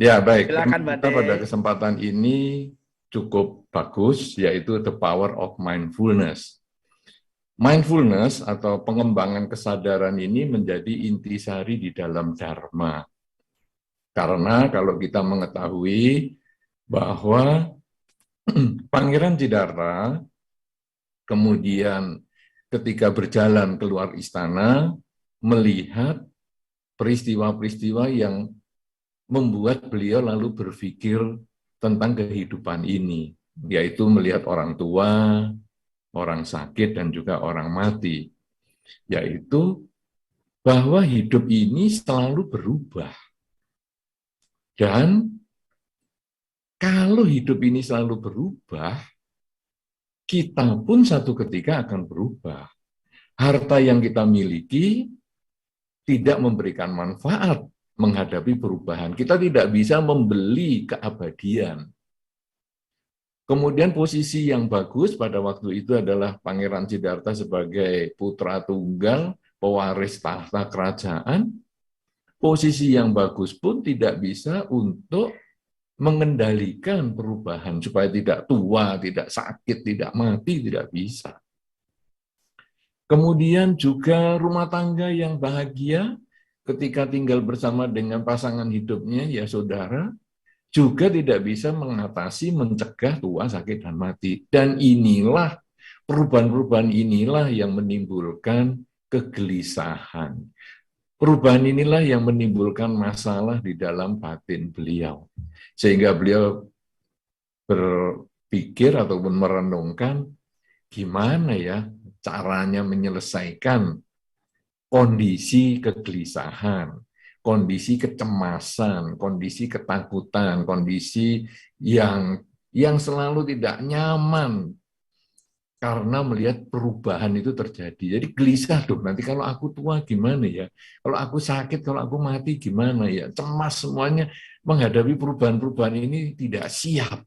Ya, baik. Tema Silakan kita pada Bade. kesempatan ini cukup bagus, yaitu the power of mindfulness. Mindfulness atau pengembangan kesadaran ini menjadi intisari di dalam Dharma. Karena kalau kita mengetahui bahwa Pangeran Siddhartha kemudian ketika berjalan keluar istana, melihat peristiwa-peristiwa yang membuat beliau lalu berpikir tentang kehidupan ini, yaitu melihat orang tua, orang sakit, dan juga orang mati, yaitu bahwa hidup ini selalu berubah. Dan kalau hidup ini selalu berubah, kita pun satu ketika akan berubah. Harta yang kita miliki tidak memberikan manfaat menghadapi perubahan. Kita tidak bisa membeli keabadian. Kemudian posisi yang bagus pada waktu itu adalah Pangeran Siddhartha sebagai putra tunggal, pewaris tahta kerajaan. Posisi yang bagus pun tidak bisa untuk mengendalikan perubahan supaya tidak tua, tidak sakit, tidak mati, tidak bisa. Kemudian juga rumah tangga yang bahagia ketika tinggal bersama dengan pasangan hidupnya, ya saudara, juga tidak bisa mengatasi, mencegah tua, sakit, dan mati. Dan inilah, perubahan-perubahan inilah yang menimbulkan kegelisahan. Perubahan inilah yang menimbulkan masalah di dalam batin beliau. Sehingga beliau berpikir ataupun merenungkan, gimana ya caranya menyelesaikan kondisi kegelisahan, kondisi kecemasan, kondisi ketakutan, kondisi yang selalu tidak nyaman karena melihat perubahan itu terjadi. Jadi gelisah tuh, nanti kalau aku tua gimana ya? Kalau aku sakit, kalau aku mati gimana ya? Cemas semuanya menghadapi perubahan-perubahan ini tidak siap.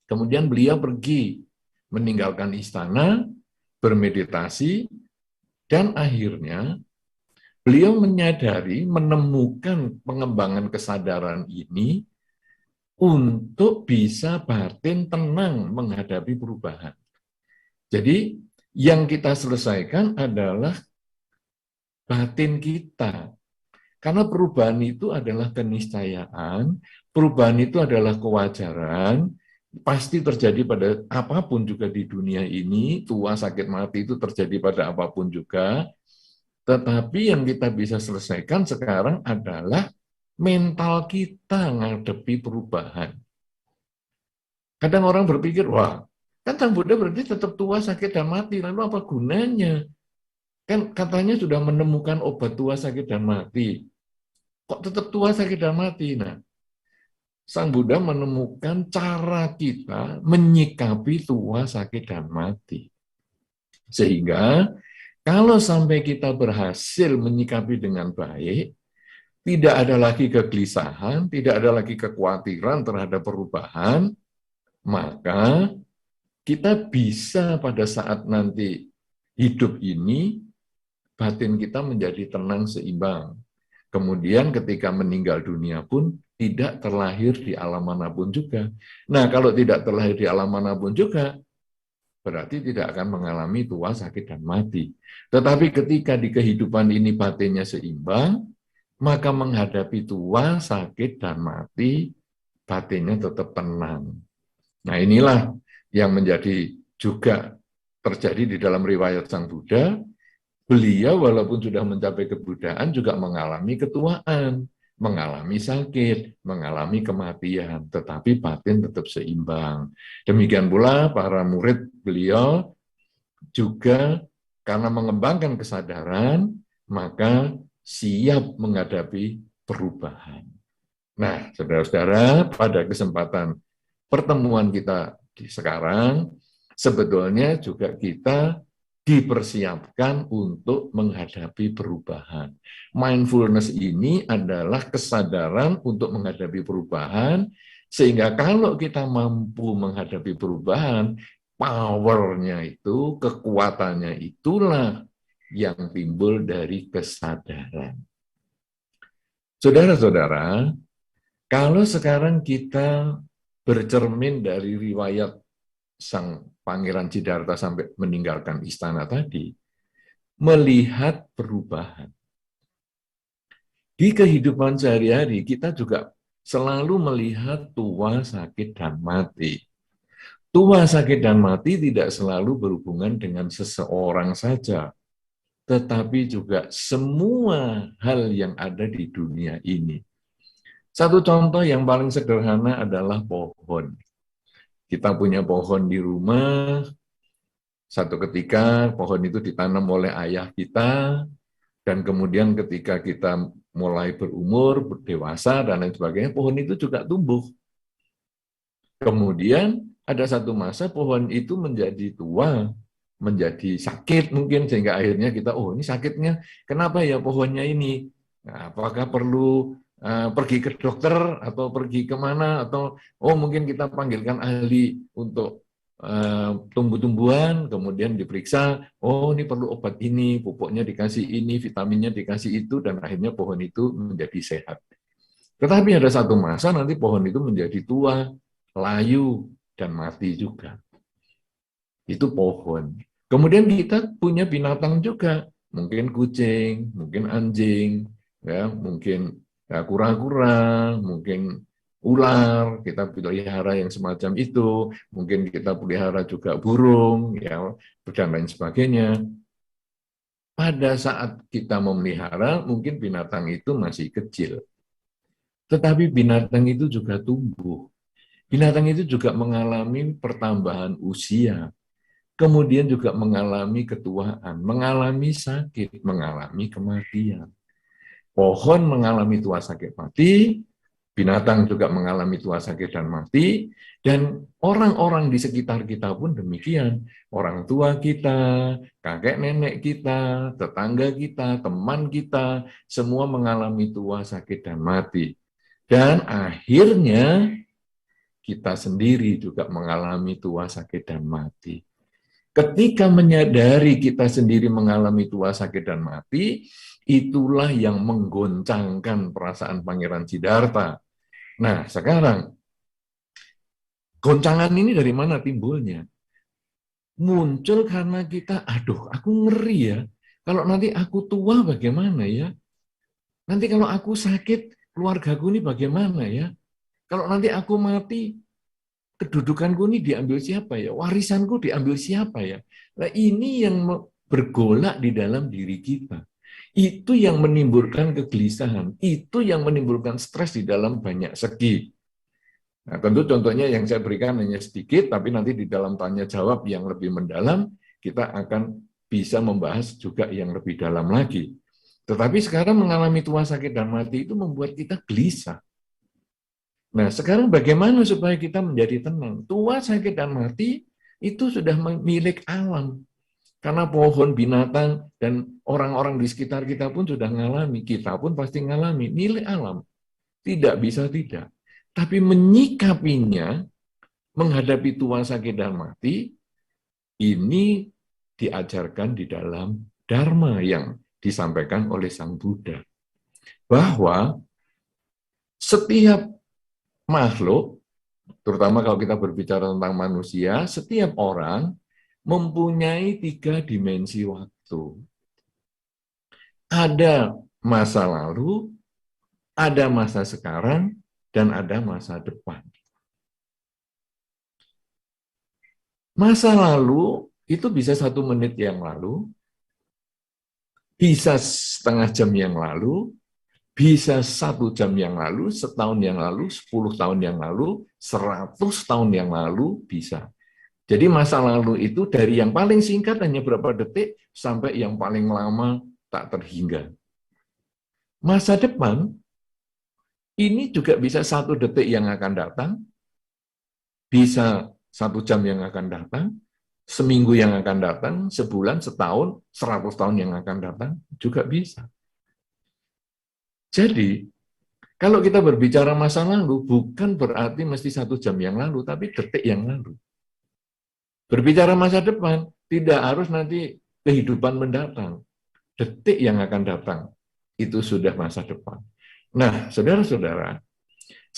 Kemudian beliau pergi meninggalkan istana, bermeditasi, dan akhirnya beliau menyadari, menemukan pengembangan kesadaran ini untuk bisa batin tenang menghadapi perubahan. Jadi, yang kita selesaikan adalah batin kita. Karena perubahan itu adalah keniscayaan, perubahan itu adalah kewajaran, pasti terjadi pada apapun juga di dunia ini, tua, sakit, mati itu terjadi pada apapun juga. Tetapi yang kita bisa selesaikan sekarang adalah mental kita menghadapi perubahan. Kadang orang berpikir, wah, kan Sang Buddha berarti tetap tua, sakit, dan mati. Lalu apa gunanya? Kan katanya sudah menemukan obat tua, sakit, dan mati. Kok tetap tua, sakit, dan mati? Nah, Sang Buddha menemukan cara kita menyikapi tua, sakit, dan mati. Sehingga kalau sampai kita berhasil menyikapi dengan baik, tidak ada lagi kegelisahan, tidak ada lagi kekhawatiran terhadap perubahan, maka kita bisa pada saat nanti hidup ini, batin kita menjadi tenang seimbang. Kemudian ketika meninggal dunia pun tidak terlahir di alam manapun juga. Nah, kalau tidak terlahir di alam manapun juga, berarti tidak akan mengalami tua, sakit, dan mati. Tetapi ketika di kehidupan ini batinnya seimbang, maka menghadapi tua, sakit, dan mati, batinnya tetap tenang. Nah, inilah yang menjadi juga terjadi di dalam riwayat Sang Buddha. Beliau walaupun sudah mencapai kebudaan juga mengalami ketuaan, mengalami sakit, mengalami kematian, tetapi batin tetap seimbang. Demikian pula para murid beliau juga karena mengembangkan kesadaran, maka siap menghadapi perubahan. Nah, saudara-saudara, pada kesempatan pertemuan kita di sekarang, sebetulnya juga kita dipersiapkan untuk menghadapi perubahan. Mindfulness ini adalah kesadaran untuk menghadapi perubahan, sehingga kalau kita mampu menghadapi perubahan, powernya itu, kekuatannya itulah yang timbul dari kesadaran. Saudara-saudara, Kalau sekarang kita bercermin dari riwayat sang Pangeran Siddhartha sampai meninggalkan istana tadi, melihat perubahan. Di kehidupan sehari-hari, kita juga selalu melihat tua, sakit, dan mati. Tua, sakit, dan mati tidak selalu berhubungan dengan seseorang saja, tetapi juga semua hal yang ada di dunia ini. Satu contoh yang paling sederhana adalah pohon. Kita punya pohon di rumah, satu ketika pohon itu ditanam oleh ayah kita, dan kemudian ketika kita mulai berumur, berdewasa, dan lain sebagainya, pohon itu juga tumbuh. Kemudian ada satu masa pohon itu menjadi tua, menjadi sakit mungkin, sehingga akhirnya kita, oh ini sakitnya, kenapa ya pohonnya ini? Nah, apakah perlu pergi ke dokter atau pergi kemana, atau oh mungkin kita panggilkan ahli untuk tumbuh-tumbuhan, kemudian diperiksa, oh ini perlu obat ini, pupuknya dikasih ini, vitaminnya dikasih itu, dan akhirnya pohon itu menjadi sehat. Tetapi ada satu masa nanti pohon itu menjadi tua, layu, dan mati juga. Itu pohon. Kemudian kita punya binatang juga, mungkin kucing, mungkin anjing, ya, mungkin ya, kura-kura, mungkin ular, kita pelihara yang semacam itu, mungkin kita pelihara juga burung, ya, dan lain sebagainya. Pada saat kita memelihara, mungkin binatang itu masih kecil, tetapi binatang itu juga tumbuh. Binatang itu juga mengalami pertambahan usia, kemudian juga mengalami ketuaan, mengalami sakit, mengalami kematian. Pohon mengalami tua, sakit, mati, binatang juga mengalami tua, sakit, dan mati, dan orang-orang di sekitar kita pun demikian. Orang tua kita, kakek nenek kita, tetangga kita, teman kita, semua mengalami tua, sakit, dan mati. Dan akhirnya kita sendiri juga mengalami tua, sakit, dan mati. Ketika menyadari kita sendiri mengalami tua, sakit, dan mati, itulah yang menggoncangkan perasaan Pangeran Siddhartha. Nah, sekarang, goncangan ini dari mana timbulnya? Muncul karena kita, aduh, aku ngeri ya, kalau nanti aku tua bagaimana ya? Nanti kalau aku sakit, keluargaku ini bagaimana ya? Kalau nanti aku mati, kedudukanku ini diambil siapa ya? Warisanku diambil siapa ya? Nah, ini yang bergolak di dalam diri kita. Itu yang menimbulkan kegelisahan. Itu yang menimbulkan stres di dalam banyak segi. Nah, tentu contohnya yang saya berikan hanya sedikit, tapi nanti di dalam tanya jawab yang lebih mendalam, kita akan bisa membahas juga yang lebih dalam lagi. Tetapi sekarang mengalami tua, sakit, dan mati itu membuat kita gelisah. Nah, sekarang bagaimana supaya kita menjadi tenang? Tua, sakit, dan mati itu sudah milik alam. Karena pohon, binatang, dan orang-orang di sekitar kita pun sudah mengalami. Kita pun pasti mengalami. Milik alam. Tidak bisa tidak. Tapi menyikapinya, menghadapi tua, sakit, dan mati, ini diajarkan di dalam Dharma yang disampaikan oleh Sang Buddha. Bahwa setiap makhluk, terutama kalau kita berbicara tentang manusia, setiap orang mempunyai 3 dimensi waktu. Ada masa lalu, ada masa sekarang, dan ada masa depan. Masa lalu itu bisa 1 menit yang lalu, bisa setengah jam yang lalu, bisa 1 jam yang lalu, setahun yang lalu, 10 tahun yang lalu, 100 tahun yang lalu, bisa. Jadi masa lalu itu dari yang paling singkat hanya berapa detik, sampai yang paling lama tak terhingga. Masa depan, ini juga bisa 1 detik yang akan datang, bisa 1 jam yang akan datang, seminggu yang akan datang, sebulan, setahun, 100 tahun yang akan datang, juga bisa. Jadi, kalau kita berbicara masa lalu, bukan berarti mesti 1 jam yang lalu, tapi detik yang lalu. Berbicara masa depan, tidak harus nanti kehidupan mendatang. Detik yang akan datang, itu sudah masa depan. Nah, saudara-saudara,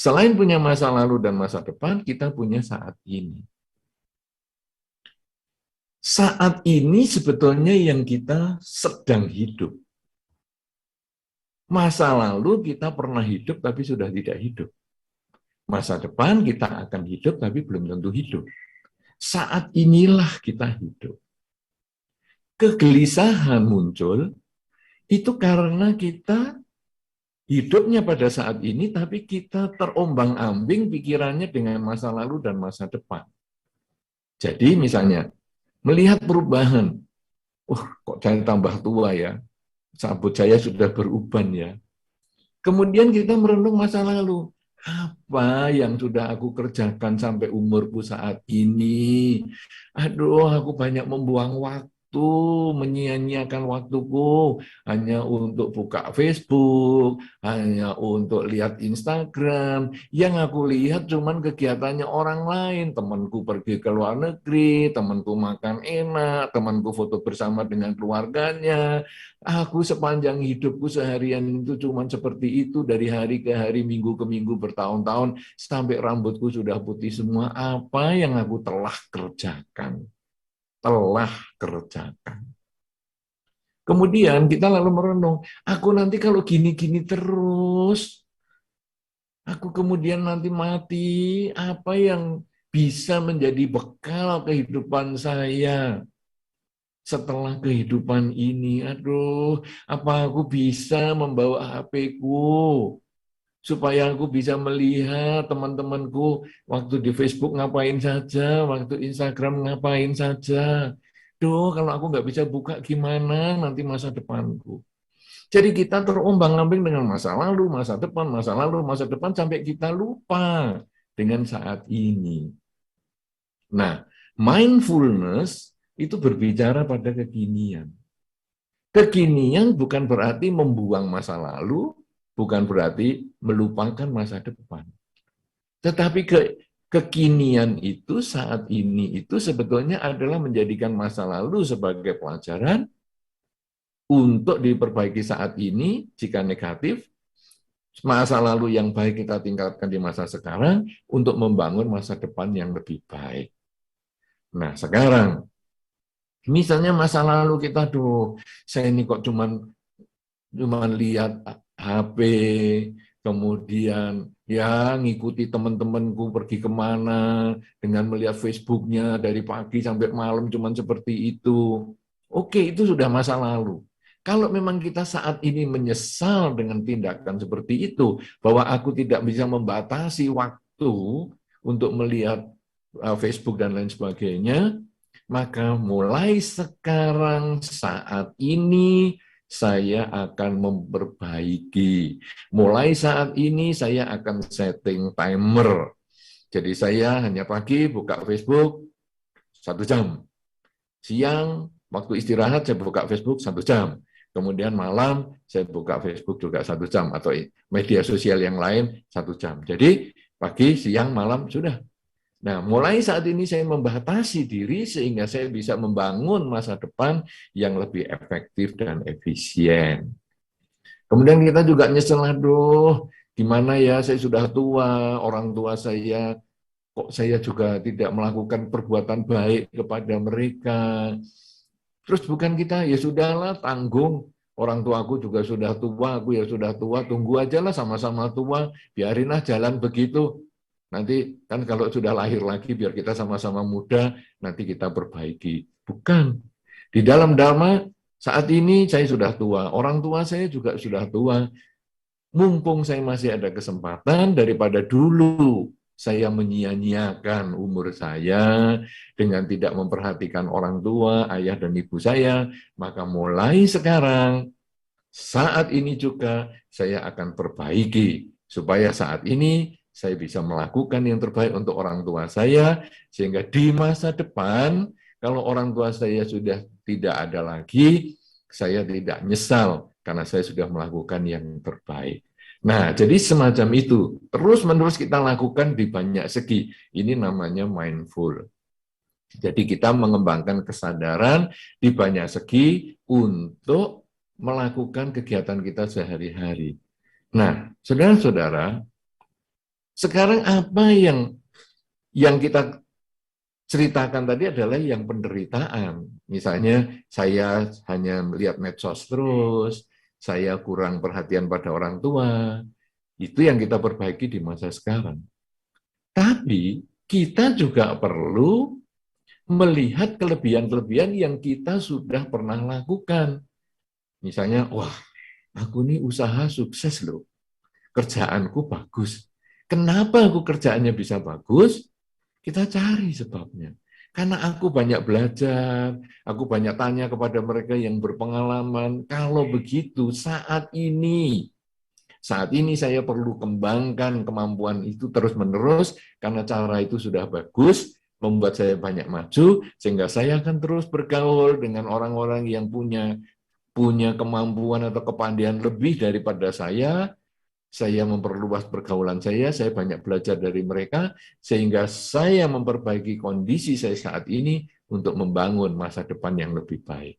Selain punya masa lalu dan masa depan, kita punya saat ini. Saat ini sebetulnya yang kita sedang hidup. Masa lalu kita pernah hidup tapi sudah tidak hidup. Masa depan kita akan hidup tapi belum tentu hidup. Saat inilah kita hidup. Kegelisahan muncul itu karena kita hidupnya pada saat ini, tapi kita terombang-ambing pikirannya dengan masa lalu dan masa depan. Jadi misalnya, melihat perubahan, kok saya tambah tua ya, rambut saya sudah beruban ya. Kemudian kita merenung masa lalu, apa yang sudah aku kerjakan sampai umurku saat ini? Aduh, aku banyak membuang waktu, menyia-nyiakan waktuku hanya untuk buka Facebook, hanya untuk lihat Instagram. Yang aku lihat cuman kegiatannya orang lain. Temanku pergi ke luar negeri, temanku makan enak, temanku foto bersama dengan keluarganya. Aku sepanjang hidupku seharian itu cuman seperti itu, dari hari ke hari, minggu ke minggu, bertahun-tahun, sampai rambutku sudah putih semua. Apa yang aku telah kerjakan? Telah kerjakan. Kemudian kita lalu merenung, aku nanti kalau gini-gini terus, aku kemudian nanti mati, apa yang bisa menjadi bekal kehidupan saya setelah kehidupan ini? Aduh, apa aku bisa membawa HP-ku supaya aku bisa melihat teman-temanku waktu di Facebook ngapain saja, waktu Instagram ngapain saja. Duh, kalau aku nggak bisa buka gimana nanti masa depanku. Jadi kita terombang-ambing dengan masa lalu, masa depan, masa lalu, masa depan, sampai kita lupa dengan saat ini. Nah, mindfulness itu berbicara pada kekinian. Kekinian bukan berarti membuang masa lalu, bukan berarti melupakan masa depan. Tetapi kekinian itu, saat ini itu sebetulnya adalah menjadikan masa lalu sebagai pelajaran untuk diperbaiki saat ini jika negatif, masa lalu yang baik kita tingkatkan di masa sekarang untuk membangun masa depan yang lebih baik. Nah, sekarang misalnya masa lalu kita, saya ini kok cuman lihat HP, kemudian ya ngikuti teman-temanku pergi kemana, dengan melihat Facebooknya dari pagi sampai malam cuman seperti itu. Oke, itu sudah masa lalu. Kalau memang kita saat ini menyesal dengan tindakan seperti itu, bahwa aku tidak bisa membatasi waktu untuk melihat Facebook dan lain sebagainya, maka mulai sekarang saat ini saya akan memperbaiki. Mulai saat ini saya akan setting timer. Jadi saya hanya pagi buka Facebook 1 jam. Siang waktu istirahat saya buka Facebook 1 jam. Kemudian malam saya buka Facebook juga 1 jam, atau media sosial yang lain 1 jam. Jadi pagi, siang, malam sudah. Nah, mulai saat ini saya membatasi diri sehingga saya bisa membangun masa depan yang lebih efektif dan efisien. Kemudian kita juga nyesel, aduh, gimana ya, saya sudah tua, orang tua saya, kok saya juga tidak melakukan perbuatan baik kepada mereka. Terus bukan kita, ya sudahlah, tanggung. Orang tuaku juga sudah tua, aku ya sudah tua, tunggu aja lah sama-sama tua, biarinlah jalan begitu. Nanti kan kalau sudah lahir lagi, biar kita sama-sama muda, nanti kita perbaiki. Bukan. Di dalam Dharma, saat ini saya sudah tua, orang tua saya juga sudah tua. Mumpung saya masih ada kesempatan, daripada dulu saya menyia-nyiakan umur saya dengan tidak memperhatikan orang tua, ayah dan ibu saya, maka mulai sekarang, saat ini juga saya akan perbaiki, supaya saat ini saya bisa melakukan yang terbaik untuk orang tua saya, sehingga di masa depan, kalau orang tua saya sudah tidak ada lagi, saya tidak nyesal, karena saya sudah melakukan yang terbaik. Nah, jadi semacam itu. Terus-menerus kita lakukan di banyak segi. Ini namanya mindful. Jadi kita mengembangkan kesadaran di banyak segi untuk melakukan kegiatan kita sehari-hari. Nah, saudara-saudara, Sekarang apa yang kita ceritakan tadi adalah yang penderitaan. Misalnya saya hanya melihat medsos terus, saya kurang perhatian pada orang tua. Itu yang kita perbaiki di masa sekarang. Tapi kita juga perlu melihat kelebihan-kelebihan yang kita sudah pernah lakukan. Misalnya, wah, aku ini usaha sukses loh. Kerjaanku bagus. Kenapa aku kerjaannya bisa bagus? Kita cari sebabnya. Karena aku banyak belajar, aku banyak tanya kepada mereka yang berpengalaman. Kalau begitu, saat ini saya perlu kembangkan kemampuan itu terus-menerus, karena cara itu sudah bagus, membuat saya banyak maju, sehingga saya akan terus bergaul dengan orang-orang yang punya kemampuan atau kepandaian lebih daripada saya memperluas pergaulan saya banyak belajar dari mereka, sehingga saya memperbaiki kondisi saya saat ini untuk membangun masa depan yang lebih baik.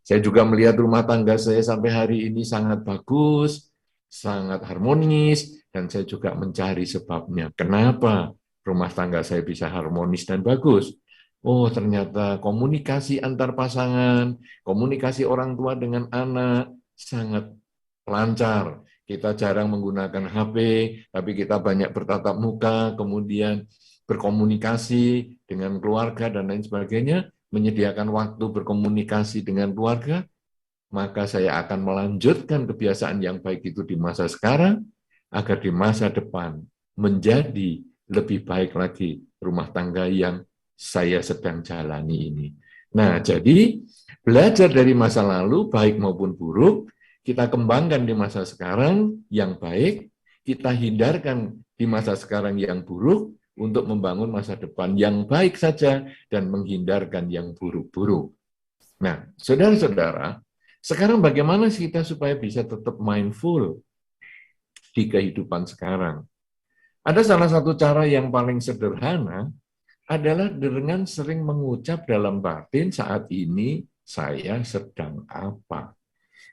Saya juga melihat rumah tangga saya sampai hari ini sangat bagus, sangat harmonis, dan saya juga mencari sebabnya. Kenapa rumah tangga saya bisa harmonis dan bagus? Oh, ternyata komunikasi antar pasangan, komunikasi orang tua dengan anak sangat lancar. Kita jarang menggunakan HP, tapi kita banyak bertatap muka, kemudian berkomunikasi dengan keluarga dan lain sebagainya, menyediakan waktu berkomunikasi dengan keluarga, maka saya akan melanjutkan kebiasaan yang baik itu di masa sekarang, agar di masa depan menjadi lebih baik lagi rumah tangga yang saya sedang jalani ini. Nah, jadi belajar dari masa lalu, baik maupun buruk, kita kembangkan di masa sekarang yang baik, kita hindarkan di masa sekarang yang buruk, untuk membangun masa depan yang baik saja dan menghindarkan yang buruk-buruk. Nah, saudara-saudara, sekarang bagaimana kita supaya bisa tetap mindful di kehidupan sekarang? Ada salah satu cara yang paling sederhana adalah dengan sering mengucap dalam batin, saat ini saya sedang apa.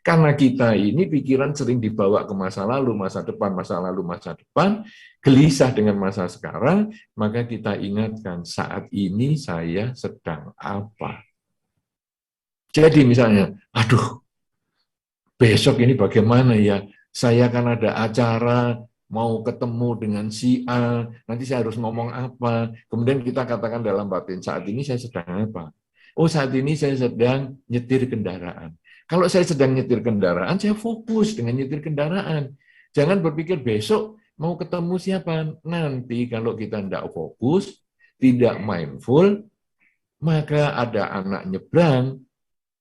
Karena kita ini pikiran sering dibawa ke masa lalu, masa depan, masa lalu, masa depan, gelisah dengan masa sekarang, maka kita ingatkan saat ini saya sedang apa. Jadi misalnya, aduh, besok ini bagaimana ya? Saya kan ada acara, mau ketemu dengan si A, nanti saya harus ngomong apa. Kemudian kita katakan dalam batin, saat ini saya sedang apa? Oh, saat ini saya sedang nyetir kendaraan. Kalau saya sedang nyetir kendaraan, saya fokus dengan nyetir kendaraan. Jangan berpikir besok mau ketemu siapa. Nanti kalau kita tidak fokus, tidak mindful, maka ada anak nyebrang,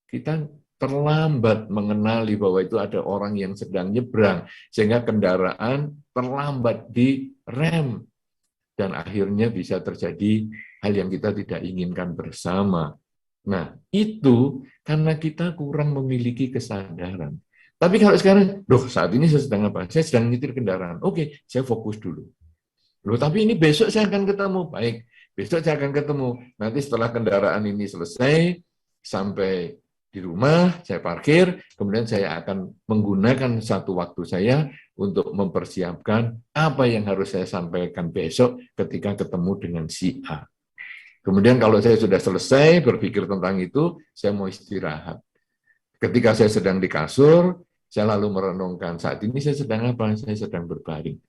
kita terlambat mengenali bahwa itu ada orang yang sedang nyebrang, sehingga kendaraan terlambat di rem, dan akhirnya bisa terjadi hal yang kita tidak inginkan bersama. Nah, itu karena kita kurang memiliki kesadaran. Tapi kalau sekarang, loh saat ini saya sedang apa? Saya sedang nyetir kendaraan. Oke, saya fokus dulu. Loh, tapi ini besok saya akan ketemu. Baik, besok saya akan ketemu. Nanti setelah kendaraan ini selesai, sampai di rumah, saya parkir, kemudian saya akan menggunakan satu waktu saya untuk mempersiapkan apa yang harus saya sampaikan besok ketika ketemu dengan si A. Kemudian kalau saya sudah selesai berpikir tentang itu, saya mau istirahat. Ketika saya sedang di kasur, saya lalu merenungkan, saat ini saya sedang apa? Saya sedang berbaring.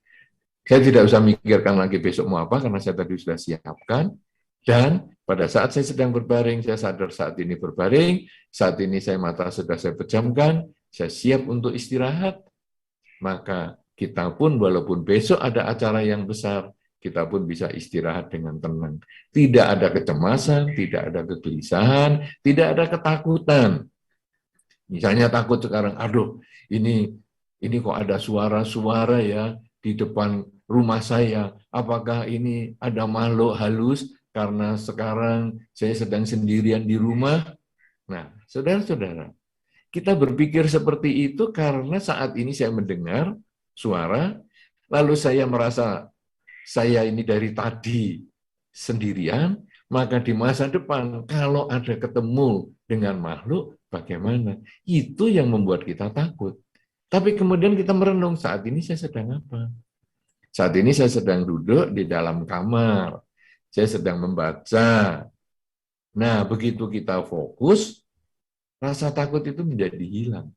Saya tidak usah mikirkan lagi besok mau apa, karena saya tadi sudah siapkan. Dan pada saat saya sedang berbaring, saya sadar saat ini berbaring, saat ini saya mata sudah saya pejamkan, saya siap untuk istirahat, maka kita pun walaupun besok ada acara yang besar, kita pun bisa istirahat dengan tenang. Tidak ada kecemasan, tidak ada kegelisahan, tidak ada ketakutan. Misalnya takut sekarang, aduh ini kok ada suara-suara ya di depan rumah saya. Apakah ini ada makhluk halus karena sekarang saya sedang sendirian di rumah? Nah, saudara-saudara, kita berpikir seperti itu karena saat ini saya mendengar suara, lalu saya merasa saya ini dari tadi sendirian, maka di masa depan kalau ada ketemu dengan makhluk, bagaimana? Itu yang membuat kita takut. Tapi kemudian kita merenung, saat ini saya sedang apa? Saat ini saya sedang duduk di dalam kamar, saya sedang membaca. Nah, begitu kita fokus, rasa takut itu menjadi hilang.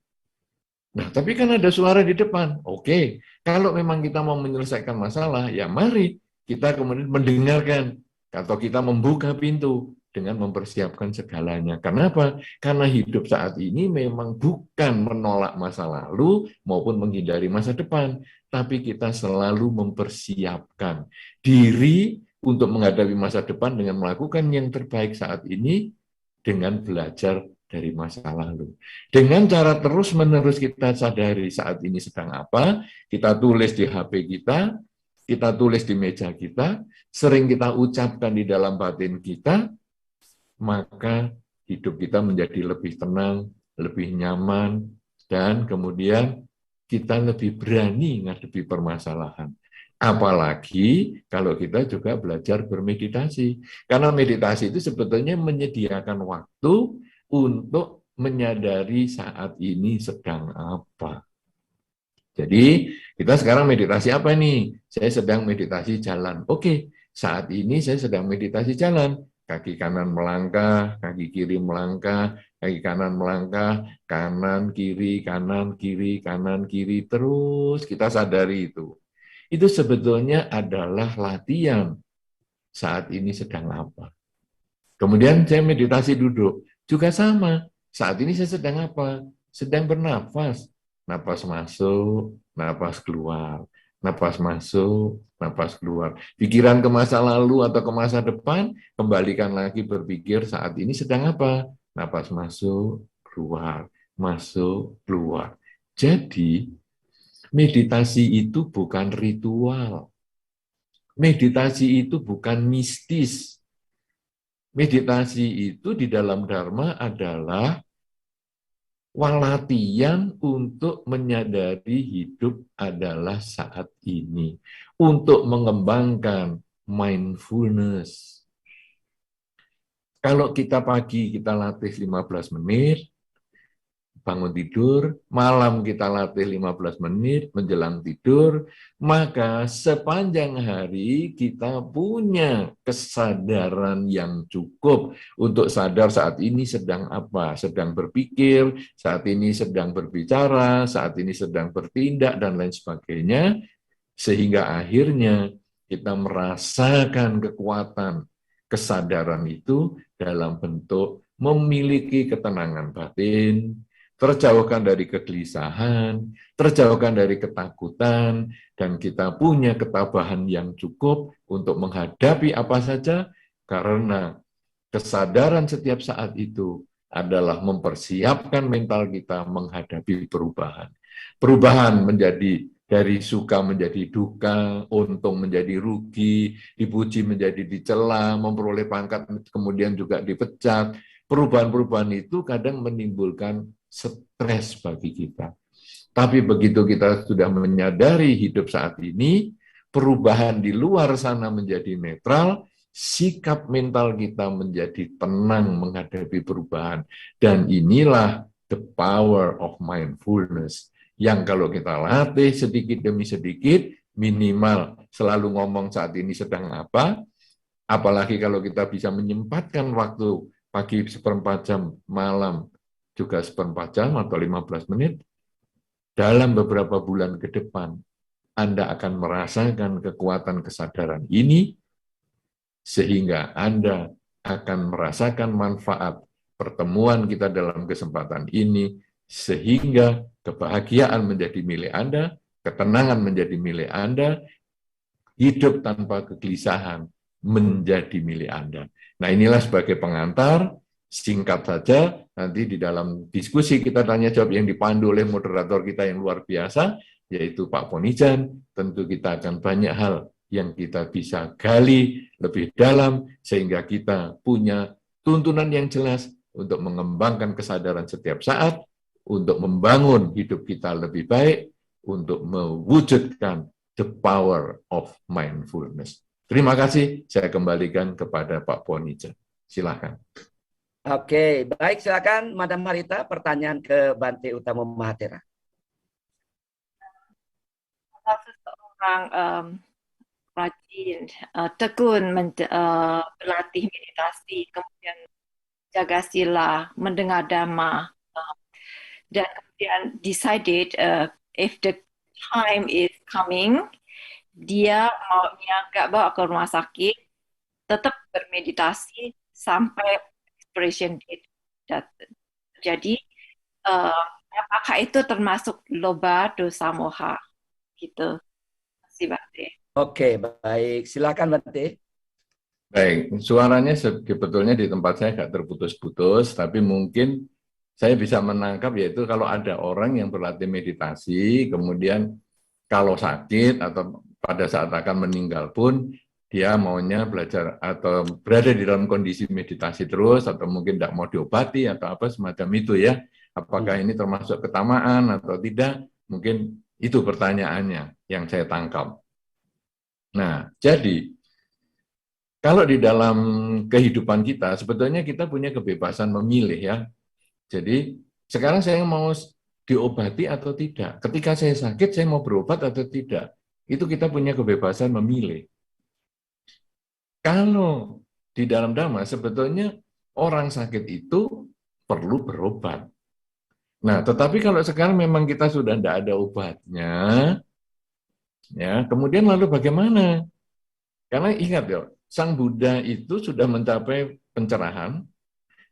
Nah, tapi kan ada suara di depan. Oke, kalau memang kita mau menyelesaikan masalah, ya mari kita kemudian mendengarkan atau kita membuka pintu dengan mempersiapkan segalanya. Kenapa? Karena hidup saat ini memang bukan menolak masa lalu maupun menghindari masa depan, tapi kita selalu mempersiapkan diri untuk menghadapi masa depan dengan melakukan yang terbaik saat ini dengan belajar dari masa lalu. Dengan cara terus-menerus kita sadari saat ini sedang apa, kita tulis di HP kita tulis di meja kita, sering kita ucapkan di dalam batin kita, maka hidup kita menjadi lebih tenang, lebih nyaman, dan kemudian kita lebih berani menghadapi permasalahan. Apalagi kalau kita juga belajar bermeditasi. Karena meditasi itu sebetulnya menyediakan waktu untuk menyadari saat ini sedang apa. Jadi kita sekarang meditasi apa nih? Saya sedang meditasi jalan. Oke, saat ini saya sedang meditasi jalan. Kaki kanan melangkah, kaki kiri melangkah, kaki kanan melangkah, kanan kiri, kanan kiri, kanan kiri, terus kita sadari itu. Itu sebetulnya adalah latihan saat ini sedang apa. Kemudian saya meditasi duduk, juga sama. Saat ini saya sedang apa? Sedang bernafas. Napas masuk, napas keluar. Napas masuk, napas keluar. Pikiran ke masa lalu atau ke masa depan, kembalikan lagi berpikir saat ini sedang apa? Napas masuk, keluar. Masuk, keluar. Jadi, meditasi itu bukan ritual. Meditasi itu bukan mistis. Meditasi itu di dalam Dharma adalah latihan untuk menyadari hidup adalah saat ini. Untuk mengembangkan mindfulness. Kalau kita pagi kita latih 15 menit, bangun tidur, malam kita latih 15 menit menjelang tidur, maka sepanjang hari kita punya kesadaran yang cukup untuk sadar saat ini sedang apa, sedang berpikir, saat ini sedang berbicara, saat ini sedang bertindak, dan lain sebagainya, sehingga akhirnya kita merasakan kekuatan kesadaran itu dalam bentuk memiliki ketenangan batin, terjauhkan dari kegelisahan, terjauhkan dari ketakutan, dan kita punya ketabahan yang cukup untuk menghadapi apa saja, karena kesadaran setiap saat itu adalah mempersiapkan mental kita menghadapi perubahan. Perubahan menjadi dari suka menjadi duka, untung menjadi rugi, dipuji menjadi dicela, memperoleh pangkat kemudian juga dipecat. Perubahan-perubahan itu kadang menimbulkan stres bagi kita. Tapi begitu kita sudah menyadari hidup saat ini, perubahan di luar sana menjadi netral, sikap mental kita menjadi tenang menghadapi perubahan. Dan inilah the power of mindfulness. Yang kalau kita latih sedikit demi sedikit, minimal selalu ngomong saat ini sedang apa, apalagi kalau kita bisa menyempatkan waktu pagi seperempat jam, malam juga seperempat jam atau 15 menit, dalam beberapa bulan ke depan, Anda akan merasakan kekuatan kesadaran ini, sehingga Anda akan merasakan manfaat pertemuan kita dalam kesempatan ini, sehingga kebahagiaan menjadi milik Anda, ketenangan menjadi milik Anda, hidup tanpa kegelisahan menjadi milik Anda. Nah, inilah sebagai pengantar, singkat saja, nanti di dalam diskusi kita tanya jawab yang dipandu oleh moderator kita yang luar biasa, yaitu Pak Ponijan, tentu kita akan banyak hal yang kita bisa gali lebih dalam, sehingga kita punya tuntunan yang jelas untuk mengembangkan kesadaran setiap saat, untuk membangun hidup kita lebih baik, untuk mewujudkan the power of mindfulness. Terima kasih, saya kembalikan kepada Pak Ponijan. Silakan. Oke, baik, silakan Madam Marita, pertanyaan ke Bante Utama Mahatera. orang rajin, tekun berlatih meditasi, kemudian jaga sila, mendengar dhamma, dan kemudian decided if the time is coming, dia maunya nggak bawa ke rumah sakit, tetap bermeditasi sampai expiration date. Jadi apakah itu termasuk loba dosa moha? Gitu. Terima kasih, Bante. Oke, baik. Silakan, Bante. Baik, suaranya sebetulnya di tempat saya agak terputus-putus, tapi mungkin saya bisa menangkap yaitu kalau ada orang yang berlatih meditasi, kemudian kalau sakit atau pada saat akan meninggal pun, dia maunya belajar atau berada di dalam kondisi meditasi terus, atau mungkin tidak mau diobati, atau apa semacam itu ya. Apakah ini termasuk ketamaan atau tidak? Mungkin itu pertanyaannya yang saya tangkap. Nah, jadi kalau di dalam kehidupan kita, sebetulnya kita punya kebebasan memilih ya. Jadi, sekarang saya mau diobati atau tidak. Ketika saya sakit, saya mau berobat atau tidak. Itu kita punya kebebasan memilih. Kalau di dalam Dhamma, sebetulnya orang sakit itu perlu berobat. Nah, tetapi kalau sekarang memang kita sudah tidak ada obatnya, ya, kemudian lalu bagaimana? Karena ingat ya, Sang Buddha itu sudah mencapai pencerahan.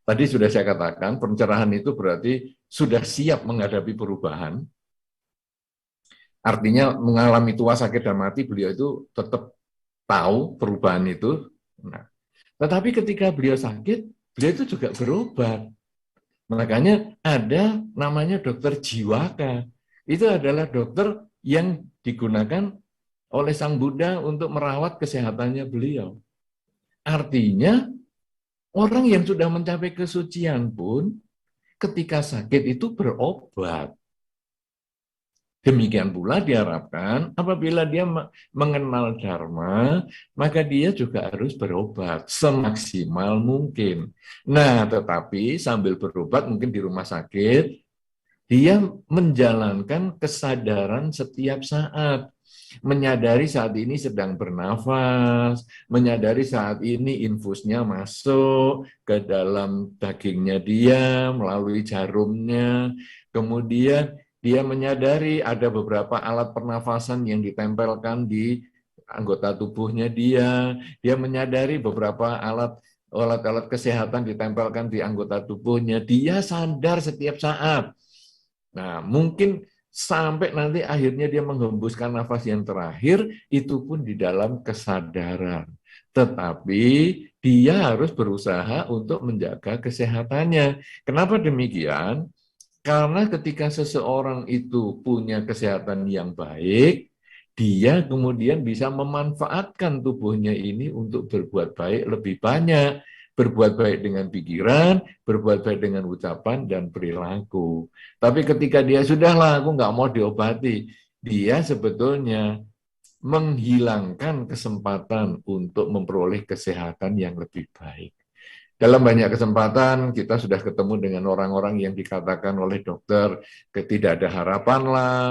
Tadi sudah saya katakan, pencerahan itu berarti sudah siap menghadapi perubahan. Artinya mengalami tua, sakit, dan mati, beliau itu tetap tahu perubahan itu. Nah, tetapi ketika beliau sakit, beliau itu juga berobat. Makanya ada namanya dokter jiwaka. Itu adalah dokter yang digunakan oleh Sang Buddha untuk merawat kesehatannya beliau. Artinya, orang yang sudah mencapai kesucian pun ketika sakit itu berobat. Demikian pula diharapkan apabila dia mengenal Dharma, maka dia juga harus berobat semaksimal mungkin. Nah, tetapi sambil berobat mungkin di rumah sakit, dia menjalankan kesadaran setiap saat. Menyadari saat ini sedang bernafas, menyadari saat ini infusnya masuk ke dalam dagingnya dia melalui jarumnya, kemudian dia menyadari ada beberapa alat pernafasan yang ditempelkan di anggota tubuhnya dia menyadari beberapa alat-alat kesehatan ditempelkan di anggota tubuhnya, dia sadar setiap saat. Nah, mungkin sampai nanti akhirnya dia menghembuskan nafas yang terakhir, itu pun di dalam kesadaran. Tetapi dia harus berusaha untuk menjaga kesehatannya. Kenapa demikian? Karena ketika seseorang itu punya kesehatan yang baik, dia kemudian bisa memanfaatkan tubuhnya ini untuk berbuat baik lebih banyak. Berbuat baik dengan pikiran, berbuat baik dengan ucapan dan perilaku. Tapi ketika dia sudahlah, aku nggak mau diobati, dia sebetulnya menghilangkan kesempatan untuk memperoleh kesehatan yang lebih baik. Dalam banyak kesempatan kita sudah ketemu dengan orang-orang yang dikatakan oleh dokter tidak ada harapan lah,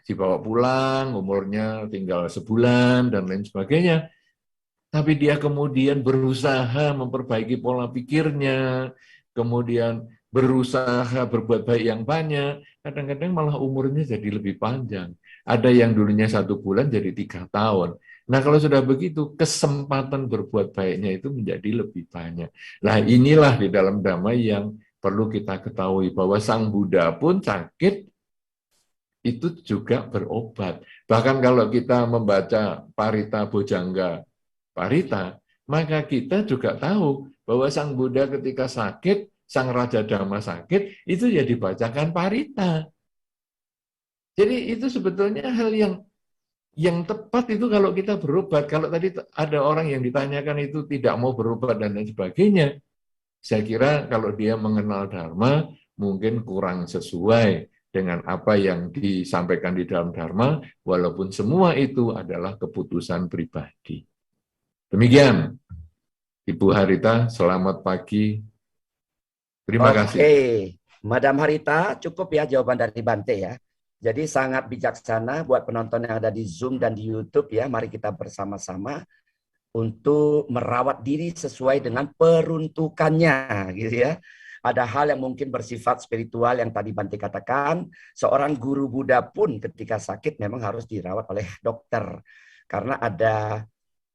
dibawa pulang, umurnya tinggal sebulan dan lain sebagainya. Tapi dia kemudian berusaha memperbaiki pola pikirnya, kemudian berusaha berbuat baik yang banyak, kadang-kadang malah umurnya jadi lebih panjang. Ada yang dulunya 1 bulan jadi 3 tahun. Nah kalau sudah begitu, kesempatan berbuat baiknya itu menjadi lebih banyak. Nah inilah di dalam Dhamma yang perlu kita ketahui, bahwa Sang Buddha pun sakit, itu juga berobat. Bahkan kalau kita membaca Parita Bojangga Parita, maka kita juga tahu bahwa Sang Buddha ketika sakit, Sang Raja Dhamma sakit, itu ya dibacakan Parita. Jadi itu sebetulnya hal yang tepat itu kalau kita berobat. Kalau tadi ada orang yang ditanyakan itu tidak mau berobat dan lain sebagainya, saya kira kalau dia mengenal Dharma, mungkin kurang sesuai dengan apa yang disampaikan di dalam Dharma, walaupun semua itu adalah keputusan pribadi. Demikian, Ibu Harita, selamat pagi. Terima kasih. Oke, Madam Harita, cukup ya jawaban dari Bante ya. Jadi sangat bijaksana buat penonton yang ada di Zoom dan di YouTube ya. Mari kita bersama-sama untuk merawat diri sesuai dengan peruntukannya gitu ya. Ada hal yang mungkin bersifat spiritual yang tadi Bante katakan, seorang guru Buddha pun ketika sakit memang harus dirawat oleh dokter. Karena ada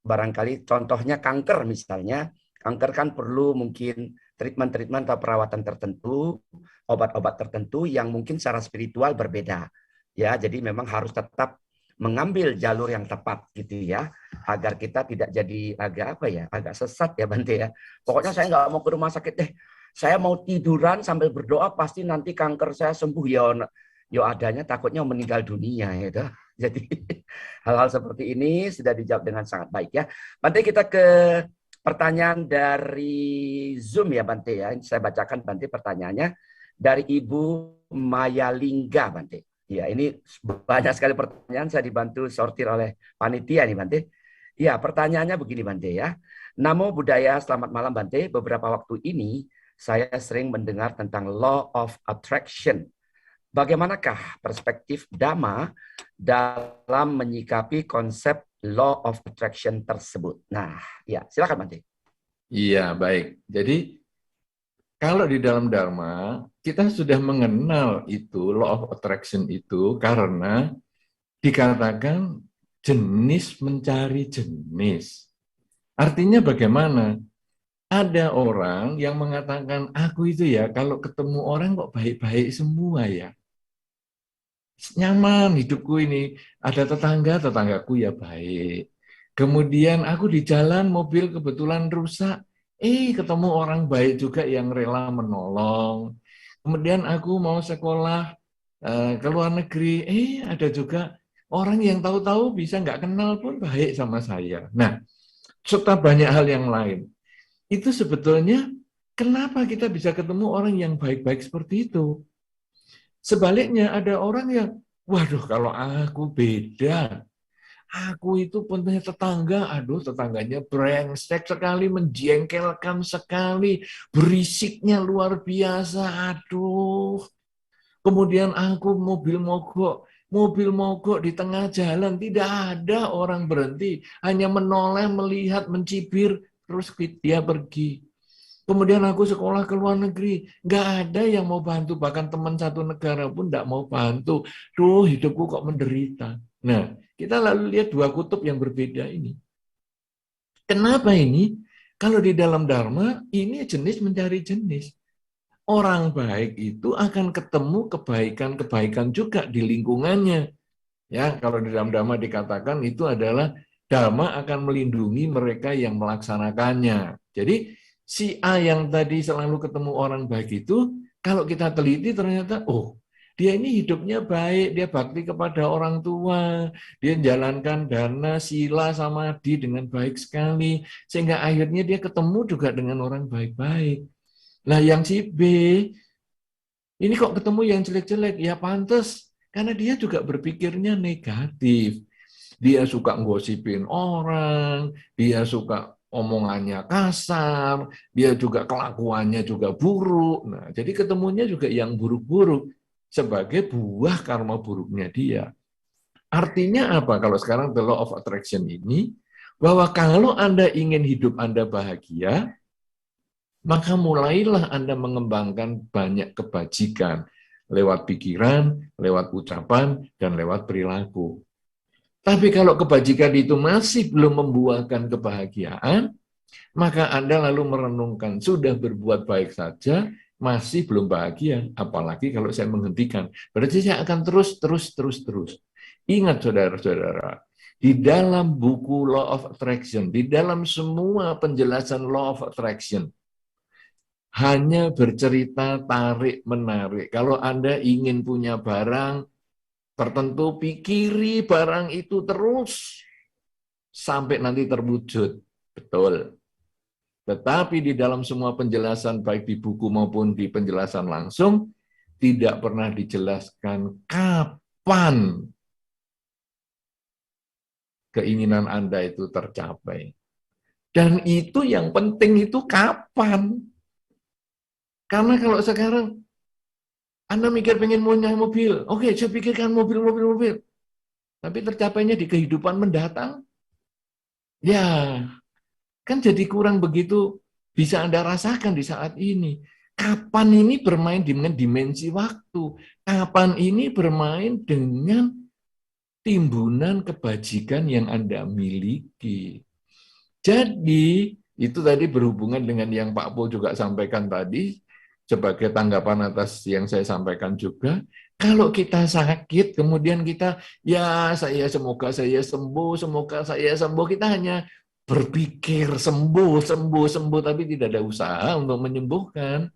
barangkali contohnya kanker misalnya, kanker kan perlu mungkin treatment-treatment atau perawatan tertentu, obat-obat tertentu yang mungkin secara spiritual berbeda. Ya, jadi memang harus tetap mengambil jalur yang tepat gitu ya, agar kita tidak jadi agak sesat ya Bante ya. Pokoknya saya nggak mau ke rumah sakit deh. Saya mau tiduran sambil berdoa pasti nanti kanker saya sembuh ya. Yo adanya takutnya meninggal dunia ya. Jadi hal-hal seperti ini sudah dijawab dengan sangat baik ya. Bante kita ke pertanyaan dari Zoom ya Bante ya. Saya bacakan Bante pertanyaannya dari Ibu Maya Lingga Bante. Ya ini banyak sekali pertanyaan, saya dibantu sortir oleh panitia nih Bante. Ya pertanyaannya begini Bante ya. Namo Buddhaya, selamat malam Bante. Beberapa waktu ini saya sering mendengar tentang law of attraction. Bagaimanakah perspektif Dhamma dalam menyikapi konsep law of attraction tersebut? Nah, ya silakan Bante. Iya, baik. Jadi kalau di dalam Dharma, kita sudah mengenal itu, law of attraction itu, karena dikatakan jenis mencari jenis. Artinya bagaimana? Ada orang yang mengatakan, aku itu ya kalau ketemu orang kok baik-baik semua ya. Nyaman hidupku ini. Ada tetanggaku ya baik. Kemudian aku di jalan mobil kebetulan rusak. Ketemu orang baik juga yang rela menolong. Kemudian aku mau sekolah ke luar negeri. Ada juga orang yang tahu-tahu bisa nggak kenal pun baik sama saya. Nah, serta banyak hal yang lain. Itu sebetulnya kenapa kita bisa ketemu orang yang baik-baik seperti itu. Sebaliknya ada orang yang, waduh kalau aku beda. Aku itu punya tetangga, aduh tetangganya brengsek sekali, menjengkelkan sekali, berisiknya luar biasa, aduh. Kemudian aku mobil mogok di tengah jalan, tidak ada orang berhenti, hanya menoleh, melihat, mencibir, terus dia pergi. Kemudian aku sekolah ke luar negeri, nggak ada yang mau bantu, bahkan teman satu negara pun nggak mau bantu. Duh, hidupku kok menderita. Nah, kita lalu lihat dua kutub yang berbeda ini. Kenapa ini? Kalau di dalam Dharma, ini jenis mencari jenis. Orang baik itu akan ketemu kebaikan-kebaikan juga di lingkungannya. Ya, kalau di dalam Dhamma dikatakan itu adalah Dhamma akan melindungi mereka yang melaksanakannya. Jadi si A yang tadi selalu ketemu orang baik itu, kalau kita teliti ternyata, dia ini hidupnya baik, dia bakti kepada orang tua, dia menjalankan dana, sila, samadhi dengan baik sekali, sehingga akhirnya dia ketemu juga dengan orang baik-baik. Nah yang si B, ini kok ketemu yang jelek-jelek, ya pantas, karena dia juga berpikirnya negatif. Dia suka ngosipin orang, dia suka omongannya kasar, dia juga kelakuannya juga buruk. Nah, jadi ketemunya juga yang buruk-buruk sebagai buah karma buruknya dia. Artinya apa kalau sekarang the law of attraction ini? Bahwa kalau Anda ingin hidup Anda bahagia, maka mulailah Anda mengembangkan banyak kebajikan lewat pikiran, lewat ucapan, dan lewat perilaku. Tapi kalau kebajikan itu masih belum membuahkan kebahagiaan, maka Anda lalu merenungkan, sudah berbuat baik saja, masih belum bahagia. Apalagi kalau saya menghentikan. Berarti saya akan terus. Ingat saudara-saudara, di dalam buku Law of Attraction, di dalam semua penjelasan Law of Attraction, hanya bercerita tarik-menarik. Kalau Anda ingin punya barang tertentu, pikiri barang itu terus sampai nanti terwujud. Betul. Tetapi di dalam semua penjelasan, baik di buku maupun di penjelasan langsung, tidak pernah dijelaskan kapan keinginan Anda itu tercapai. Dan itu yang penting itu kapan. Karena kalau sekarang, Anda mikir pengen punya mobil, oke, saya pikirkan mobil, mobil, mobil. Tapi tercapainya di kehidupan mendatang, ya kan jadi kurang begitu bisa Anda rasakan di saat ini. Kapan ini bermain dengan dimensi waktu? Kapan ini bermain dengan timbunan kebajikan yang Anda miliki? Jadi, itu tadi berhubungan dengan yang Pak Po juga sampaikan tadi, sebagai tanggapan atas yang saya sampaikan juga, kalau kita sakit, kemudian kita, ya semoga saya sembuh, semoga saya sembuh, kita hanya berpikir sembuh, sembuh, sembuh, tapi tidak ada usaha untuk menyembuhkan.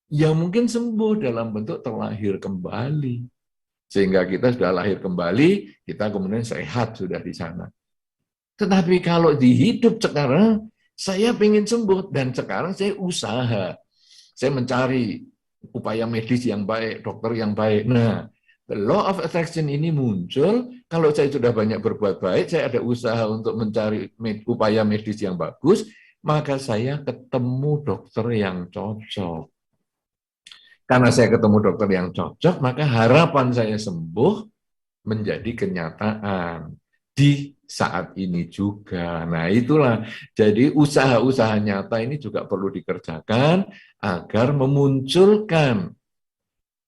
Ya mungkin sembuh dalam bentuk terlahir kembali. Sehingga kita sudah lahir kembali, kita kemudian sehat sudah di sana. Tetapi kalau di hidup sekarang, saya ingin sembuh, dan sekarang saya usaha. Saya mencari upaya medis yang baik, dokter yang baik. Nah, the law of attraction ini muncul, kalau saya sudah banyak berbuat baik, saya ada usaha untuk mencari upaya medis yang bagus, maka saya ketemu dokter yang cocok. Karena saya ketemu dokter yang cocok, maka harapan saya sembuh menjadi kenyataan di saat ini juga. Nah, itulah. Jadi usaha-usaha nyata ini juga perlu dikerjakan agar memunculkan,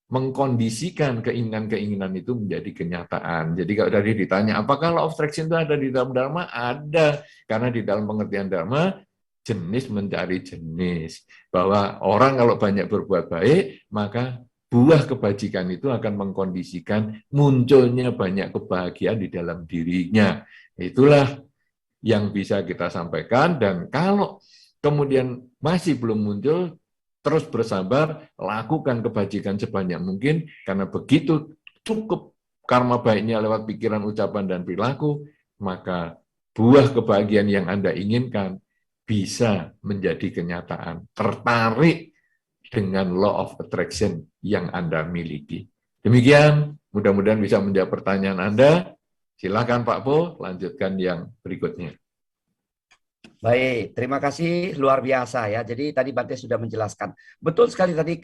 mengkondisikan keinginan-keinginan itu menjadi kenyataan. Jadi kalau tadi ditanya, apakah law of attraction itu ada di dalam Dharma? Ada. Karena di dalam pengertian Dharma, jenis mencari jenis. Bahwa orang kalau banyak berbuat baik, maka buah kebajikan itu akan mengkondisikan munculnya banyak kebahagiaan di dalam dirinya. Itulah yang bisa kita sampaikan, dan kalau kemudian masih belum muncul, terus bersabar, lakukan kebajikan sebanyak mungkin, karena begitu cukup karma baiknya lewat pikiran, ucapan, dan perilaku, maka buah kebahagiaan yang Anda inginkan bisa menjadi kenyataan. Tertarik dengan law of attraction yang Anda miliki. Demikian, mudah-mudahan bisa menjawab pertanyaan Anda. Silakan Pak Po, lanjutkan yang berikutnya. Baik, terima kasih, luar biasa ya. Jadi tadi Bante sudah menjelaskan. Betul sekali tadi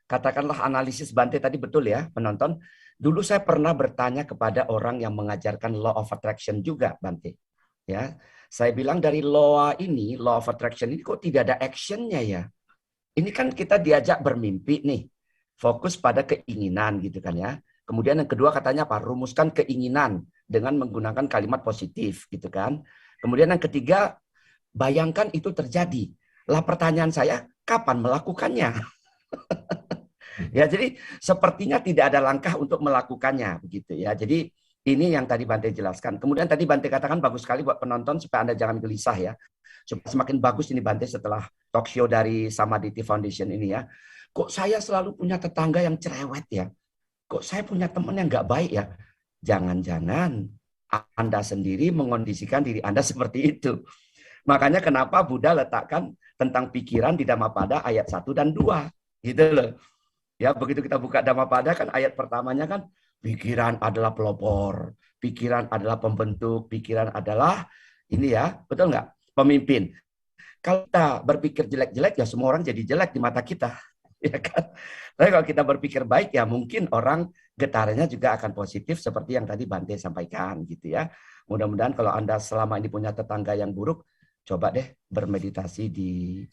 katakanlah analisis Bante tadi betul ya, penonton. Dulu saya pernah bertanya kepada orang yang mengajarkan law of attraction juga, Bante. Ya, saya bilang dari law of attraction ini kok tidak ada actionnya ya? Ini kan kita diajak bermimpi nih, fokus pada keinginan gitu kan ya. Kemudian yang kedua katanya apa? Rumuskan keinginan dengan menggunakan kalimat positif gitu kan. Kemudian yang ketiga, bayangkan itu terjadi. Lah pertanyaan saya, kapan melakukannya? Ya, jadi sepertinya tidak ada langkah untuk melakukannya begitu ya. Jadi ini yang tadi Bante jelaskan. Kemudian tadi Bante katakan bagus sekali buat penonton supaya Anda jangan gelisah ya. Supaya semakin bagus ini Bante setelah talk show dari Samaditi Foundation ini ya. Kok saya selalu punya tetangga yang cerewet ya? Kok saya punya teman yang nggak baik ya? Jangan-jangan Anda sendiri mengondisikan diri Anda seperti itu. Makanya kenapa Buddha letakkan tentang pikiran di Dhammapada ayat 1 dan 2. Gitu loh. Ya, begitu kita buka Dhammapada kan ayat pertamanya kan pikiran adalah pelopor, pikiran adalah pembentuk, pikiran adalah ini ya, betul nggak? Pemimpin. Kalau kita berpikir jelek-jelek ya semua orang jadi jelek di mata kita. Ya kan? Tapi kalau kita berpikir baik ya mungkin orang getarannya juga akan positif seperti yang tadi Bante sampaikan gitu ya. Mudah-mudahan kalau Anda selama ini punya tetangga yang buruk, coba deh bermeditasi di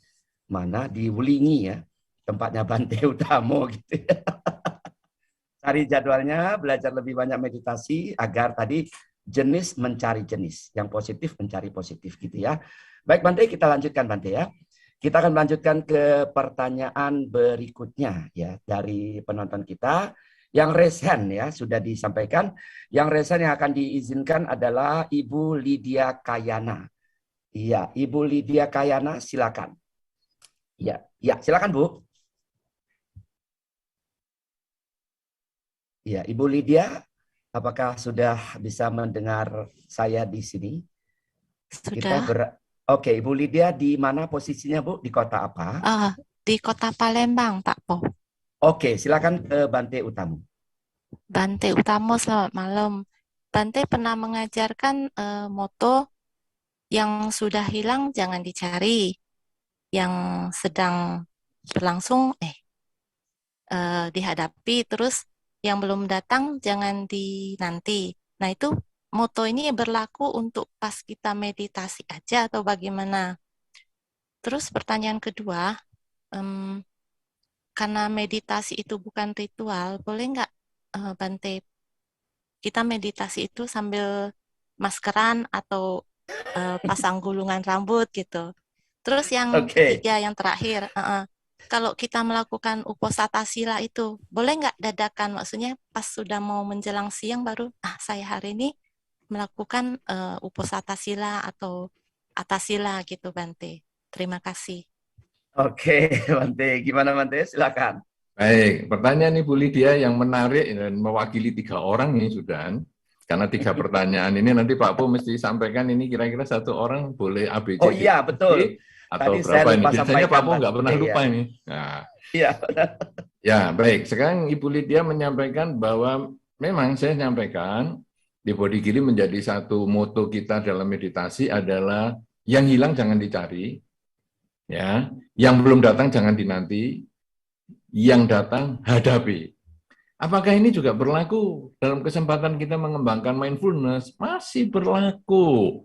mana? Di Wulingi ya. Tempatnya Bante Utamo gitu ya. Cari jadwalnya, belajar lebih banyak meditasi agar tadi jenis mencari jenis. Yang positif mencari positif gitu ya. Baik Bante, kita lanjutkan Bante ya. Kita akan melanjutkan ke pertanyaan berikutnya ya dari penonton kita. Yang raise hand ya sudah disampaikan. Yang raise hand yang akan diizinkan adalah Ibu Lydia Kayana. Iya, Ibu Lydia Kayana silakan. Ya, ya silakan Bu. Ya, Ibu Lydia, apakah sudah bisa mendengar saya di sini? Sudah. Oke, Ibu Lydia di mana posisinya Bu? Di kota apa? Di kota Palembang, Pak Po. Oke, silakan ke Bante Utamo. Bante Utamo, selamat malam. Bante pernah mengajarkan moto yang sudah hilang jangan dicari, yang sedang berlangsung dihadapi, terus yang belum datang jangan dinanti. Nah, itu moto ini berlaku untuk pas kita meditasi aja atau bagaimana? Terus pertanyaan kedua, karena meditasi itu bukan ritual, boleh nggak Bante kita meditasi itu sambil maskeran atau pasang gulungan rambut gitu. Terus yang Oke. ketiga, yang terakhir, kalau kita melakukan uposatha sila itu, boleh nggak dadakan? Maksudnya pas sudah mau menjelang siang baru, saya hari ini melakukan uposatha sila atau atasila gitu, Bante. Terima kasih. Oke, Bante. Gimana, Bante? Silakan. Baik, pertanyaan Ibu Lydia yang menarik dan mewakili 3 orang ini sudah. Karena 3 pertanyaan ini nanti Pak Po mesti sampaikan ini kira-kira 1 orang boleh A, B, Oh C, D, iya, betul. atau Tadi saya berapa ini. lupa Biasanya Pak sampaikan Po nggak pernah tadi. lupa Ya. ini. Nah, Iya. ya baik, sekarang Ibu Lydia menyampaikan bahwa memang saya nyampaikan di Body Healing menjadi satu moto kita dalam meditasi adalah yang hilang jangan dicari, ya, yang belum datang jangan dinanti, yang datang hadapi. Apakah ini juga berlaku dalam kesempatan kita mengembangkan mindfulness? Masih berlaku.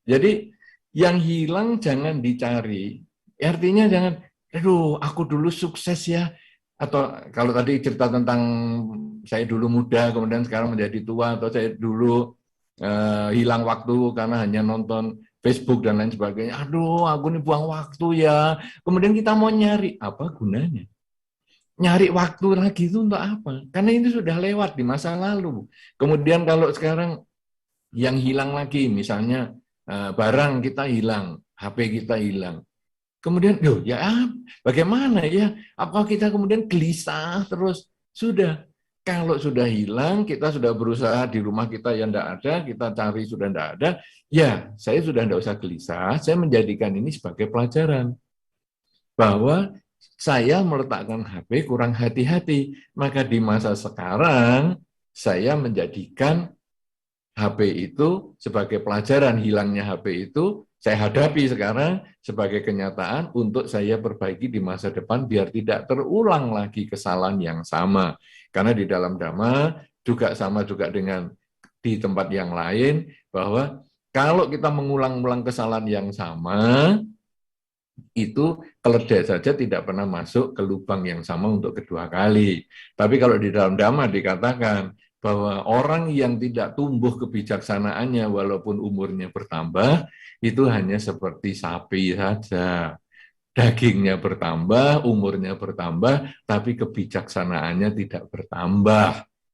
Jadi yang hilang jangan dicari. Artinya jangan, aduh aku dulu sukses ya. Atau kalau tadi cerita tentang saya dulu muda kemudian sekarang menjadi tua, atau saya dulu hilang waktu karena hanya nonton Facebook dan lain sebagainya. Aduh aku ini buang waktu ya. Kemudian kita mau nyari, apa gunanya? Nyari waktu lagi itu untuk apa? Karena ini sudah lewat di masa lalu. Kemudian kalau sekarang yang hilang lagi, misalnya barang kita hilang, HP kita hilang. Kemudian, bagaimana ya? Apa kita kemudian gelisah terus? Sudah, kalau sudah hilang, kita sudah berusaha di rumah kita yang tidak ada, kita cari sudah tidak ada, ya saya sudah tidak usah gelisah, saya menjadikan ini sebagai pelajaran. Bahwa saya meletakkan HP kurang hati-hati, maka di masa sekarang saya menjadikan HP itu sebagai pelajaran. Hilangnya HP itu saya hadapi sekarang sebagai kenyataan untuk saya perbaiki di masa depan biar tidak terulang lagi kesalahan yang sama. Karena di dalam Dhamma juga sama juga dengan di tempat yang lain, bahwa kalau kita mengulang-ulang kesalahan yang sama, itu keledai saja tidak pernah masuk ke lubang yang sama untuk kedua kali. Tapi kalau di dalam Dhamma dikatakan bahwa orang yang tidak tumbuh kebijaksanaannya walaupun umurnya bertambah, itu hanya seperti sapi saja. Dagingnya bertambah, umurnya bertambah, tapi kebijaksanaannya tidak bertambah.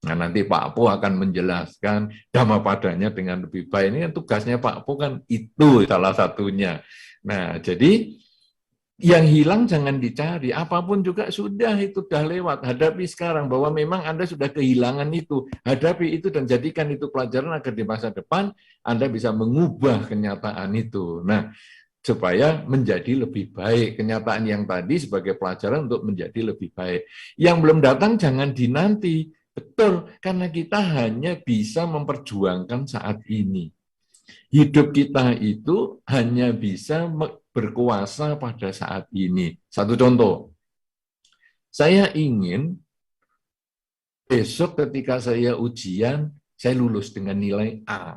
Nah, nanti Pak Po akan menjelaskan Dhammapadanya dengan lebih baik. Ini kan tugasnya Pak Po kan itu salah satunya. Nah, jadi yang hilang jangan dicari, apapun juga sudah lewat. Hadapi sekarang bahwa memang Anda sudah kehilangan itu. Hadapi itu dan jadikan itu pelajaran agar di masa depan Anda bisa mengubah kenyataan itu. Nah, supaya menjadi lebih baik. Kenyataan yang tadi sebagai pelajaran untuk menjadi lebih baik. Yang belum datang jangan dinanti. Betul, karena kita hanya bisa memperjuangkan saat ini. Hidup kita itu hanya bisa berkuasa pada saat ini. Satu contoh, saya ingin besok ketika saya ujian, saya lulus dengan nilai A.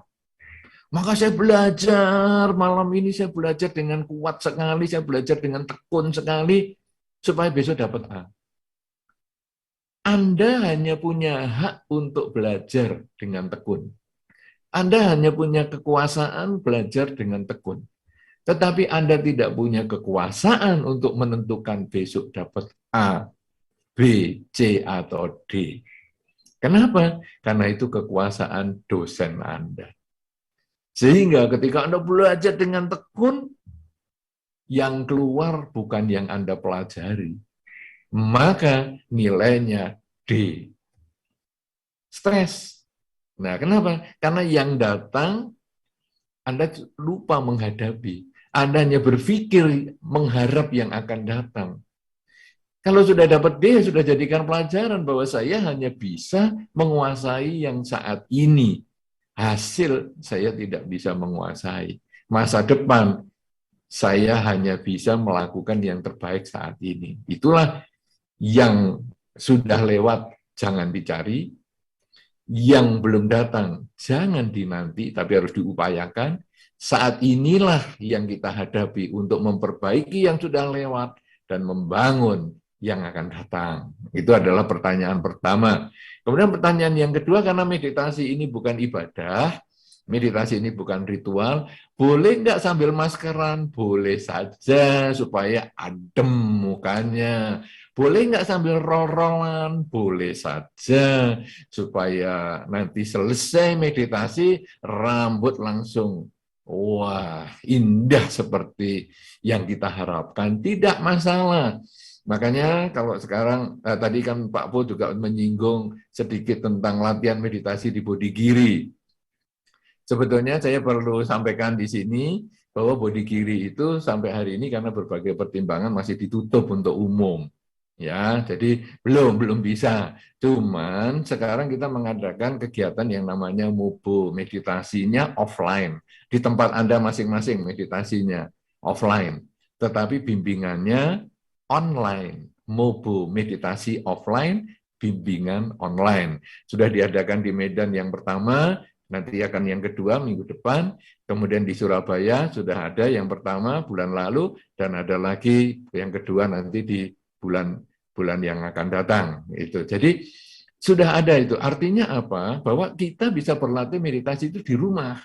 Maka saya belajar, malam ini saya belajar dengan kuat sekali, saya belajar dengan tekun sekali, supaya besok dapat A. Anda hanya punya hak untuk belajar dengan tekun. Anda hanya punya kekuasaan belajar dengan tekun. Tetapi Anda tidak punya kekuasaan untuk menentukan besok dapat A, B, C, atau D. Kenapa? Karena itu kekuasaan dosen Anda. Sehingga ketika Anda belajar dengan tekun, yang keluar bukan yang Anda pelajari. Maka nilainya D. Stres. Nah, kenapa? Karena yang datang, Anda lupa menghadapi. Anda hanya berpikir mengharap yang akan datang. Kalau sudah dapat D, sudah jadikan pelajaran bahwa saya hanya bisa menguasai yang saat ini. Hasil saya tidak bisa menguasai. Masa depan, saya hanya bisa melakukan yang terbaik saat ini. Itulah yang sudah lewat jangan dicari, yang belum datang jangan dinanti, tapi harus diupayakan. Saat inilah yang kita hadapi untuk memperbaiki yang sudah lewat dan membangun yang akan datang. Itu adalah pertanyaan pertama. Kemudian pertanyaan yang kedua, karena meditasi ini bukan ibadah, meditasi ini bukan ritual, boleh nggak sambil maskeran? Boleh saja, supaya adem mukanya. Boleh nggak sambil roll-rollan? Boleh saja, supaya nanti selesai meditasi, rambut langsung, wah, indah seperti yang kita harapkan. Tidak masalah. Makanya kalau sekarang, tadi kan Pak Po juga menyinggung sedikit tentang latihan meditasi di Bodhigiri. Sebetulnya saya perlu sampaikan di sini bahwa Bodhigiri itu sampai hari ini karena berbagai pertimbangan masih ditutup untuk umum. Ya, jadi belum bisa. Cuman sekarang kita mengadakan kegiatan yang namanya Mobo, meditasinya offline. Di tempat Anda masing-masing meditasinya offline. Tetapi bimbingannya online. Mobo, meditasi offline, bimbingan online. Sudah diadakan di Medan yang pertama, nanti akan yang kedua minggu depan, kemudian di Surabaya sudah ada yang pertama bulan lalu, dan ada lagi yang kedua nanti di bulan yang akan datang. Itu. Jadi sudah ada itu. Artinya apa? Bahwa kita bisa berlatih meditasi itu di rumah.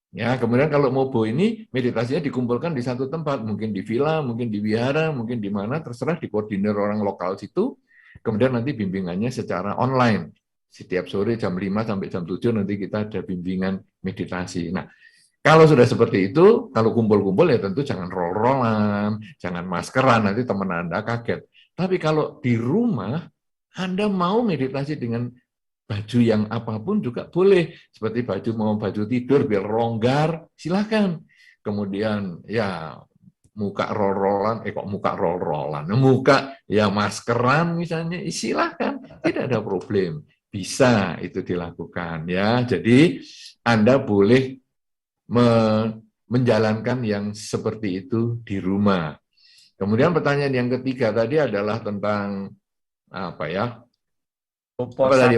Ya, kemudian kalau Mobo ini meditasinya dikumpulkan di satu tempat, mungkin di villa, mungkin di wihara, mungkin di mana, terserah dikoordinir orang lokal situ. Kemudian nanti bimbingannya secara online. Setiap sore jam 5 sampai jam 7 nanti kita ada bimbingan meditasi. Nah, kalau sudah seperti itu, kalau kumpul-kumpul ya tentu jangan roll-rollan, jangan maskeran, nanti teman Anda kaget. Tapi kalau di rumah, Anda mau meditasi dengan baju yang apapun juga boleh. Seperti baju tidur biar longgar, silakan. Kemudian ya muka roll-rollan, muka ya maskeran misalnya, silakan, tidak ada problem. Bisa itu dilakukan ya. Jadi Anda boleh menjalankan yang seperti itu di rumah. Kemudian pertanyaan yang ketiga tadi adalah tentang apa ya? Uposata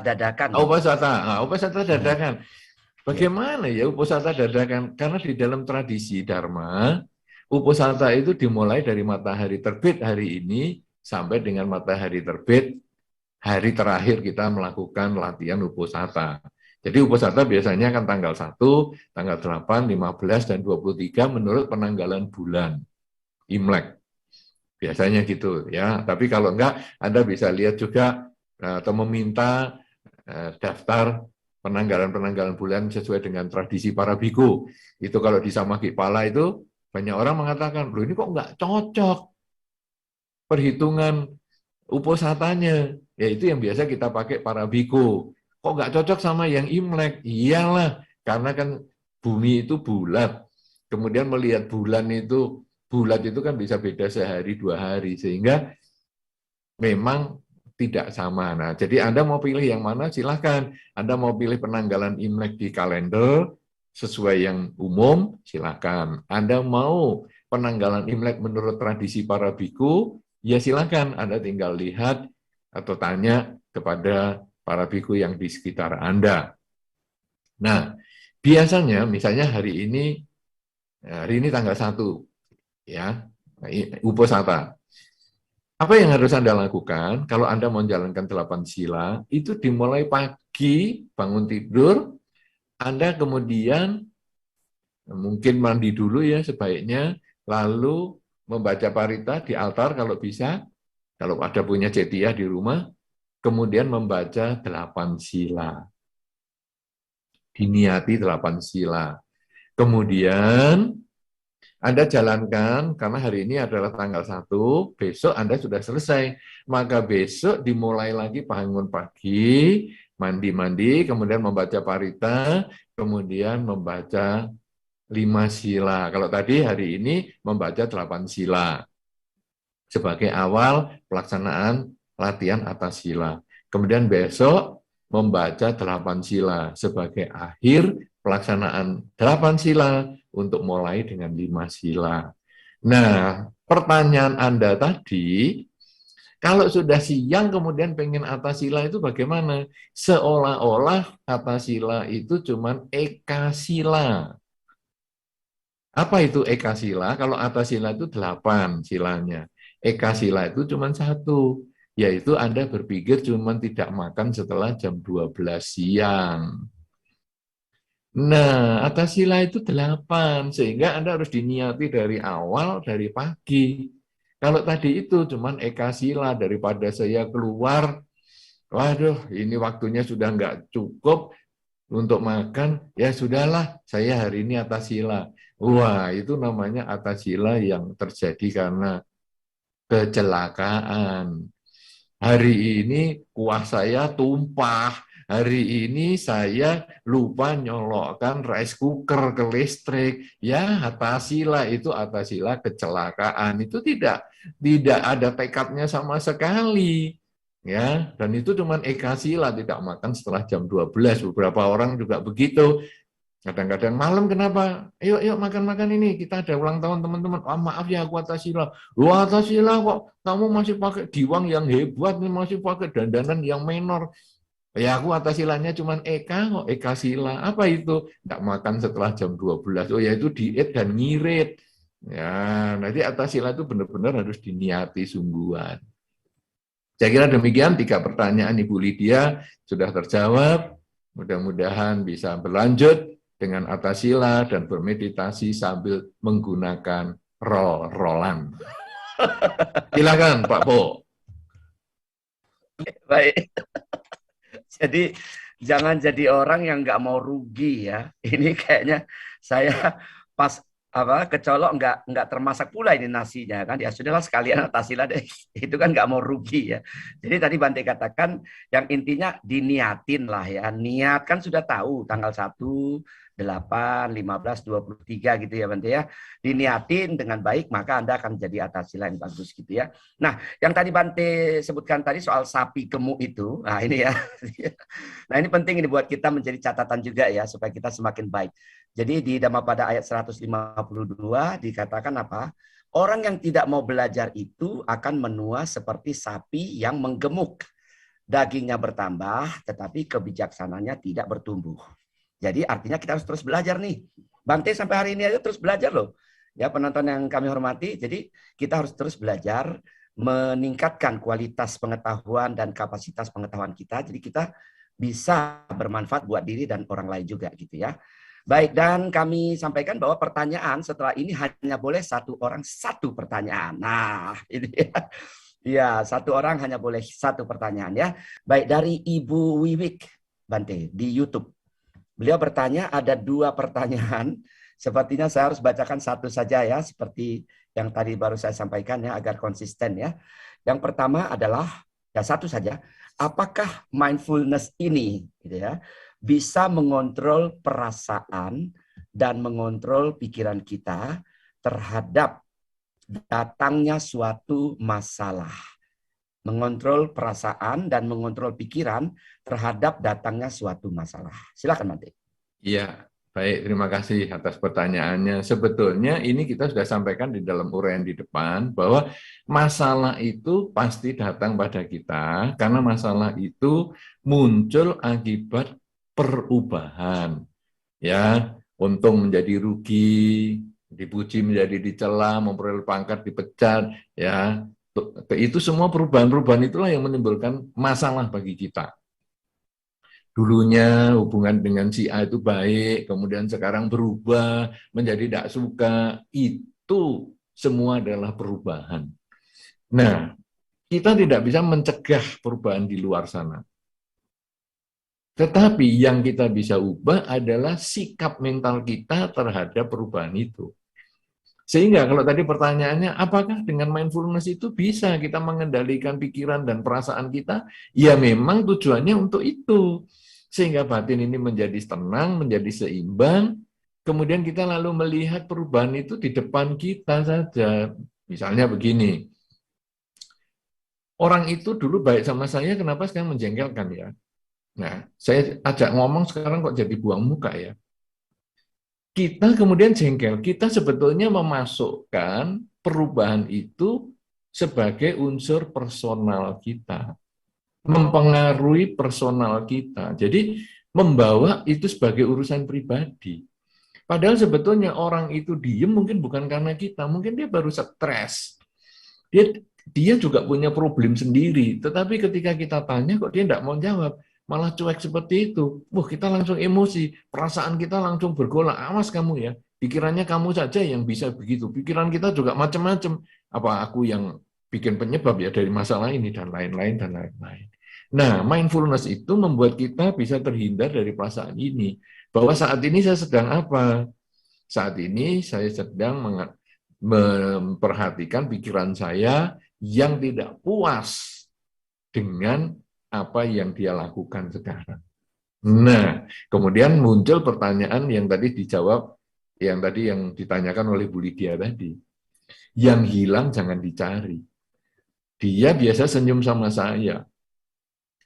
dadakan. Uposata dadakan. Bagaimana ya uposata dadakan? Karena di dalam tradisi Dharma, uposata itu dimulai dari matahari terbit hari ini sampai dengan matahari terbit hari terakhir kita melakukan latihan uposata. Jadi uposata biasanya kan tanggal 1, tanggal 8, 15, dan 23 menurut penanggalan bulan Imlek. Biasanya gitu ya. Tapi kalau enggak, Anda bisa lihat juga atau meminta daftar penanggalan bulan sesuai dengan tradisi para biku. Itu kalau di Samagipala itu banyak orang mengatakan, loh ini kok enggak cocok perhitungan uposatanya. Ya itu yang biasa kita pakai para biku. Kok nggak cocok sama yang Imlek? Iyalah, karena kan bumi itu bulat. Kemudian melihat bulat itu kan bisa beda sehari 2 hari, sehingga memang tidak sama. Nah, jadi Anda mau pilih yang mana silahkan. Anda mau pilih penanggalan Imlek di kalender sesuai yang umum, silahkan. Anda mau penanggalan Imlek menurut tradisi para biku, ya silahkan. Anda tinggal lihat atau tanya kepada para biku yang di sekitar Anda. Nah, biasanya misalnya hari ini tanggal 1, ya, uposata. Apa yang harus Anda lakukan kalau Anda mau menjalankan 8 sila, itu dimulai pagi, bangun tidur, Anda kemudian mungkin mandi dulu ya sebaiknya, lalu membaca parita di altar kalau bisa, kalau ada punya cetiyah di rumah, kemudian membaca 8 sila. Diniati 8 sila. Kemudian Anda jalankan, karena hari ini adalah tanggal 1, besok Anda sudah selesai. Maka besok dimulai lagi bangun pagi, mandi-mandi, kemudian membaca parita, kemudian membaca 5 sila. Kalau tadi hari ini membaca 8 sila. Sebagai awal pelaksanaan latihan atas sila. Kemudian besok membaca 8 sila sebagai akhir pelaksanaan 8 sila untuk mulai dengan 5 sila. Nah, pertanyaan Anda tadi, Kalau sudah siang kemudian pengen atasila itu bagaimana? Seolah-olah atasila itu cuman ekasila. Apa itu ekasila? Kalau atasila itu 8 silanya. Ekasila itu cuman 1, yaitu Anda berpikir cuman tidak makan setelah jam 12 siang. Nah, atasila itu 8, sehingga Anda harus diniati dari awal, dari pagi. Kalau tadi itu cuman ekasila, daripada saya keluar, waduh, ini waktunya sudah nggak cukup untuk makan, ya sudahlah, saya hari ini atasila. Wah, itu namanya atasila yang terjadi karena kecelakaan. Hari ini kuah saya tumpah, hari ini saya lupa nyolokkan rice cooker ke listrik. Ya, atasila itu atasila kecelakaan. Itu tidak ada tekadnya sama sekali. Ya, dan itu cuman ekasila, tidak makan setelah jam 12. Beberapa orang juga begitu. Kadang-kadang malam kenapa? Yuk makan-makan ini. Kita ada ulang tahun teman-teman. Oh, maaf ya aku atasila. Lu atasila kok kamu masih pakai diwang yang hebat nih, masih pakai dandanan yang menor. Ya aku atasilanya cuman Eka kok, Eka sila. Apa itu? Nggak makan setelah jam 12. Oh ya itu diet dan ngirit. Ya, nanti atasila itu benar-benar harus diniati sungguhan. Saya kira demikian 3 pertanyaan Ibu Lydia sudah terjawab. Mudah-mudahan bisa berlanjut dengan atasila dan bermeditasi sambil menggunakan roll-rollan. Silakan Pak Po. Baik. Jadi jangan jadi orang yang nggak mau rugi ya. Ini kayaknya saya pas kecolok nggak termasak pula ini nasinya kan. Ya sudahlah sekalian atasilah deh. Itu kan nggak mau rugi ya. Jadi tadi Bante katakan yang intinya diniatin lah ya. Niat kan sudah tahu tanggal 1, 8, 15, 23 gitu ya Bante ya. Diniatin dengan baik maka Anda akan jadi atasila yang bagus gitu ya. Nah, yang tadi Bante sebutkan tadi soal sapi gemuk itu. Nah, ini ya. Nah, ini penting ini buat kita menjadi catatan juga ya supaya kita semakin baik. Jadi di Dhammapada ayat 152 dikatakan apa? Orang yang tidak mau belajar itu akan menua seperti sapi yang menggemuk. Dagingnya bertambah tetapi kebijaksanaannya tidak bertumbuh. Jadi artinya kita harus terus belajar nih. Bante sampai hari ini aja terus belajar loh. Ya penonton yang kami hormati, jadi kita harus terus belajar meningkatkan kualitas pengetahuan dan kapasitas pengetahuan kita. Jadi kita bisa bermanfaat buat diri dan orang lain juga gitu ya. Baik, dan kami sampaikan bahwa pertanyaan setelah ini hanya boleh 1 orang 1 pertanyaan. Nah, ini ya. Ya, 1 orang hanya boleh 1 pertanyaan ya. Baik, dari Ibu Wiwik Bante di YouTube. Beliau bertanya ada 2 pertanyaan. Sepertinya saya harus bacakan 1 saja ya, seperti yang tadi baru saya sampaikan ya, agar konsisten ya. Yang pertama adalah, ya 1 saja, apakah mindfulness ini gitu ya, bisa mengontrol perasaan dan mengontrol pikiran kita terhadap datangnya suatu masalah. Mengontrol perasaan dan mengontrol pikiran terhadap datangnya suatu masalah. Silakan Bante. Iya, baik. Terima kasih atas pertanyaannya. Sebetulnya ini kita sudah sampaikan di dalam uraian di depan bahwa masalah itu pasti datang pada kita karena masalah itu muncul akibat perubahan. Ya, untung menjadi rugi, dipuji menjadi dicela, memperoleh pangkat dipecat, ya. Itu semua perubahan-perubahan itulah yang menimbulkan masalah bagi kita. Dulunya hubungan dengan si A itu baik, kemudian sekarang berubah menjadi tidak suka. Itu semua adalah perubahan. Nah, kita tidak bisa mencegah perubahan di luar sana. Tetapi yang kita bisa ubah adalah sikap mental kita terhadap perubahan itu. Sehingga kalau tadi pertanyaannya, apakah dengan mindfulness itu bisa kita mengendalikan pikiran dan perasaan kita? Ya memang tujuannya untuk itu. Sehingga batin ini menjadi tenang, menjadi seimbang, kemudian kita lalu melihat perubahan itu di depan kita saja. Misalnya begini, orang itu dulu baik sama saya, kenapa sekarang menjengkelkan ya? Nah, saya ajak ngomong sekarang kok jadi buang muka ya? Kita kemudian jengkel, kita sebetulnya memasukkan perubahan itu sebagai unsur personal kita, mempengaruhi personal kita. Jadi membawa itu sebagai urusan pribadi. Padahal sebetulnya orang itu diem mungkin bukan karena kita, mungkin dia baru stres. Dia juga punya problem sendiri, tetapi ketika kita tanya kok dia tidak mau jawab, malah cuek seperti itu. Kita langsung emosi, perasaan kita langsung bergolak. Awas kamu ya, pikirannya kamu saja yang bisa begitu. Pikiran kita juga macam-macam. Apa aku yang bikin penyebab ya dari masalah ini dan lain-lain dan lain-lain. Nah, mindfulness itu membuat kita bisa terhindar dari perasaan ini. Bahwa saat ini saya sedang apa? Saat ini saya sedang memperhatikan pikiran saya yang tidak puas dengan apa yang dia lakukan sekarang. Nah, kemudian muncul pertanyaan yang tadi dijawab, yang ditanyakan oleh Bu Lydia tadi. Yang hilang jangan dicari. Dia biasa senyum sama saya.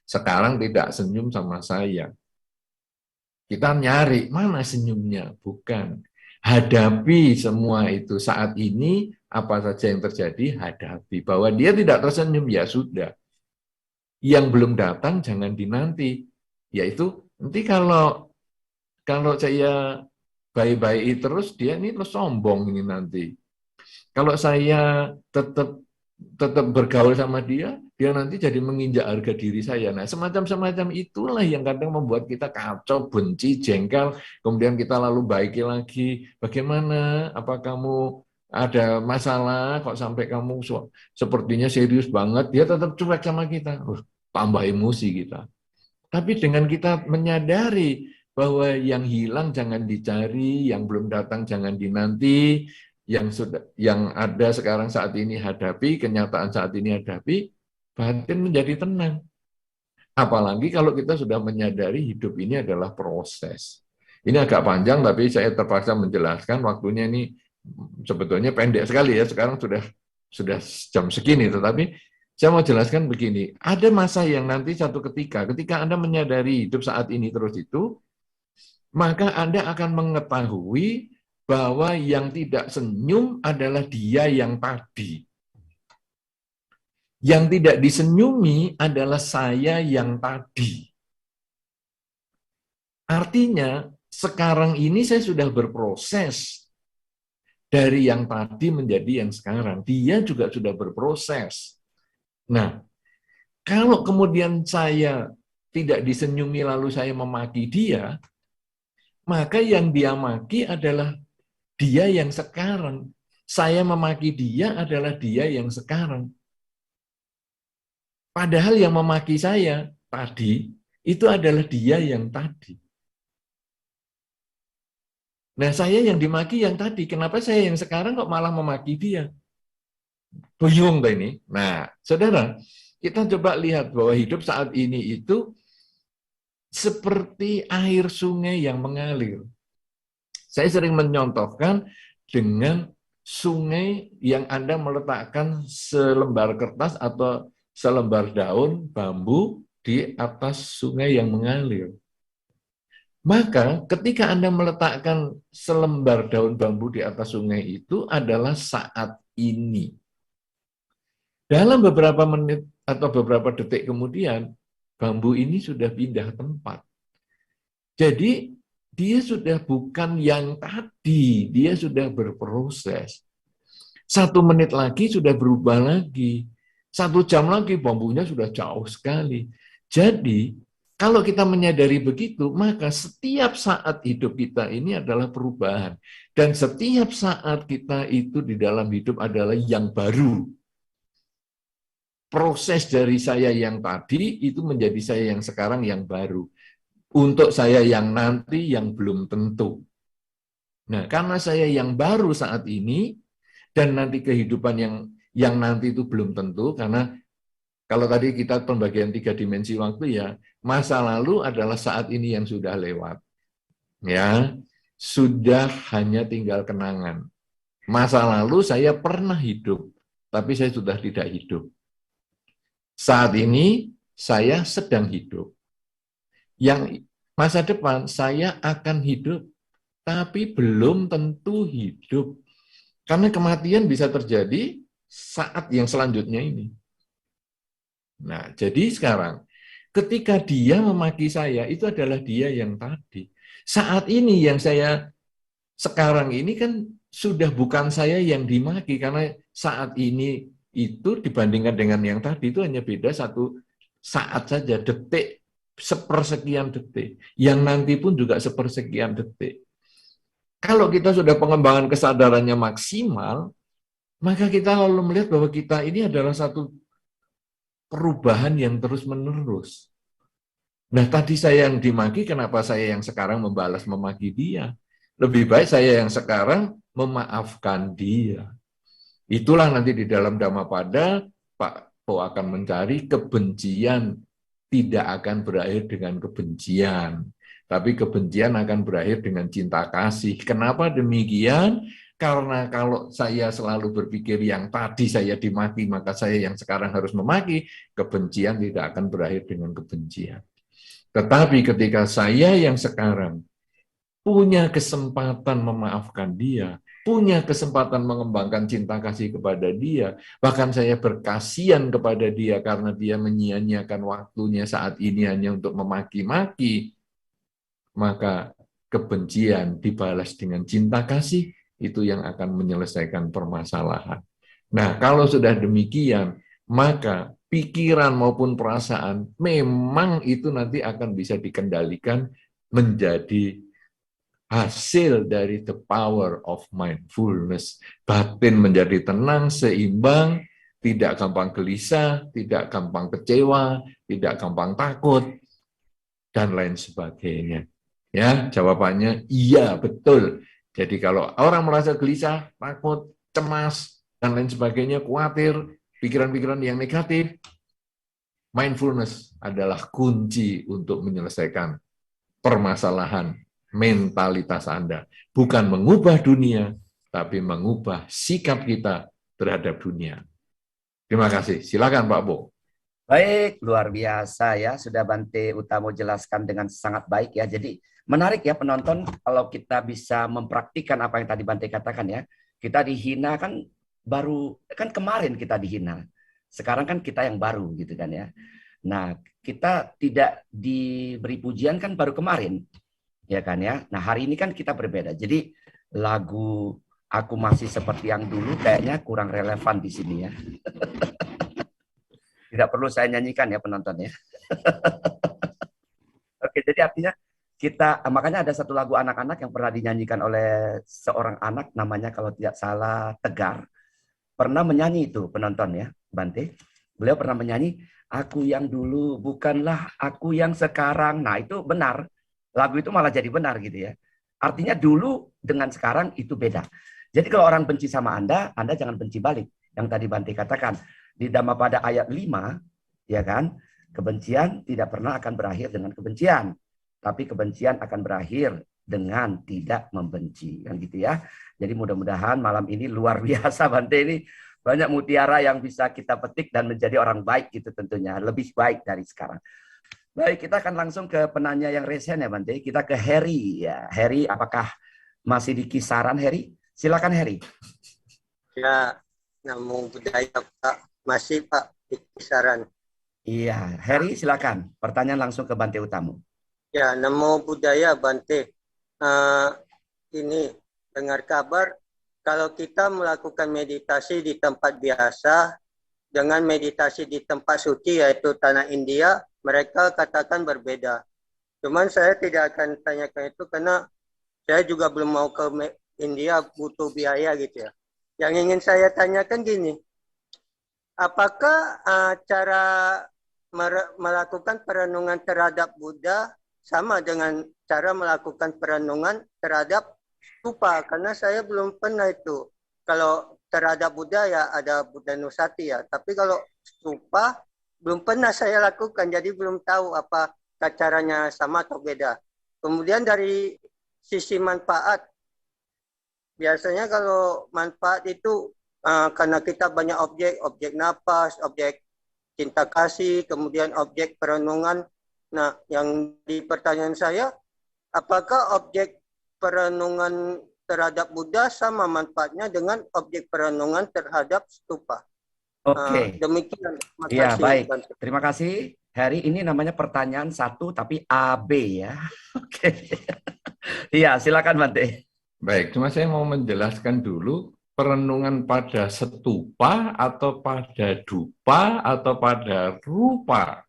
Sekarang tidak senyum sama saya. Kita nyari, mana senyumnya? Bukan. Hadapi semua itu. Saat ini, apa saja yang terjadi, hadapi. Bahwa dia tidak tersenyum, ya sudah. Yang belum datang, jangan dinanti. Yaitu, nanti kalau saya baik-baik terus, dia ini terus sombong ini nanti. Kalau saya tetap bergaul sama dia nanti jadi menginjak harga diri saya. Nah, semacam itulah yang kadang membuat kita kacau, benci, jengkel, kemudian kita lalu baiki lagi. Bagaimana? Apa kamu ada masalah? Kok sampai kamu sepertinya serius banget? Dia tetap cuek sama kita. Tambah emosi kita. Tapi dengan kita menyadari bahwa yang hilang jangan dicari, yang belum datang jangan dinanti, yang ada sekarang saat ini hadapi, kenyataan saat ini hadapi, batin menjadi tenang. Apalagi kalau kita sudah menyadari hidup ini adalah proses. Ini agak panjang, tapi saya terpaksa menjelaskan, waktunya ini sebetulnya pendek sekali ya, sekarang sudah jam segini, tetapi saya mau jelaskan begini, ada masa yang nanti satu ketika Anda menyadari hidup saat ini terus itu, maka Anda akan mengetahui bahwa yang tidak senyum adalah dia yang tadi. Yang tidak disenyumi adalah saya yang tadi. Artinya, sekarang ini saya sudah berproses dari yang tadi menjadi yang sekarang. Dia juga sudah berproses. Nah, kalau kemudian saya tidak disenyumi lalu saya memaki dia, maka yang dia maki adalah dia yang sekarang. Saya memaki dia adalah dia yang sekarang. Padahal yang memaki saya tadi, itu adalah dia yang tadi. Nah, saya yang dimaki yang tadi, kenapa saya yang sekarang kok malah memaki dia? Bingung ini. Nah, saudara, kita coba lihat bahwa hidup saat ini itu seperti air sungai yang mengalir. Saya sering menyontohkan dengan sungai yang Anda meletakkan selembar kertas atau selembar daun bambu di atas sungai yang mengalir. Maka ketika Anda meletakkan selembar daun bambu di atas sungai itu adalah saat ini. Dalam beberapa menit atau beberapa detik kemudian, bambu ini sudah pindah tempat. Jadi, dia sudah bukan yang tadi, dia sudah berproses. 1 menit lagi sudah berubah lagi. 1 jam lagi bambunya sudah jauh sekali. Jadi, kalau kita menyadari begitu, maka setiap saat hidup kita ini adalah perubahan. Dan setiap saat kita itu di dalam hidup adalah yang baru. Proses dari saya yang tadi itu menjadi saya yang sekarang yang baru. Untuk saya yang nanti yang belum tentu. Nah, karena saya yang baru saat ini, dan nanti kehidupan yang nanti itu belum tentu, karena kalau tadi kita pembagian 3 dimensi waktu ya, masa lalu adalah saat ini yang sudah lewat. Ya, sudah hanya tinggal kenangan. Masa lalu saya pernah hidup, tapi saya sudah tidak hidup. Saat ini saya sedang hidup. Yang masa depan saya akan hidup, tapi belum tentu hidup. Karena kematian bisa terjadi saat yang selanjutnya ini. Nah, jadi sekarang ketika dia memaki saya, itu adalah dia yang tadi. Saat ini yang saya sekarang ini kan sudah bukan saya yang dimaki, karena saat ini itu dibandingkan dengan yang tadi itu hanya beda satu saat saja, detik, sepersekian detik. Yang nanti pun juga sepersekian detik. Kalau kita sudah pengembangan kesadarannya maksimal, maka kita lalu melihat bahwa kita ini adalah satu perubahan yang terus-menerus. Nah, tadi saya yang dimaki, kenapa saya yang sekarang membalas memaki dia? Lebih baik saya yang sekarang memaafkan dia. Itulah nanti di dalam Dhammapada, Pak Po akan mencari kebencian tidak akan berakhir dengan kebencian. Tapi kebencian akan berakhir dengan cinta kasih. Kenapa demikian? Karena kalau saya selalu berpikir yang tadi saya dimaki, maka saya yang sekarang harus memaki, kebencian tidak akan berakhir dengan kebencian. Tetapi ketika saya yang sekarang punya kesempatan memaafkan dia, punya kesempatan mengembangkan cinta kasih kepada dia, bahkan saya berkasihan kepada dia karena dia menyia-nyiakan waktunya saat ini hanya untuk memaki-maki, maka kebencian dibalas dengan cinta kasih, itu yang akan menyelesaikan permasalahan. Nah, kalau sudah demikian, maka pikiran maupun perasaan memang itu nanti akan bisa dikendalikan menjadi hasil dari the power of mindfulness. Batin menjadi tenang, seimbang, tidak gampang gelisah, tidak gampang kecewa, tidak gampang takut, dan lain sebagainya. Ya, jawabannya iya, betul. Jadi kalau orang merasa gelisah, takut, cemas, dan lain sebagainya, khawatir, pikiran-pikiran yang negatif, mindfulness adalah kunci untuk menyelesaikan permasalahan mentalitas Anda. Bukan mengubah dunia, tapi mengubah sikap kita terhadap dunia. Terima kasih. Silakan Pak Bo. Baik, luar biasa ya. Sudah Bante Utamo jelaskan dengan sangat baik ya. Jadi menarik ya penonton kalau kita bisa mempraktikkan apa yang tadi Bante katakan ya. Kita dihina kan baru, kan kemarin kita dihina. Sekarang kan kita yang baru gitu kan ya. Nah, kita tidak diberi pujian kan baru kemarin. Ya kan ya. Nah, hari ini kan kita berbeda. Jadi lagu Aku Masih Seperti Yang Dulu kayaknya kurang relevan di sini ya. Tidak perlu saya nyanyikan ya penonton ya. Oke, jadi artinya kita, makanya ada satu lagu anak-anak yang pernah dinyanyikan oleh seorang anak, namanya kalau tidak salah Tegar. Pernah menyanyi itu penonton ya, Bante. Beliau pernah menyanyi, aku yang dulu bukanlah aku yang sekarang. Nah itu benar. Lagu itu malah jadi benar gitu ya. Artinya dulu dengan sekarang itu beda. Jadi kalau orang benci sama Anda jangan benci balik. Yang tadi Bante katakan. Di Dhammapada ayat 5, ya kan, kebencian tidak pernah akan berakhir dengan kebencian, tapi kebencian akan berakhir dengan tidak membenci, kan gitu ya. Jadi mudah-mudahan malam ini luar biasa Bante, ini banyak mutiara yang bisa kita petik dan menjadi orang baik gitu tentunya, lebih baik dari sekarang. Baik, kita akan langsung ke penanya yang resen ya Bante. Kita ke Heri ya. Heri, apakah masih di kisaran Heri? Silakan Heri. Ya, Namo Buddhaya Pak. Masih Pak di kisaran. Iya, Heri silakan. Pertanyaan langsung ke Bante Utamo. Ya, Namo Buddhaya Bante. Ini dengar kabar kalau kita melakukan meditasi di tempat biasa dengan meditasi di tempat suci yaitu tanah India, mereka katakan berbeda. Cuman saya tidak akan tanyakan itu karena saya juga belum mau ke India, butuh biaya gitu ya. Yang ingin saya tanyakan gini. Apakah cara melakukan perenungan terhadap Buddha sama dengan cara melakukan perenungan terhadap stupa? Karena saya belum pernah itu. Kalau terhadap Buddha ya ada Buddha Nusati ya. Tapi kalau stupa belum pernah saya lakukan. Jadi belum tahu apa caranya sama atau beda. Kemudian dari sisi manfaat. Biasanya kalau manfaat itu karena kita banyak objek napas, objek cinta kasih, kemudian objek perenungan. Nah, yang di pertanyaan saya, apakah objek perenungan terhadap Buddha sama manfaatnya dengan objek perenungan terhadap stupa. Oke. Demikian. Terima Iya, kasih, baik. Bante. Terima kasih. Harry, ini namanya pertanyaan satu tapi AB ya. Oke. Iya, silakan Bante. Baik, cuma saya mau menjelaskan dulu perenungan pada stupa atau pada dupa atau pada rupa.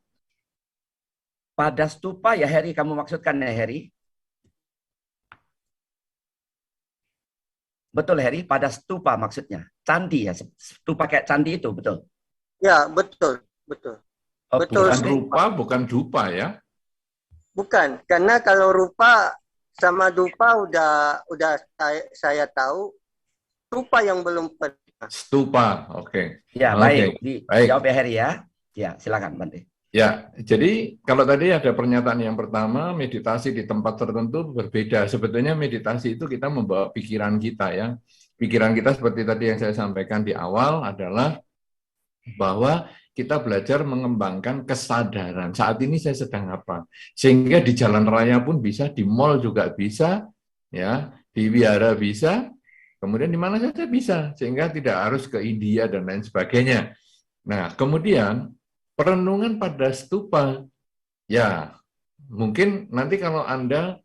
Pada stupa ya Harry, kamu maksudkan ya Harry? Betul Harry, pada stupa maksudnya. Candi ya, stupa kayak candi itu, betul? Ya, betul. Betul. Oke, Betul. Bukan rupa, bukan dupa ya. Bukan, karena kalau rupa sama dupa udah saya tahu, rupa yang belum pernah. Stupa, oke. Ya, Oke, baik. baik. Dijawab ya Harry ya. Ya, silakan Bante. Ya, jadi kalau tadi ada pernyataan yang pertama, meditasi di tempat tertentu berbeda. Sebetulnya meditasi itu kita membawa pikiran kita ya. Pikiran kita seperti tadi yang saya sampaikan di awal adalah bahwa kita belajar mengembangkan kesadaran. Saat ini saya sedang apa? Sehingga di jalan raya pun bisa, di mall juga bisa, ya, di wihara bisa, kemudian di mana saja bisa, sehingga tidak harus ke India dan lain sebagainya. Nah, kemudian perenungan pada stupa, ya mungkin nanti kalau Anda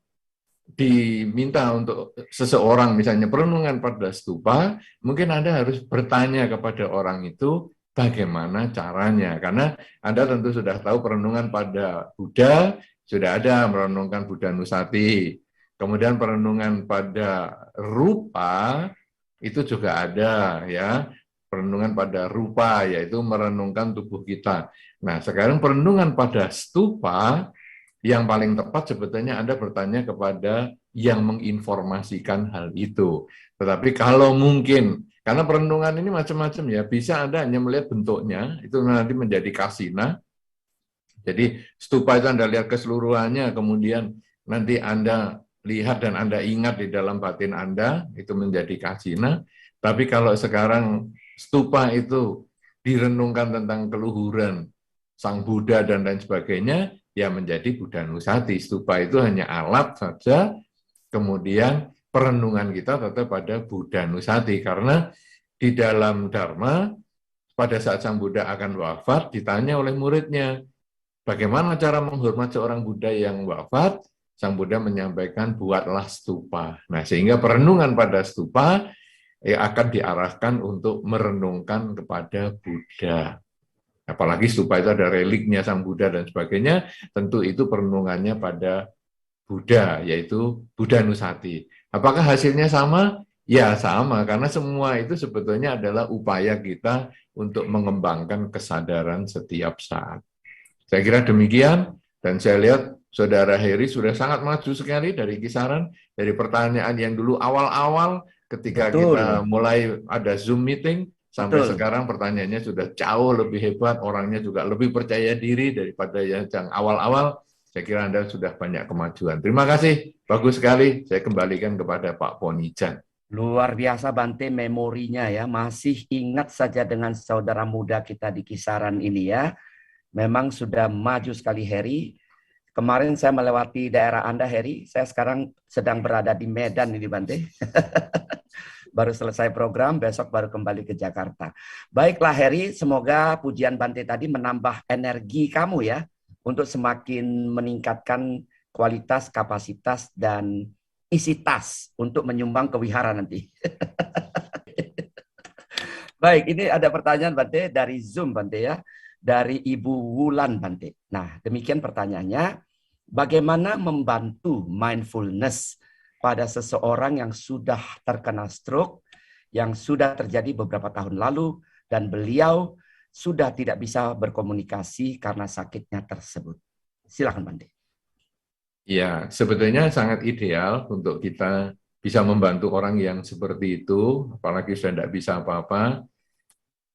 diminta untuk seseorang misalnya perenungan pada stupa, mungkin Anda harus bertanya kepada orang itu bagaimana caranya. Karena Anda tentu sudah tahu perenungan pada Buddha, sudah ada merenungkan Buddha Nusati. Kemudian perenungan pada rupa, itu juga ada ya. Perenungan pada rupa, yaitu merenungkan tubuh kita. Nah, sekarang perenungan pada stupa, yang paling tepat sebetulnya Anda bertanya kepada yang menginformasikan hal itu. Tetapi kalau mungkin, karena perenungan ini macam-macam ya, bisa Anda hanya melihat bentuknya, itu nanti menjadi kasina. Jadi stupa itu Anda lihat keseluruhannya, kemudian nanti Anda lihat dan Anda ingat di dalam batin Anda, itu menjadi kasina. Tapi kalau sekarang stupa itu direnungkan tentang keluhuran Sang Buddha dan lain sebagainya, ya menjadi Buddha Nusati. Stupa itu hanya alat saja, kemudian perenungan kita tetap pada Buddha Nusati. Karena di dalam Dharma, pada saat Sang Buddha akan wafat, ditanya oleh muridnya, bagaimana cara menghormat seorang Buddha yang wafat? Sang Buddha menyampaikan, buatlah stupa. Nah, sehingga perenungan pada stupa akan diarahkan untuk merenungkan kepada Buddha. Apalagi stupa itu ada reliknya Sang Buddha dan sebagainya, tentu itu perenungannya pada Buddha, yaitu Buddha Nusati. Apakah hasilnya sama? Ya sama, karena semua itu sebetulnya adalah upaya kita untuk mengembangkan kesadaran setiap saat. Saya kira demikian, dan saya lihat Saudara Heri sudah sangat maju sekali dari kisaran, dari pertanyaan yang dulu awal-awal, ketika kita mulai ada Zoom meeting, sampai sekarang pertanyaannya sudah jauh lebih hebat, orangnya juga lebih percaya diri daripada yang awal-awal. Saya kira Anda sudah banyak kemajuan. Terima kasih, bagus sekali. Saya kembalikan kepada Pak Ponijan. Luar biasa Bante memorinya ya, masih ingat saja dengan saudara muda kita di kisaran ini ya. Memang sudah maju sekali Heri. Kemarin saya melewati daerah Anda, Heri. Saya sekarang sedang berada di Medan ini, Bante. Baru selesai program, besok baru kembali ke Jakarta. Baiklah, Heri. Semoga pujian Bante tadi menambah energi kamu ya, untuk semakin meningkatkan kualitas, kapasitas, dan isi tas untuk menyumbang ke wihara nanti. Baik, ini ada pertanyaan Bante dari Zoom, Bante ya. Dari Ibu Wulan, Bante. Nah, demikian pertanyaannya. Bagaimana membantu mindfulness pada seseorang yang sudah terkena stroke, yang sudah terjadi beberapa tahun lalu, dan beliau sudah tidak bisa berkomunikasi karena sakitnya tersebut. Silakan, Bante. Ya, sebetulnya sangat ideal untuk kita bisa membantu orang yang seperti itu, apalagi sudah tidak bisa apa-apa.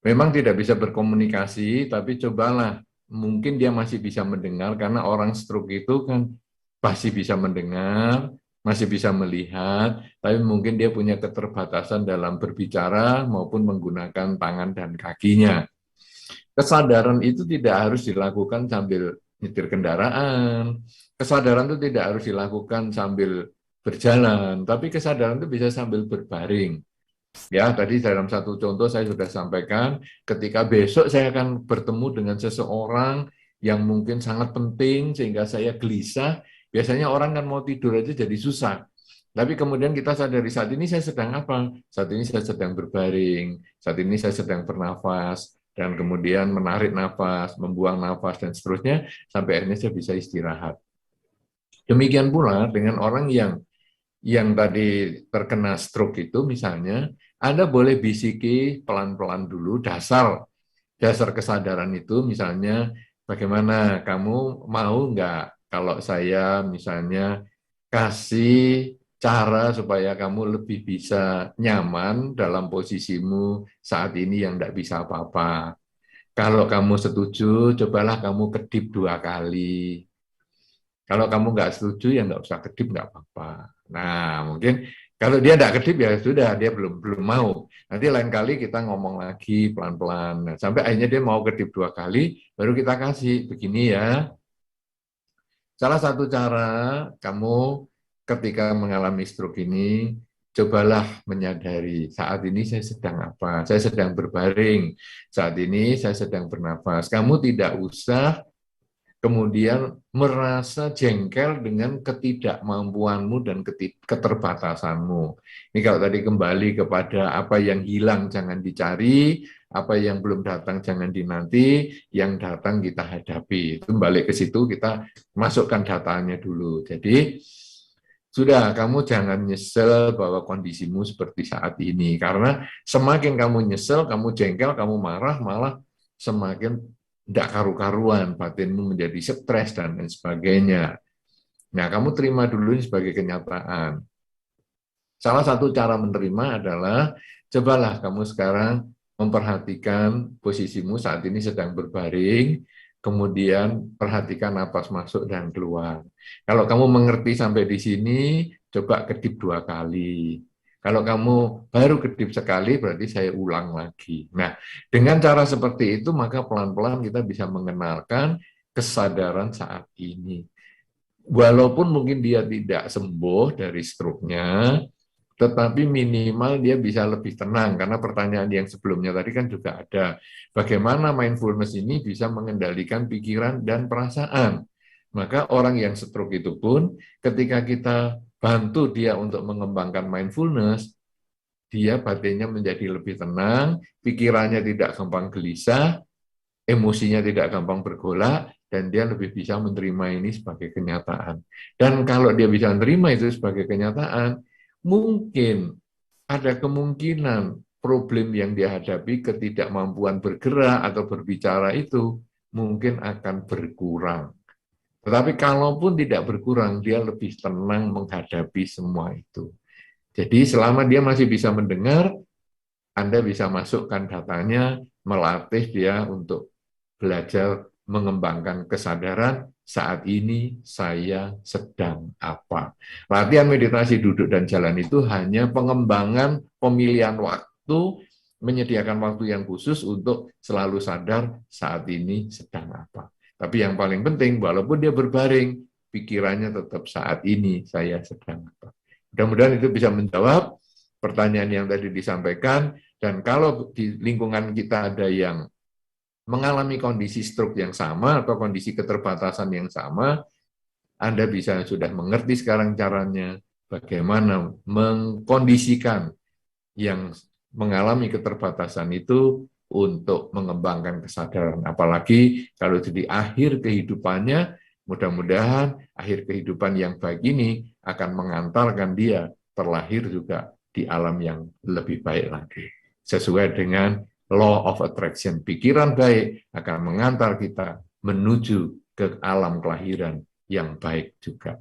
Memang tidak bisa berkomunikasi, tapi cobalah, mungkin dia masih bisa mendengar, karena orang stroke itu kan masih bisa mendengar, masih bisa melihat, tapi mungkin dia punya keterbatasan dalam berbicara maupun menggunakan tangan dan kakinya. Kesadaran itu tidak harus dilakukan sambil nyetir kendaraan, kesadaran itu tidak harus dilakukan sambil berjalan, tapi kesadaran itu bisa sambil berbaring. Ya, tadi dalam satu contoh saya sudah sampaikan, ketika besok saya akan bertemu dengan seseorang yang mungkin sangat penting sehingga saya gelisah, biasanya orang kan mau tidur aja jadi susah. Tapi kemudian kita sadari saat ini saya sedang apa? Saat ini saya sedang berbaring, saat ini saya sedang bernafas, dan kemudian menarik nafas, membuang nafas, dan seterusnya, sampai akhirnya saya bisa istirahat. Demikian pula dengan orang yang tadi terkena stroke itu misalnya, Anda boleh bisiki pelan-pelan dulu dasar kesadaran itu, misalnya bagaimana kamu mau nggak kalau saya misalnya kasih cara supaya kamu lebih bisa nyaman dalam posisimu saat ini yang nggak bisa apa-apa. Kalau kamu setuju, cobalah kamu kedip 2 kali. Kalau kamu nggak setuju, ya nggak usah kedip, nggak apa-apa. Nah, mungkin kalau dia nggak kedip, ya sudah, dia belum mau. Nanti lain kali kita ngomong lagi pelan-pelan. Nah, sampai akhirnya dia mau kedip 2 kali, baru kita kasih. Begini ya, salah satu cara kamu ketika mengalami stroke ini, cobalah menyadari saat ini saya sedang apa. Saya sedang berbaring, saat ini saya sedang bernafas. Kamu tidak usah kemudian merasa jengkel dengan ketidakmampuanmu dan keterbatasanmu. Ini kalau tadi kembali kepada apa yang hilang jangan dicari, apa yang belum datang jangan dinanti, yang datang kita hadapi. Itu balik ke situ, kita masukkan datanya dulu. Jadi sudah, kamu jangan nyesel bahwa kondisimu seperti saat ini. Karena semakin kamu nyesel, kamu jengkel, kamu marah, malah semakin tidak karu-karuan, batinmu menjadi stres dan lain sebagainya. Nah, kamu terima dulu ini sebagai kenyataan. Salah satu cara menerima adalah, cobalah kamu sekarang memperhatikan posisimu saat ini sedang berbaring, kemudian perhatikan napas masuk dan keluar. Kalau kamu mengerti sampai di sini, coba kedip 2 kali. Kalau kamu baru kedip sekali, berarti saya ulang lagi. Nah, dengan cara seperti itu, maka pelan-pelan kita bisa mengenalkan kesadaran saat ini. Walaupun mungkin dia tidak sembuh dari stroke-nya, tetapi minimal dia bisa lebih tenang. Karena pertanyaan yang sebelumnya tadi kan juga ada, bagaimana mindfulness ini bisa mengendalikan pikiran dan perasaan. Maka orang yang stroke itu pun, ketika kita bantu dia untuk mengembangkan mindfulness, dia batinnya menjadi lebih tenang, pikirannya tidak gampang gelisah, emosinya tidak gampang bergolak, dan dia lebih bisa menerima ini sebagai kenyataan. Dan kalau dia bisa menerima itu sebagai kenyataan, mungkin ada kemungkinan problem yang dihadapi, ketidakmampuan bergerak atau berbicara itu mungkin akan berkurang. Tetapi kalaupun tidak berkurang, dia lebih tenang menghadapi semua itu. Jadi selama dia masih bisa mendengar, Anda bisa masukkan datanya, melatih dia untuk belajar mengembangkan kesadaran saat ini saya sedang apa. Latihan meditasi duduk dan jalan itu hanya pengembangan pemilihan waktu, menyediakan waktu yang khusus untuk selalu sadar saat ini sedang apa. Tapi yang paling penting, walaupun dia berbaring, pikirannya tetap saat ini saya sedang apa. Mudah-mudahan itu bisa menjawab pertanyaan yang tadi disampaikan, dan kalau di lingkungan kita ada yang mengalami kondisi stroke yang sama atau kondisi keterbatasan yang sama, Anda bisa sudah mengerti sekarang caranya bagaimana mengkondisikan yang mengalami keterbatasan itu untuk mengembangkan kesadaran. Apalagi kalau di akhir kehidupannya, mudah-mudahan akhir kehidupan yang baik ini akan mengantarkan dia terlahir juga di alam yang lebih baik lagi. Sesuai dengan law of attraction, pikiran baik akan mengantar kita menuju ke alam kelahiran yang baik juga.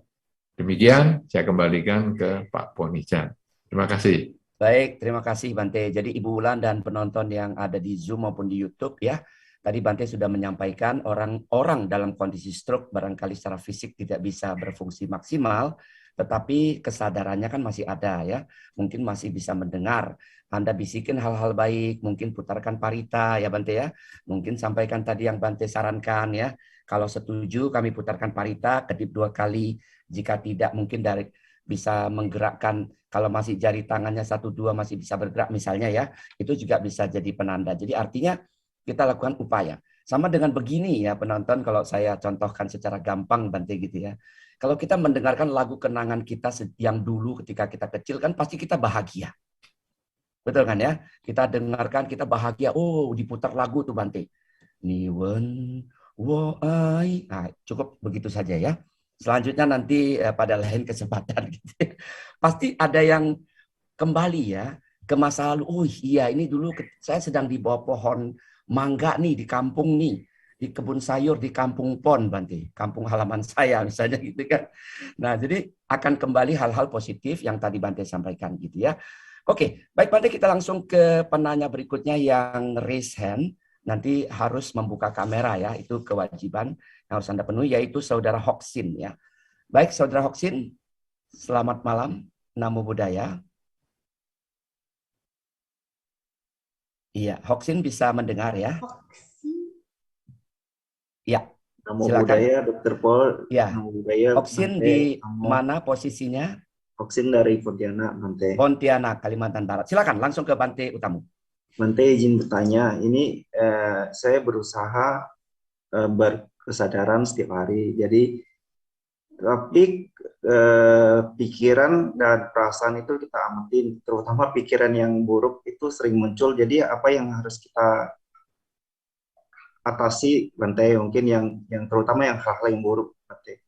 Demikian, saya kembalikan ke Pak Ponijan. Terima kasih. Baik, terima kasih Bante. Jadi Ibu Wulan dan penonton yang ada di Zoom maupun di YouTube ya, tadi Bante sudah menyampaikan orang-orang dalam kondisi stroke barangkali secara fisik tidak bisa berfungsi maksimal, tetapi kesadarannya kan masih ada ya, mungkin masih bisa mendengar. Anda bisikin hal-hal baik, mungkin putarkan parita ya Bante ya, mungkin sampaikan tadi yang Bante sarankan ya. Kalau setuju kami putarkan parita, kedip 2 kali, jika tidak mungkin dari bisa menggerakkan, kalau masih jari tangannya 1-2 masih bisa bergerak misalnya ya, itu juga bisa jadi penanda. Jadi artinya kita lakukan upaya. Sama dengan begini ya penonton, kalau saya contohkan secara gampang Bante gitu ya. Kalau kita mendengarkan lagu kenangan kita yang dulu ketika kita kecil kan pasti kita bahagia. Betul kan ya? Kita dengarkan, kita bahagia. Oh, diputar lagu tuh Bante. Niwen wo ai. Nah, cukup begitu saja ya. Selanjutnya nanti pada lain kesempatan gitu. Pasti ada yang kembali ya ke masa lalu. Oh iya, ini dulu saya sedang di bawah pohon mangga nih di kampung nih, di kebun sayur di Kampung Pon Bante, kampung halaman saya misalnya gitu kan. Nah, jadi akan kembali hal-hal positif yang tadi Bante sampaikan gitu ya. Oke, baik Bante, kita langsung ke penanya berikutnya yang raise hand. Nanti harus membuka kamera ya, itu kewajiban yang harus Anda penuhi, yaitu Saudara Hoksin ya. Baik, Saudara Hoksin, selamat malam, Namo Buddhaya. Iya, Hoksin bisa mendengar ya? Ya, Namo silakan. Buddhaya, Dr. Paul. Ya, Namo Buddhaya. Hoksin di mana posisinya? Hoksin dari Pontianak, Bante. Pontianak, Kalimantan Barat. Silakan, langsung ke Bante Utamu. Bante izin bertanya, ini saya berusaha berkesadaran setiap hari. Jadi, tapi pikiran dan perasaan itu kita amatin, terutama pikiran yang buruk itu sering muncul. Jadi apa yang harus kita atasi, Bante? Mungkin yang terutama yang hal-hal yang buruk, Bante.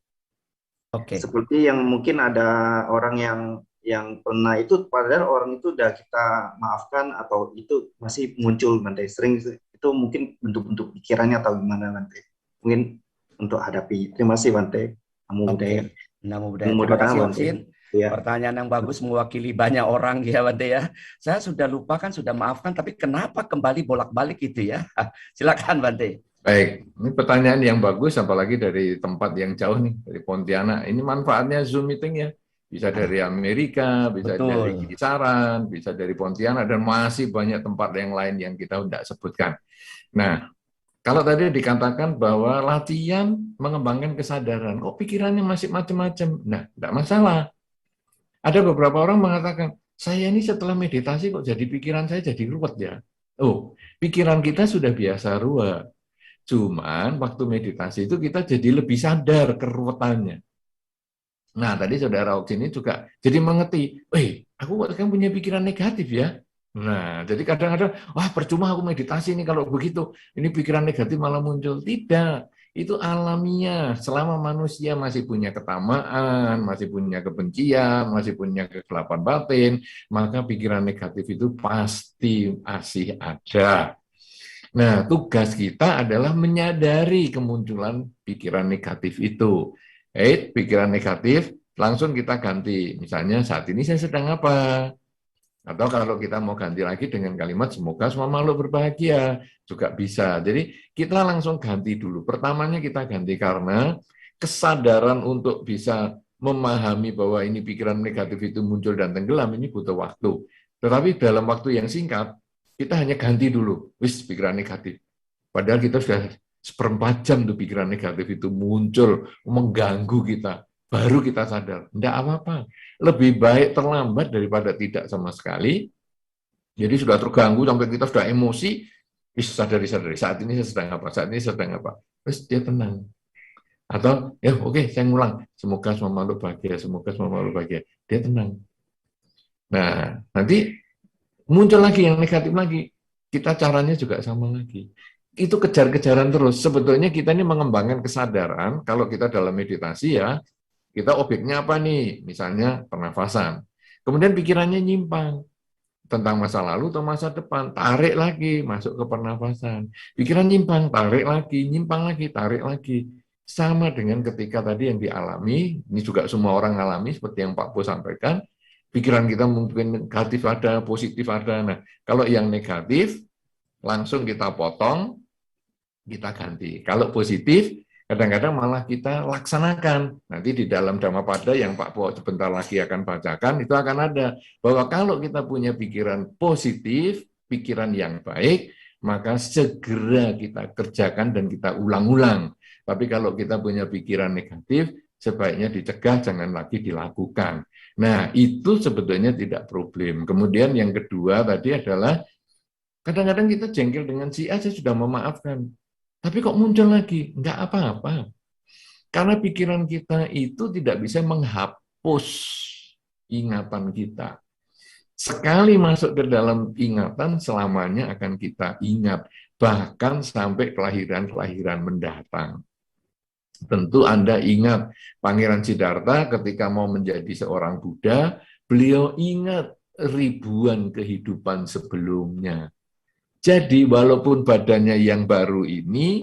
Oke. Seperti yang mungkin ada orang yang pernah itu, padahal orang itu udah kita maafkan atau itu masih muncul Bante. Sering itu mungkin bentuk-bentuk pikirannya atau gimana Bante. Mungkin untuk hadapi. Terima kasih Bante. Namo Buddhaya. Namo Buddhaya. Terima kasih Hoksin. Ya. Pertanyaan yang bagus mewakili banyak orang ya Bante ya. Saya sudah lupakan, sudah maafkan, tapi kenapa kembali bolak-balik itu ya? Silakan Bante. Baik, ini pertanyaan yang bagus, apalagi dari tempat yang jauh nih, dari Pontianak. Ini manfaatnya Zoom meeting ya. Bisa dari Amerika, bisa dari Kisaran, bisa dari Pontianak, dan masih banyak tempat yang lain yang kita tidak sebutkan. Nah, kalau tadi dikatakan bahwa latihan mengembangkan kesadaran, kok pikirannya masih macam-macam. Nah, tidak masalah. Ada beberapa orang mengatakan, saya ini setelah meditasi kok jadi pikiran saya jadi ruwet ya. Oh, pikiran kita sudah biasa ruwet. Cuman waktu meditasi itu kita jadi lebih sadar keruwetannya. Nah, tadi Saudara Hoksin ini juga jadi mengerti, aku kok kan punya pikiran negatif ya. Nah, jadi kadang-kadang, wah percuma aku meditasi ini kalau begitu, ini pikiran negatif malah muncul. Tidak, itu alamiah. Selama manusia masih punya ketamaan, masih punya kebencian, masih punya kegelapan batin, maka pikiran negatif itu pasti masih ada. Nah, tugas kita adalah menyadari kemunculan pikiran negatif itu. Pikiran negatif, langsung kita ganti. Misalnya, saat ini saya sedang apa? Atau kalau kita mau ganti lagi dengan kalimat, semoga semua makhluk berbahagia. Juga bisa. Jadi, kita langsung ganti dulu. Pertamanya kita ganti karena kesadaran untuk bisa memahami bahwa ini pikiran negatif itu muncul dan tenggelam, ini butuh waktu. Tetapi dalam waktu yang singkat, kita hanya ganti dulu, pikiran negatif. Padahal kita sudah 1/4 jam tuh pikiran negatif itu muncul, mengganggu kita. Baru kita sadar, enggak apa-apa. Lebih baik terlambat daripada tidak sama sekali. Jadi sudah terganggu sampai kita sudah emosi, sadari. Saat ini saya sedang apa? Saat ini sedang apa? Terus dia tenang. Atau, ya oke, saya ngulang. Semoga semua makhluk bahagia, semoga semua makhluk bahagia. Dia tenang. Nah, nanti muncul lagi yang negatif lagi. Kita caranya juga sama lagi. Itu kejar-kejaran terus. Sebetulnya kita ini mengembangkan kesadaran, kalau kita dalam meditasi ya, kita objeknya apa nih? Misalnya pernafasan. Kemudian pikirannya nyimpang tentang masa lalu atau masa depan. Tarik lagi, masuk ke pernafasan. Pikiran nyimpang, tarik lagi, nyimpang lagi, tarik lagi. Sama dengan ketika tadi yang dialami, ini juga semua orang alami, seperti yang Pak Po sampaikan, pikiran kita mungkin negatif ada, positif ada. Nah, kalau yang negatif, langsung kita potong, kita ganti. Kalau positif, kadang-kadang malah kita laksanakan. Nanti di dalam Dhammapada yang Pak Po sebentar lagi akan bacakan, itu akan ada. Bahwa kalau kita punya pikiran positif, pikiran yang baik, maka segera kita kerjakan dan kita ulang-ulang. Tapi kalau kita punya pikiran negatif, sebaiknya dicegah, jangan lagi dilakukan. Nah, itu sebetulnya tidak problem. Kemudian yang kedua tadi adalah kadang-kadang kita jengkel dengan si A, saya sudah memaafkan. Tapi kok muncul lagi? Enggak apa-apa. Karena pikiran kita itu tidak bisa menghapus ingatan kita. Sekali masuk ke dalam ingatan, selamanya akan kita ingat. Bahkan sampai kelahiran-kelahiran mendatang. Tentu Anda ingat Pangeran Siddhartha ketika mau menjadi seorang Buddha, beliau ingat ribuan kehidupan sebelumnya. Jadi walaupun badannya yang baru ini,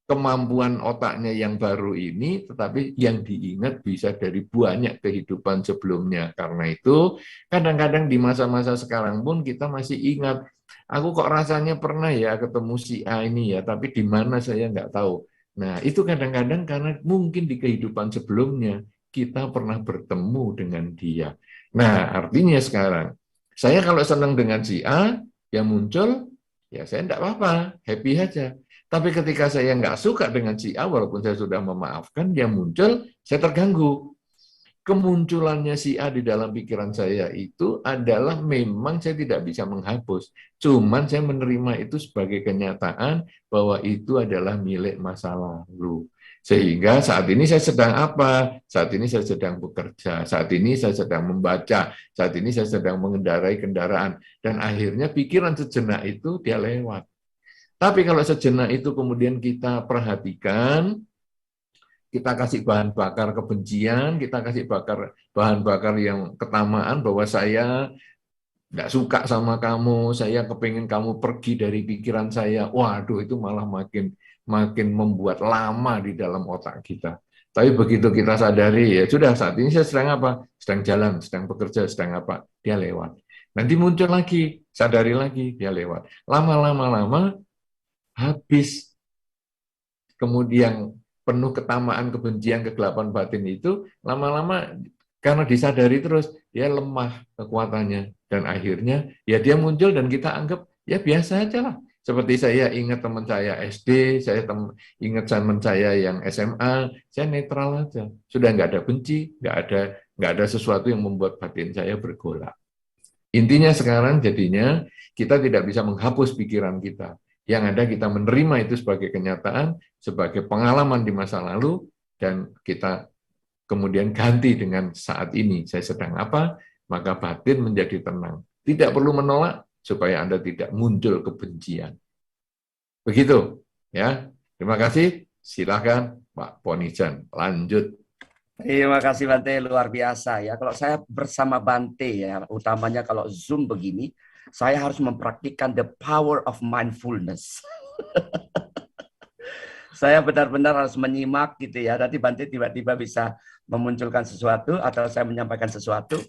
kemampuan otaknya yang baru ini, tetapi yang diingat bisa dari banyak kehidupan sebelumnya. Karena itu kadang-kadang di masa-masa sekarang pun kita masih ingat, aku kok rasanya pernah ya ketemu si A ini ya, tapi di mana saya nggak tahu. Nah, itu kadang-kadang karena mungkin di kehidupan sebelumnya kita pernah bertemu dengan dia. Nah, artinya sekarang, saya kalau senang dengan si A, yang muncul, ya saya enggak apa-apa, happy aja. Tapi ketika saya nggak suka dengan si A, walaupun saya sudah memaafkan, dia muncul, saya terganggu. Kemunculannya si A di dalam pikiran saya itu adalah memang saya tidak bisa menghapus. Cuman saya menerima itu sebagai kenyataan bahwa itu adalah milik masa lalu. Sehingga saat ini saya sedang apa? Saat ini saya sedang bekerja, saat ini saya sedang membaca, saat ini saya sedang mengendarai kendaraan. Dan akhirnya pikiran sejenak itu dia lewat. Tapi kalau sejenak itu kemudian kita perhatikan, kita kasih bahan bakar kebencian, kita kasih bahan bakar yang ketamaan bahwa saya nggak suka sama kamu, saya kepingin kamu pergi dari pikiran saya. Waduh, itu malah makin membuat lama di dalam otak kita. Tapi begitu kita sadari, ya sudah, saat ini saya sedang apa? Sedang jalan, sedang bekerja, sedang apa? Dia lewat. Nanti muncul lagi, sadari lagi, dia lewat. Lama-lama habis. Kemudian penuh ketamaan, kebencian, kegelapan batin itu, lama-lama karena disadari terus, dia lemah kekuatannya. Dan akhirnya, ya dia muncul dan kita anggap, ya biasa aja lah. Seperti saya ingat teman saya SD, saya ingat teman saya yang SMA, saya netral aja. Sudah nggak ada benci, nggak ada sesuatu yang membuat batin saya bergolak. Intinya sekarang jadinya, kita tidak bisa menghapus pikiran kita. Yang ada kita menerima itu sebagai kenyataan, sebagai pengalaman di masa lalu, dan kita kemudian ganti dengan saat ini. Saya sedang apa, maka batin menjadi tenang. Tidak perlu menolak, supaya Anda tidak muncul kebencian. Begitu. Ya. Terima kasih. Silakan Pak Ponijan. Lanjut. Terima kasih Bante, luar biasa ya. Kalau saya bersama Bante ya, utamanya kalau Zoom begini, saya harus mempraktikkan the power of mindfulness. Saya benar-benar harus menyimak gitu ya. Nanti Bante tiba-tiba bisa memunculkan sesuatu atau saya menyampaikan sesuatu,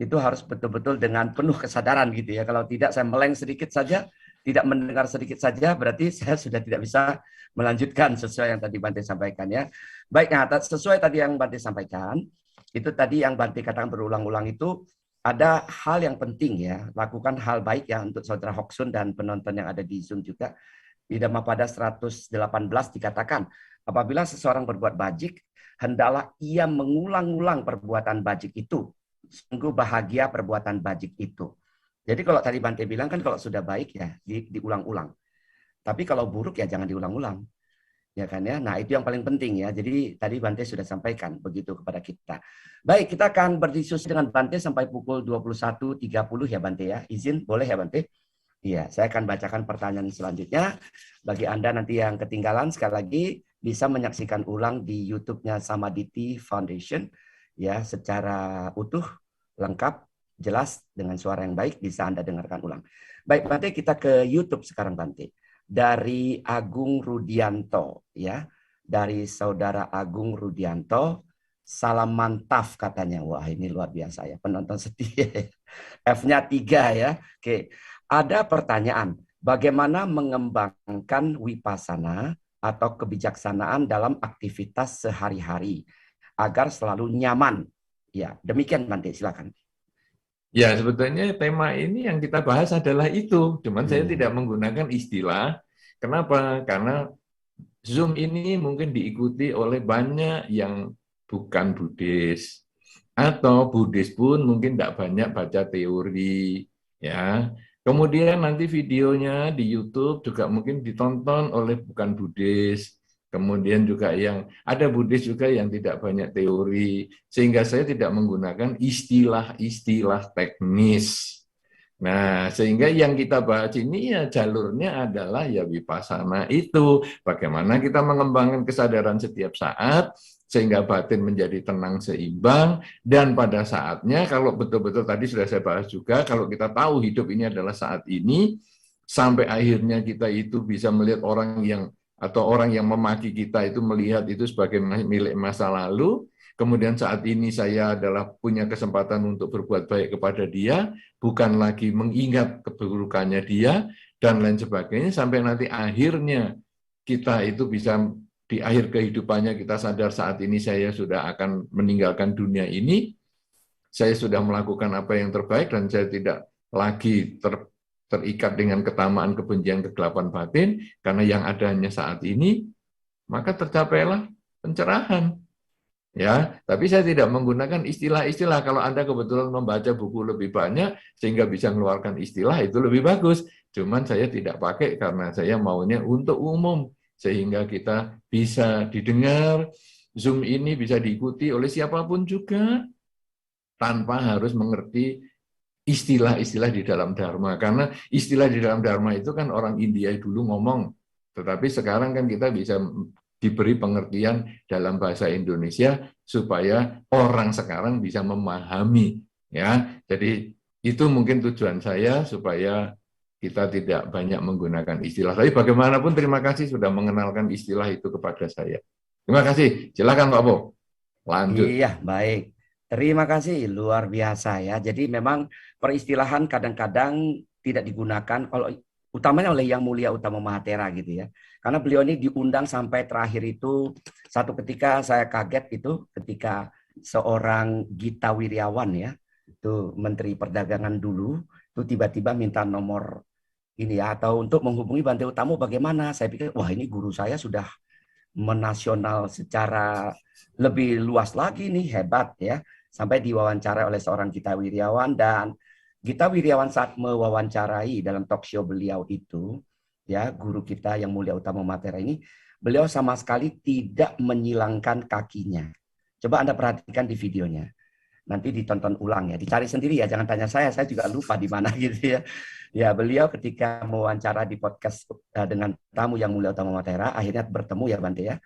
itu harus betul-betul dengan penuh kesadaran gitu ya. Kalau tidak saya meleng sedikit saja, tidak mendengar sedikit saja, berarti saya sudah tidak bisa melanjutkan sesuai yang tadi Bante sampaikan ya. Baik, nah, sesuai tadi yang Bante sampaikan, itu tadi yang Bante katakan berulang-ulang itu, ada hal yang penting ya, lakukan hal baik ya untuk saudara Hoksun dan penonton yang ada di Zoom juga. Di Dhammapada 118 dikatakan, apabila seseorang berbuat bajik, hendaklah ia mengulang-ulang perbuatan bajik itu. Sungguh bahagia perbuatan bajik itu. Jadi kalau tadi Bante bilang kan kalau sudah baik ya diulang-ulang. Tapi kalau buruk ya jangan diulang-ulang. Ya kan ya. Nah, itu yang paling penting ya. Jadi tadi Bante sudah sampaikan begitu kepada kita. Baik, kita akan berdiskusi dengan Bante sampai pukul 21.30 ya Bante ya. Izin boleh ya Bante? Iya, saya akan bacakan pertanyaan selanjutnya. Bagi Anda nanti yang ketinggalan, sekali lagi bisa menyaksikan ulang di YouTube-nya Samaditi Foundation ya, secara utuh, lengkap, jelas dengan suara yang baik bisa Anda dengarkan ulang. Baik Bante, kita ke YouTube sekarang Bante. Dari Agung Rudianto ya, dari saudara Agung Rudianto, salam mantap katanya. Wah, ini luar biasa ya, penonton setia. F-nya 3 ya. Oke. Ada pertanyaan, bagaimana mengembangkan wipasana atau kebijaksanaan dalam aktivitas sehari-hari agar selalu nyaman? Ya, demikian Bante, silakan. Ya, sebetulnya tema ini yang kita bahas adalah itu. Cuman saya tidak menggunakan istilah. Kenapa? Karena Zoom ini mungkin diikuti oleh banyak yang bukan Buddhis. Atau Buddhis pun mungkin tidak banyak baca teori, ya. Kemudian nanti videonya di YouTube juga mungkin ditonton oleh bukan Buddhis. Kemudian juga yang ada Buddhis juga yang tidak banyak teori, sehingga saya tidak menggunakan istilah-istilah teknis. Nah, sehingga yang kita bahas ini ya jalurnya adalah ya vipassana itu. Bagaimana kita mengembangkan kesadaran setiap saat, sehingga batin menjadi tenang seimbang, dan pada saatnya kalau betul-betul tadi sudah saya bahas juga, kalau kita tahu hidup ini adalah saat ini, sampai akhirnya kita itu bisa melihat orang yang atau orang yang memaki kita itu melihat itu sebagai milik masa lalu, kemudian saat ini saya adalah punya kesempatan untuk berbuat baik kepada dia, bukan lagi mengingat keburukannya dia, dan lain sebagainya, sampai nanti akhirnya kita itu bisa di akhir kehidupannya kita sadar saat ini saya sudah akan meninggalkan dunia ini, saya sudah melakukan apa yang terbaik dan saya tidak lagi terikat dengan ketamaan, kebencian, kegelapan batin, karena yang adanya saat ini, maka tercapailah pencerahan. Ya, tapi saya tidak menggunakan istilah-istilah. Kalau Anda kebetulan membaca buku lebih banyak sehingga bisa mengeluarkan istilah, itu lebih bagus. Cuman saya tidak pakai karena saya maunya untuk umum sehingga kita bisa didengar. Zoom ini bisa diikuti oleh siapapun juga tanpa harus mengerti istilah-istilah di dalam Dharma. Karena istilah di dalam Dharma itu kan orang India dulu ngomong, tetapi sekarang kan kita bisa diberi pengertian dalam bahasa Indonesia supaya orang sekarang bisa memahami, ya. Jadi itu mungkin tujuan saya supaya kita tidak banyak menggunakan istilah. Tapi bagaimanapun terima kasih sudah mengenalkan istilah itu kepada saya. Terima kasih. Silakan Pak Bo. Lanjut. Iya, baik. Terima kasih, luar biasa ya. Jadi memang peristilahan kadang-kadang tidak digunakan kalau utamanya oleh Yang Mulia Utama Mahathera gitu ya. Karena beliau ini diundang sampai terakhir itu, satu ketika saya kaget itu ketika seorang Gita Wirjawan ya, itu Menteri Perdagangan dulu, itu tiba-tiba minta nomor ini ya, atau untuk menghubungi Bante Utamo bagaimana. Saya pikir, wah ini guru saya sudah menasional secara lebih luas lagi nih, hebat ya. Sampai diwawancara oleh seorang Gita Wirjawan, dan Gita Wirjawan saat mewawancarai dalam talk show beliau itu, ya guru kita Yang Mulia Utama Mahathera ini, beliau sama sekali tidak menyilangkan kakinya. Coba Anda perhatikan di videonya. Nanti ditonton ulang ya, dicari sendiri ya, jangan tanya saya juga lupa di mana gitu ya. Ya beliau ketika mewawancara di podcast dengan tamu Yang Mulia Utama Mahathera, akhirnya bertemu ya Bante ya.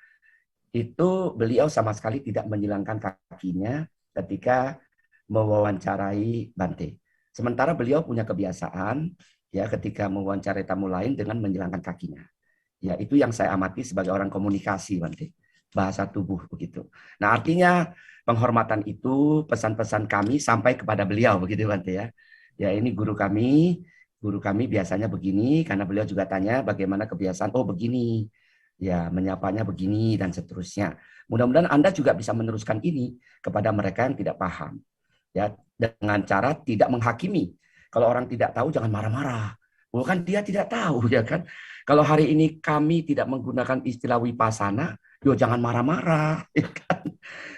Itu beliau sama sekali tidak menyilangkan kakinya ketika mewawancarai Bante. Sementara beliau punya kebiasaan ya ketika mewawancarai tamu lain dengan menyilangkan kakinya. Ya itu yang saya amati sebagai orang komunikasi Bante. Bahasa tubuh begitu. Nah artinya penghormatan itu pesan-pesan kami sampai kepada beliau begitu Bante ya. Ya ini guru kami biasanya begini karena beliau juga tanya bagaimana kebiasaan. Oh begini. Ya menyapanya begini dan seterusnya. Mudah-mudahan Anda juga bisa meneruskan ini kepada mereka yang tidak paham. Ya, dengan cara tidak menghakimi. Kalau orang tidak tahu jangan marah-marah. Bukan dia tidak tahu ya kan. Kalau hari ini kami tidak menggunakan istilah vipassana, yo jangan marah-marah ya kan.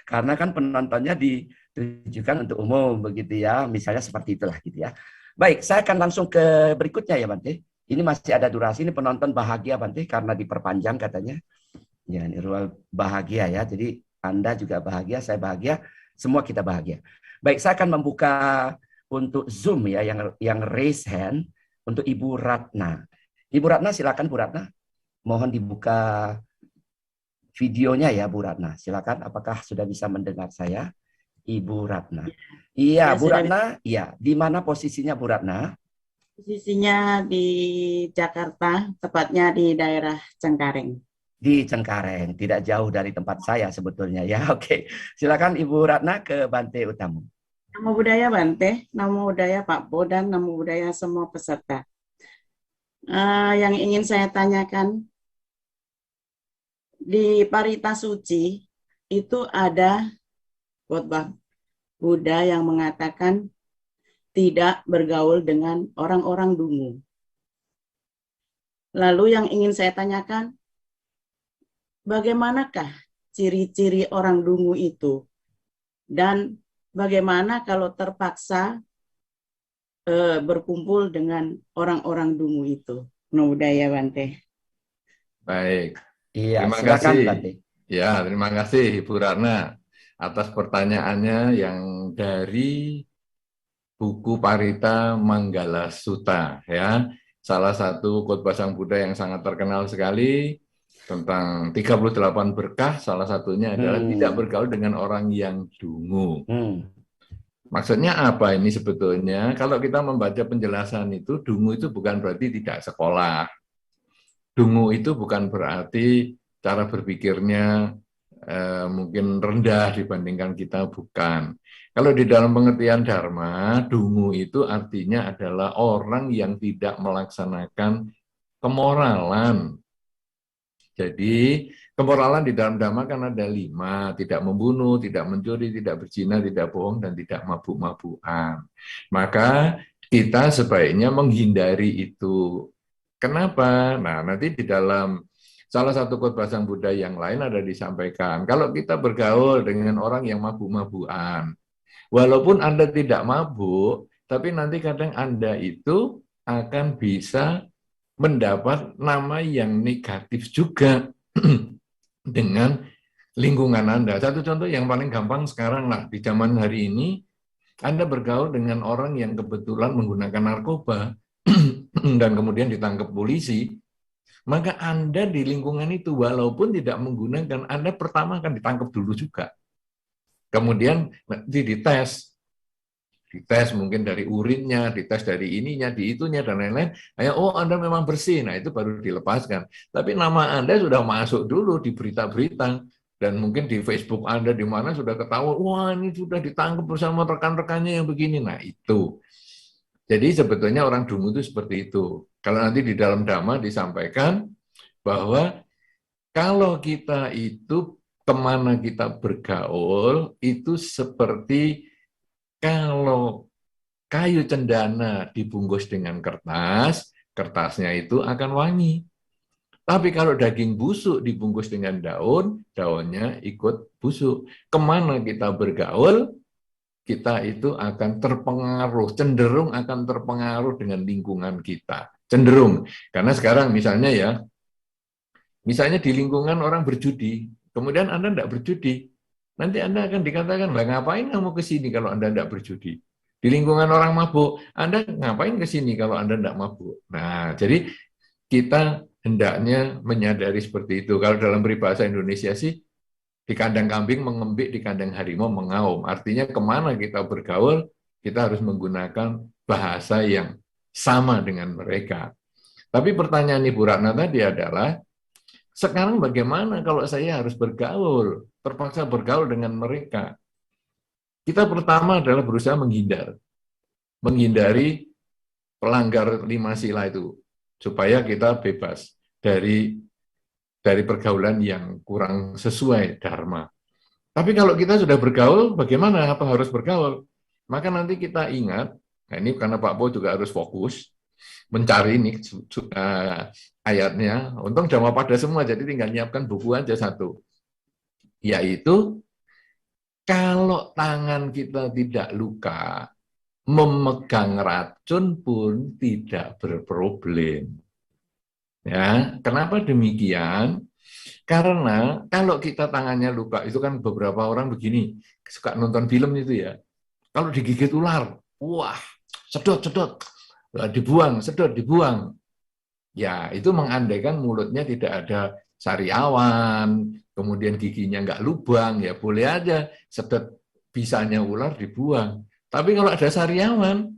Karena kan penontonnya ditujukan untuk umum begitu ya. Misalnya seperti itulah gitu ya. Baik, saya akan langsung ke berikutnya ya Bante. Ini masih ada durasi, ini penonton bahagia Bante karena diperpanjang katanya. Ya, ini bahagia ya. Jadi Anda juga bahagia, saya bahagia, semua kita bahagia. Baik, saya akan membuka untuk Zoom ya yang raise hand untuk Ibu Ratna. Ibu Ratna silakan Bu Ratna. Mohon dibuka videonya ya Bu Ratna. Silakan, apakah sudah bisa mendengar saya? Ibu Ratna. Iya, Bu Ratna. Iya, di mana posisinya Bu Ratna? Posisinya di Jakarta, tepatnya di daerah Cengkareng. Di Cengkareng, tidak jauh dari tempat saya sebetulnya ya. Oke, silakan Ibu Ratna ke Bante Utamo. Namo Buddhaya Bante, Namo Buddhaya Pak Bo, dan Namo Buddhaya semua peserta. Yang ingin saya tanyakan, di Parita Suci itu ada khotbah Buddha yang mengatakan tidak bergaul dengan orang-orang dungu. Lalu yang ingin saya tanyakan, bagaimanakah ciri-ciri orang dungu itu? Dan bagaimana kalau terpaksa berkumpul dengan orang-orang dungu itu? Namo Buddhaya Bante. Baik. Iya, Terima silakan kasih. Bante. Ya, terima kasih Ibu Ratna atas pertanyaannya yang dari buku Parita Manggala Sutta, ya. Salah satu khotbah Sang Buddha yang sangat terkenal sekali tentang 38 berkah, salah satunya adalah tidak bergaul dengan orang yang dungu. Maksudnya apa ini sebetulnya? Kalau kita membaca penjelasan itu, dungu itu bukan berarti tidak sekolah. Dungu itu bukan berarti cara berpikirnya mungkin rendah dibandingkan kita, bukan. Kalau di dalam pengertian Dharma, dungu itu artinya adalah orang yang tidak melaksanakan kemoralan. Jadi, kemoralan di dalam Dhamma kan ada 5, tidak membunuh, tidak mencuri, tidak berzina, tidak bohong, dan tidak mabuk-mabukan. Maka kita sebaiknya menghindari itu. Kenapa? Nah, nanti di dalam salah satu khotbah Sang Buddha yang lain ada disampaikan, kalau kita bergaul dengan orang yang mabuk-mabukan, walaupun Anda tidak mabuk, tapi nanti kadang Anda itu akan bisa mendapat nama yang negatif juga dengan lingkungan Anda. Satu contoh yang paling gampang sekarang lah, di zaman hari ini, Anda bergaul dengan orang yang kebetulan menggunakan narkoba dan kemudian ditangkap polisi, maka Anda di lingkungan itu walaupun tidak menggunakan, Anda pertama akan ditangkap dulu juga. Kemudian dites mungkin dari urinnya, dites dari ininya, di itunya, dan lain-lain. Oh, Anda memang bersih, nah itu baru dilepaskan. Tapi nama Anda sudah masuk dulu di berita-berita, dan mungkin di Facebook Anda di mana sudah ketahuan, wah ini sudah ditangkap bersama rekan-rekannya yang begini. Nah itu. Jadi sebetulnya orang dungu itu seperti itu. Kalau nanti di dalam Dhamma disampaikan bahwa kalau kita itu kemana kita bergaul, itu seperti kalau kayu cendana dibungkus dengan kertas, kertasnya itu akan wangi. Tapi kalau daging busuk dibungkus dengan daun, daunnya ikut busuk. Kemana kita bergaul, kita itu akan terpengaruh, cenderung akan terpengaruh dengan lingkungan kita. Cenderung. Karena sekarang misalnya ya, misalnya di lingkungan orang berjudi, kemudian Anda tidak berjudi, nanti Anda akan dikatakan, lah ngapain kamu ke sini kalau Anda tidak berjudi? Di lingkungan orang mabuk, Anda ngapain ke sini kalau Anda tidak mabuk? Nah, jadi kita hendaknya menyadari seperti itu. Kalau dalam peribahasa Indonesia sih, di kandang kambing mengembik, di kandang harimau mengaum. Artinya kemana kita bergaul, kita harus menggunakan bahasa yang sama dengan mereka. Tapi pertanyaan Ibu Ratna tadi adalah, sekarang bagaimana kalau saya harus bergaul, terpaksa bergaul dengan mereka? Kita pertama adalah berusaha menghindari pelanggar 5 sila itu, supaya kita bebas dari pergaulan yang kurang sesuai Dharma. Tapi kalau kita sudah bergaul, bagaimana? Apa harus bergaul? Maka nanti kita ingat, nah ini karena Pak Po juga harus fokus, mencari ini ayatnya. Untung Dhamma Pada semua, jadi tinggal nyiapkan buku aja satu. Yaitu, kalau tangan kita tidak luka, memegang racun pun tidak berproblem. Ya, kenapa demikian? Karena kalau kita tangannya luka, itu kan beberapa orang begini, suka nonton film itu ya. Kalau digigit ular, wah, sedot, dibuang, sedot, dibuang. Ya, itu mengandaikan mulutnya tidak ada sariawan, kemudian giginya nggak lubang, ya boleh aja sedot bisanya ular dibuang. Tapi kalau ada sariawan,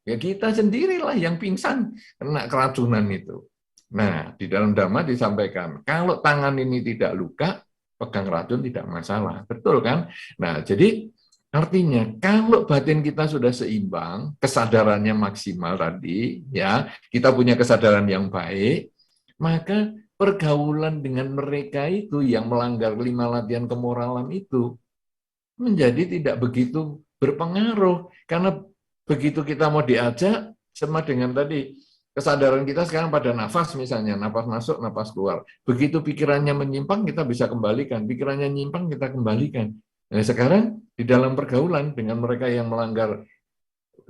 ya kita sendirilah yang pingsan kena keracunan itu. Nah, di dalam Dhamma disampaikan, kalau tangan ini tidak luka, pegang racun tidak masalah. Betul kan? Nah, jadi artinya kalau batin kita sudah seimbang, kesadarannya maksimal tadi, ya, kita punya kesadaran yang baik, maka pergaulan dengan mereka itu yang melanggar 5 latihan kemoralan itu menjadi tidak begitu berpengaruh. Karena begitu kita mau diajak, sama dengan tadi, kesadaran kita sekarang pada nafas misalnya, nafas masuk, nafas keluar. Begitu pikirannya menyimpang, kita bisa kembalikan. Pikirannya nyimpang, kita kembalikan. Nah, sekarang di dalam pergaulan dengan mereka yang melanggar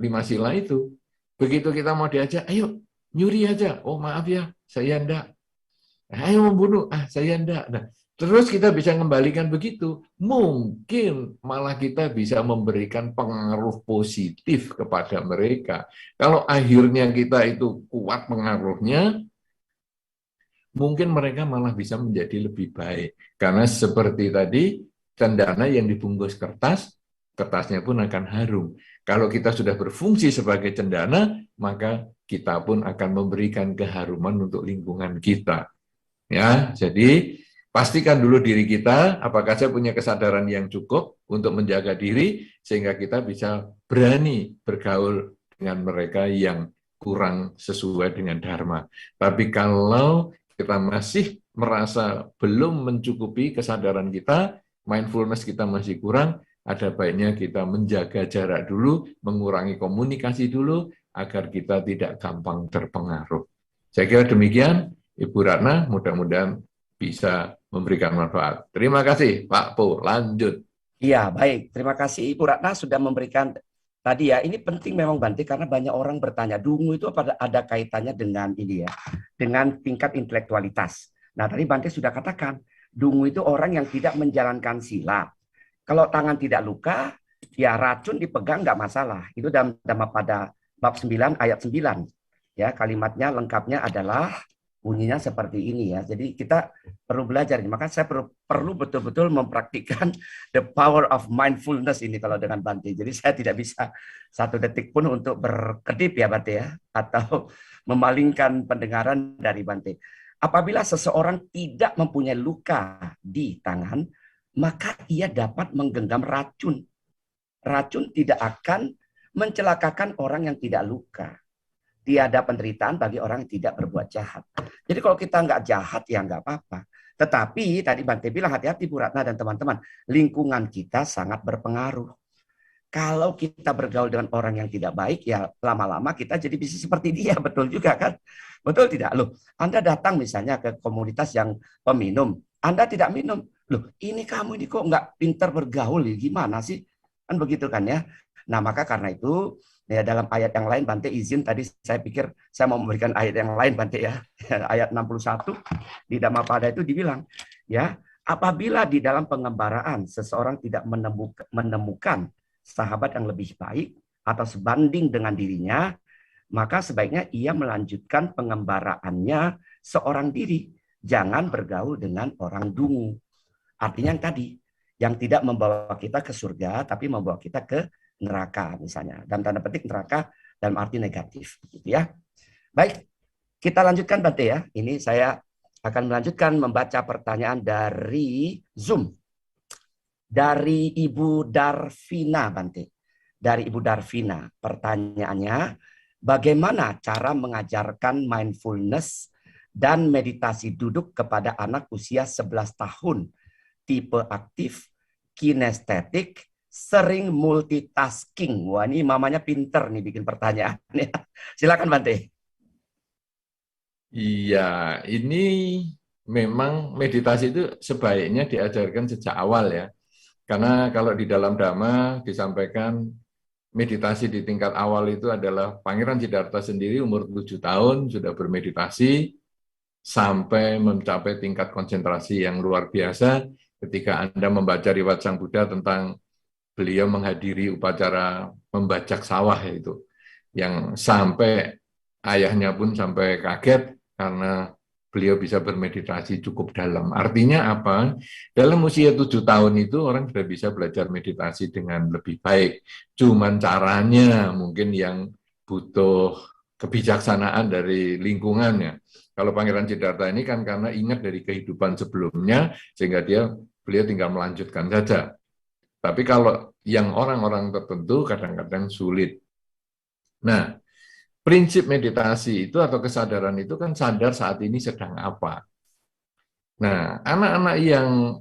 5 sila itu, begitu kita mau diajak, ayo nyuri aja, oh maaf ya, saya enggak. Ayo membunuh, saya enggak. Nah, terus kita bisa kembalikan begitu, mungkin malah kita bisa memberikan pengaruh positif kepada mereka. Kalau akhirnya kita itu kuat pengaruhnya, mungkin mereka malah bisa menjadi lebih baik. Karena seperti tadi, cendana yang dibungkus kertas, kertasnya pun akan harum. Kalau kita sudah berfungsi sebagai cendana, maka kita pun akan memberikan keharuman untuk lingkungan kita. Ya, jadi pastikan dulu diri kita, apakah saya punya kesadaran yang cukup untuk menjaga diri, sehingga kita bisa berani bergaul dengan mereka yang kurang sesuai dengan dharma. Tapi kalau kita masih merasa belum mencukupi kesadaran kita, mindfulness kita masih kurang, ada baiknya kita menjaga jarak dulu, mengurangi komunikasi dulu, agar kita tidak gampang terpengaruh. Saya kira demikian, Ibu Ratna, mudah-mudahan bisa memberikan manfaat. Terima kasih, Pak Po. Lanjut. Iya, baik. Terima kasih Ibu Ratna sudah memberikan tadi ya. Ini penting memang Bante, karena banyak orang bertanya, dungu itu ada kaitannya dengan ini ya, dengan tingkat intelektualitas. Nah, tadi Bante sudah katakan, dungu itu orang yang tidak menjalankan sila. Kalau tangan tidak luka, ya racun dipegang nggak masalah. Itu dalam pada bab 9 ayat 9. Ya, kalimatnya lengkapnya adalah bunyinya seperti ini ya. Jadi kita perlu belajar. Maka saya perlu betul-betul mempraktikkan the power of mindfulness ini kalau dengan Bante. Jadi saya tidak bisa 1 detik pun untuk berkedip ya Bante ya, atau memalingkan pendengaran dari Bante. Apabila seseorang tidak mempunyai luka di tangan, maka ia dapat menggenggam racun. Racun tidak akan mencelakakan orang yang tidak luka. Tiada penderitaan bagi orang yang tidak berbuat jahat. Jadi kalau kita nggak jahat ya nggak apa-apa. Tetapi tadi Bante bilang, hati-hati Bu Ratna dan teman-teman, lingkungan kita sangat berpengaruh. Kalau kita bergaul dengan orang yang tidak baik, ya lama-lama kita jadi bisa seperti dia. Betul juga kan? Betul tidak? Loh, Anda datang misalnya ke komunitas yang peminum, Anda tidak minum. Loh, ini kamu ini kok nggak pintar bergaul, ya gimana sih? Kan begitu kan ya? Nah, maka karena itu, ya dalam ayat yang lain, Bante izin tadi saya pikir saya mau memberikan ayat yang lain Bante ya. Ayat 61 di Dhammapada itu dibilang, ya, apabila di dalam pengembaraan seseorang tidak menemukan sahabat yang lebih baik atau sebanding dengan dirinya, maka sebaiknya ia melanjutkan pengembaraannya seorang diri. Jangan bergaul dengan orang dungu. Artinya yang tadi, yang tidak membawa kita ke surga, tapi membawa kita ke neraka misalnya. Dalam tanda petik neraka dalam arti negatif. Gitu ya. Baik, kita lanjutkan Bante ya. Ini saya akan melanjutkan membaca pertanyaan dari Zoom. Dari Ibu Darvina Bante. Dari Ibu Darvina. Pertanyaannya, bagaimana cara mengajarkan mindfulness dan meditasi duduk kepada anak usia 11 tahun, tipe aktif, kinestetik, sering multitasking. Wah, ini mamanya pinter nih bikin pertanyaan. Silakan Bante. Iya, ini memang meditasi itu sebaiknya diajarkan sejak awal ya. Karena kalau di dalam Dhamma disampaikan meditasi di tingkat awal itu adalah Pangeran Siddhartha sendiri umur 7 tahun sudah bermeditasi sampai mencapai tingkat konsentrasi yang luar biasa ketika Anda membaca riwayat Sang Buddha tentang beliau menghadiri upacara membajak sawah itu, yang sampai ayahnya pun sampai kaget karena beliau bisa bermeditasi cukup dalam. Artinya apa? Dalam usia 7 tahun itu orang sudah bisa belajar meditasi dengan lebih baik. Cuman caranya mungkin yang butuh kebijaksanaan dari lingkungannya. Kalau Pangeran Siddhartha ini kan karena ingat dari kehidupan sebelumnya, sehingga beliau tinggal melanjutkan saja. Tapi kalau yang orang-orang tertentu kadang-kadang sulit. Nah, prinsip meditasi itu atau kesadaran itu kan sadar saat ini sedang apa. Nah, anak-anak yang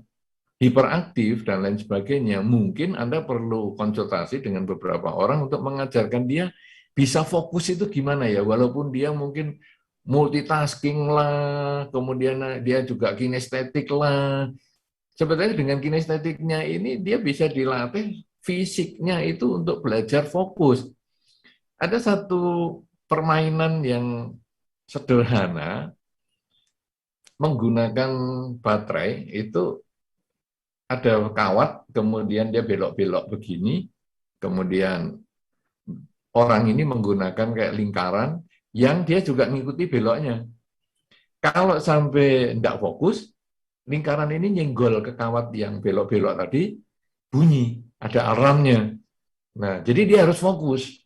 hiperaktif dan lain sebagainya, mungkin Anda perlu konsultasi dengan beberapa orang untuk mengajarkan dia bisa fokus itu gimana ya, walaupun dia mungkin multitasking lah, kemudian dia juga kinestetik lah. Sebetulnya dengan kinestetiknya ini dia bisa dilatih fisiknya itu untuk belajar fokus. Ada satu permainan yang sederhana menggunakan baterai, itu ada kawat, kemudian dia belok-belok begini, kemudian orang ini menggunakan kayak lingkaran yang dia juga mengikuti beloknya. Kalau sampai tidak fokus, lingkaran ini nyenggol ke kawat yang belok-belok tadi, bunyi, ada alarmnya. Nah, jadi dia harus fokus.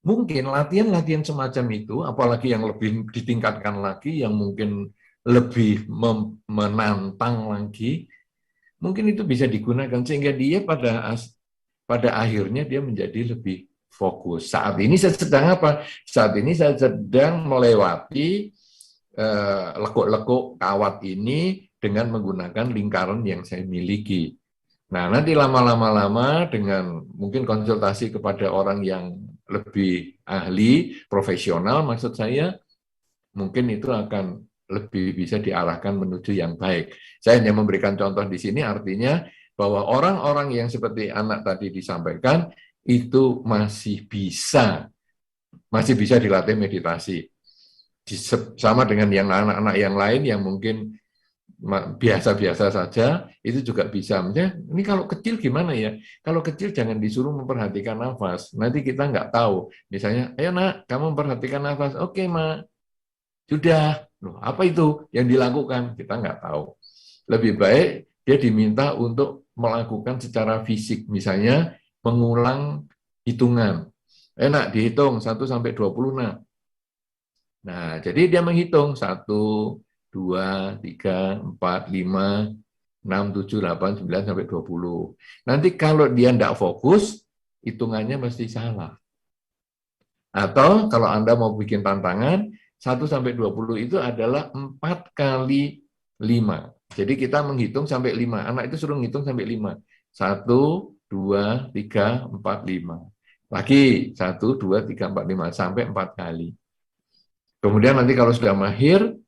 Mungkin latihan-latihan semacam itu, apalagi yang lebih ditingkatkan lagi, yang mungkin lebih menantang lagi, mungkin itu bisa digunakan sehingga dia pada akhirnya dia menjadi lebih fokus. Saat ini saya sedang apa? Saat ini saya sedang melewati lekuk-lekuk kawat ini dengan menggunakan lingkaran yang saya miliki. Nah, nanti lama-lama dengan mungkin konsultasi kepada orang yang lebih ahli, profesional maksud saya, mungkin itu akan lebih bisa diarahkan menuju yang baik. Saya hanya memberikan contoh di sini, artinya bahwa orang-orang yang seperti anak tadi disampaikan, itu masih bisa dilatih meditasi. Sama dengan yang anak-anak yang lain yang mungkin biasa-biasa saja, itu juga bisa. Misalnya, ini kalau kecil gimana ya? Kalau kecil jangan disuruh memperhatikan nafas. Nanti kita nggak tahu. Misalnya, ayo nak, kamu memperhatikan nafas. Oke, Mak. Sudah. Loh, apa itu yang dilakukan? Kita nggak tahu. Lebih baik dia diminta untuk melakukan secara fisik. Misalnya, mengulang hitungan. Nak, dihitung 1 sampai 20, nak. Nah, jadi dia menghitung 1, 2, 3, 4, 5, 6, 7, 8, 9, sampai 20. Nanti kalau dia tidak fokus, hitungannya mesti salah. Atau kalau Anda mau bikin tantangan, 1 sampai 20 itu adalah 4 kali 5. Jadi kita menghitung sampai 5. Anak itu suruh menghitung sampai 5. 1, 2, 3, 4, 5. Lagi 1, 2, 3, 4, 5. Sampai 4 kali. Kemudian nanti kalau sudah mahir,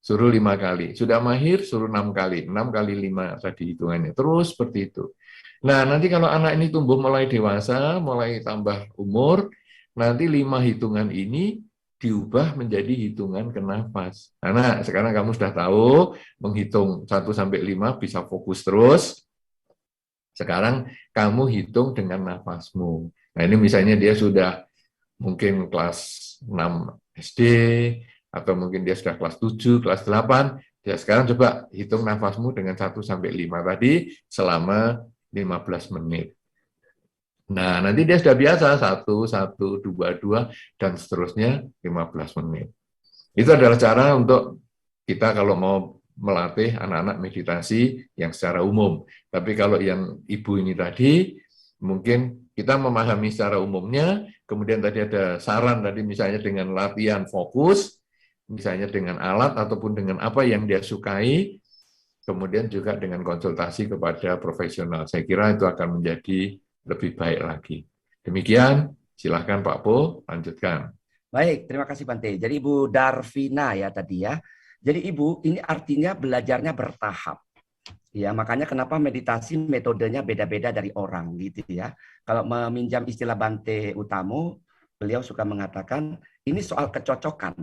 suruh 5 kali. Sudah mahir, suruh 6 kali. 6 kali 5 tadi hitungannya. Terus seperti itu. Nah, nanti kalau anak ini tumbuh mulai dewasa, mulai tambah umur, nanti 5 hitungan ini diubah menjadi hitungan ke nafas. Karena sekarang kamu sudah tahu, menghitung 1 sampai 5 bisa fokus terus. Sekarang kamu hitung dengan nafasmu. Nah, ini misalnya dia sudah mungkin kelas 6 SD, atau mungkin dia sudah kelas 7, kelas 8, ya sekarang coba hitung nafasmu dengan 1 sampai 5 tadi selama 15 menit. Nah, nanti dia sudah biasa 1, 1, 2, 2, dan seterusnya 15 menit. Itu adalah cara untuk kita kalau mau melatih anak-anak meditasi yang secara umum. Tapi kalau yang ibu ini tadi, mungkin kita memahami secara umumnya, kemudian tadi ada saran tadi misalnya dengan latihan fokus, misalnya dengan alat ataupun dengan apa yang dia sukai, kemudian juga dengan konsultasi kepada profesional. Saya kira itu akan menjadi lebih baik lagi. Demikian, silakan Pak Po, lanjutkan. Baik, terima kasih Bante. Jadi Ibu Darvina ya tadi ya. Jadi Ibu, ini artinya belajarnya bertahap. Ya, makanya kenapa meditasi metodenya beda-beda dari orang gitu ya. Kalau meminjam istilah Bante Utamo, beliau suka mengatakan ini soal kecocokan.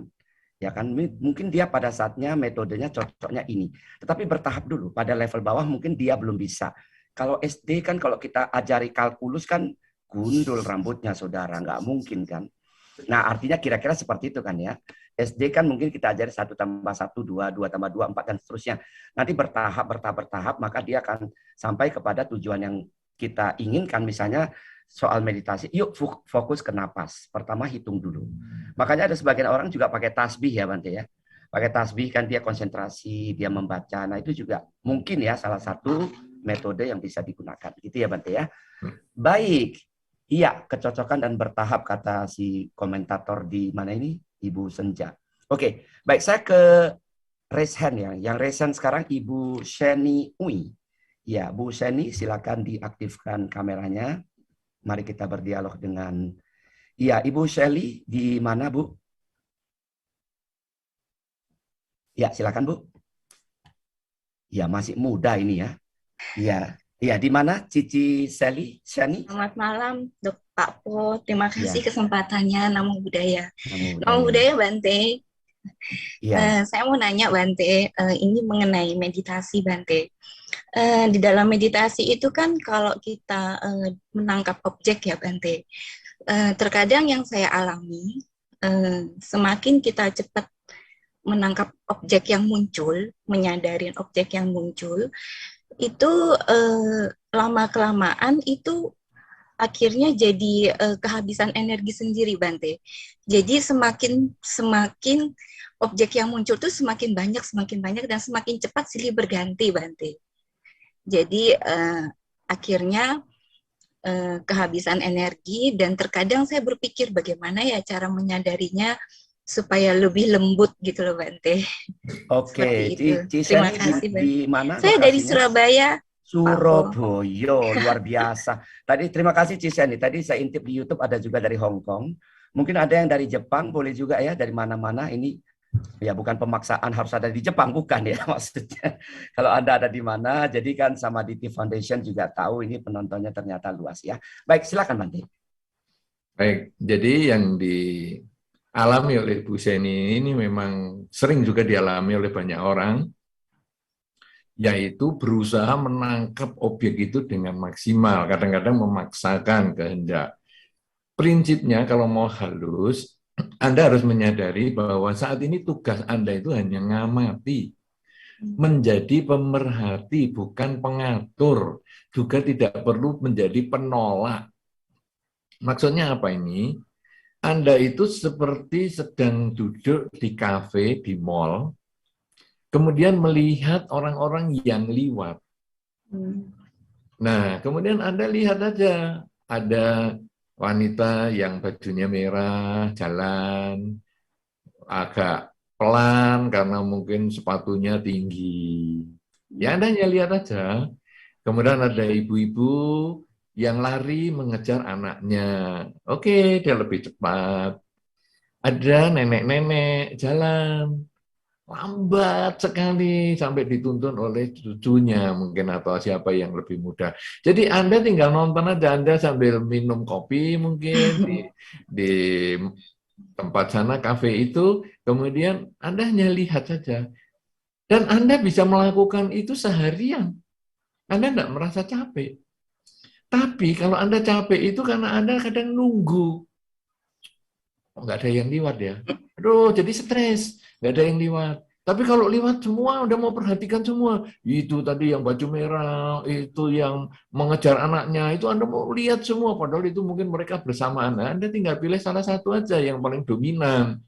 Ya kan, mungkin dia pada saatnya metodenya cocoknya ini. Tetapi bertahap dulu. Pada level bawah mungkin dia belum bisa. Kalau SD kan kalau kita ajari kalkulus kan gundul rambutnya saudara, nggak mungkin kan. Nah, artinya kira-kira seperti itu kan ya. SD kan mungkin kita ajari 1 tambah 1, 2, 2 tambah 2, 4, dan seterusnya. Nanti bertahap, maka dia akan sampai kepada tujuan yang kita inginkan. Misalnya soal meditasi, yuk fokus ke napas. Pertama hitung dulu. Makanya ada sebagian orang juga pakai tasbih ya Bante ya. Pakai tasbih kan dia konsentrasi, dia membaca. Nah itu juga mungkin ya salah satu metode yang bisa digunakan. Gitu ya Bante ya. Baik. Iya, kecocokan dan bertahap kata si komentator di mana ini? Ibu Senja. Oke, baik saya ke raise hand ya. Yang raise hand sekarang Ibu Sheni Ui. Ya, Bu Sheni silakan diaktifkan kameranya. Mari kita berdialog dengan iya, Ibu Shelly di mana, Bu? Ya, silakan, Bu. Ya, masih muda ini ya. Iya. Iya, di mana Cici Shani? Selamat malam, Pak Po. Terima kasih Ya, kesempatannya. Namo Buddhaya. Namo Namo Buddhaya. Buddhaya, Bante. Iya. Saya mau nanya, Bante, ini mengenai meditasi, Bante. Di dalam meditasi itu kan kalau kita menangkap objek ya, Bante. Terkadang yang saya alami, semakin kita cepat menangkap objek yang muncul, menyadari objek yang muncul, itu lama-kelamaan itu akhirnya jadi kehabisan energi sendiri, Bante. Jadi semakin objek yang muncul tuh semakin banyak dan semakin cepat silih berganti, Bante. Jadi akhirnya kehabisan energi, dan terkadang saya berpikir bagaimana ya cara menyadarinya supaya lebih lembut gitu loh, Bante. Oke, Terima kasih, Bante. di mana Saya lokasinya? dari Surabaya. Surabaya, luar biasa. Tadi terima kasih Cisani. Tadi saya intip di YouTube ada juga dari Hong Kong. Mungkin ada yang dari Jepang, boleh juga ya, dari mana-mana. Ini ya bukan pemaksaan harus ada di Jepang, bukan ya maksudnya. Kalau Anda ada di mana, jadi kan sama DT Foundation juga tahu ini penontonnya ternyata luas ya. Baik, silakan Bante. Baik, jadi yang dialami oleh Bu Seni ini memang sering juga dialami oleh banyak orang, yaitu berusaha menangkap objek itu dengan maksimal, kadang-kadang memaksakan kehendak. Prinsipnya kalau mau halus, Anda harus menyadari bahwa saat ini tugas Anda itu hanya ngamati, menjadi pemerhati, bukan pengatur, juga tidak perlu menjadi penolak. Maksudnya apa ini? Anda itu seperti sedang duduk di kafe, di mall, kemudian melihat orang-orang yang liwat. Nah, kemudian Anda lihat aja, ada wanita yang bajunya merah, jalan, agak pelan karena mungkin sepatunya tinggi. Ya, Anda hanya lihat aja. Kemudian ada ibu-ibu yang lari mengejar anaknya. Oke, dia lebih cepat. Ada nenek-nenek jalan lambat sekali sampai dituntun oleh cucunya mungkin atau siapa yang lebih muda. Jadi Anda tinggal nonton aja, Anda sambil minum kopi mungkin di tempat sana kafe itu, kemudian Anda hanya lihat saja. Dan Anda bisa melakukan itu seharian. Anda tidak merasa capek. Tapi kalau Anda capek itu karena Anda kadang nunggu. Oh, nggak ada yang liwat ya. Aduh, jadi stres. Nggak ada yang liwat. Tapi kalau liwat semua, udah mau perhatikan semua. Itu tadi yang baju merah, itu yang mengejar anaknya, itu Anda mau lihat semua. Padahal itu mungkin mereka bersamaan. Nah, Anda tinggal pilih salah satu aja yang paling dominan.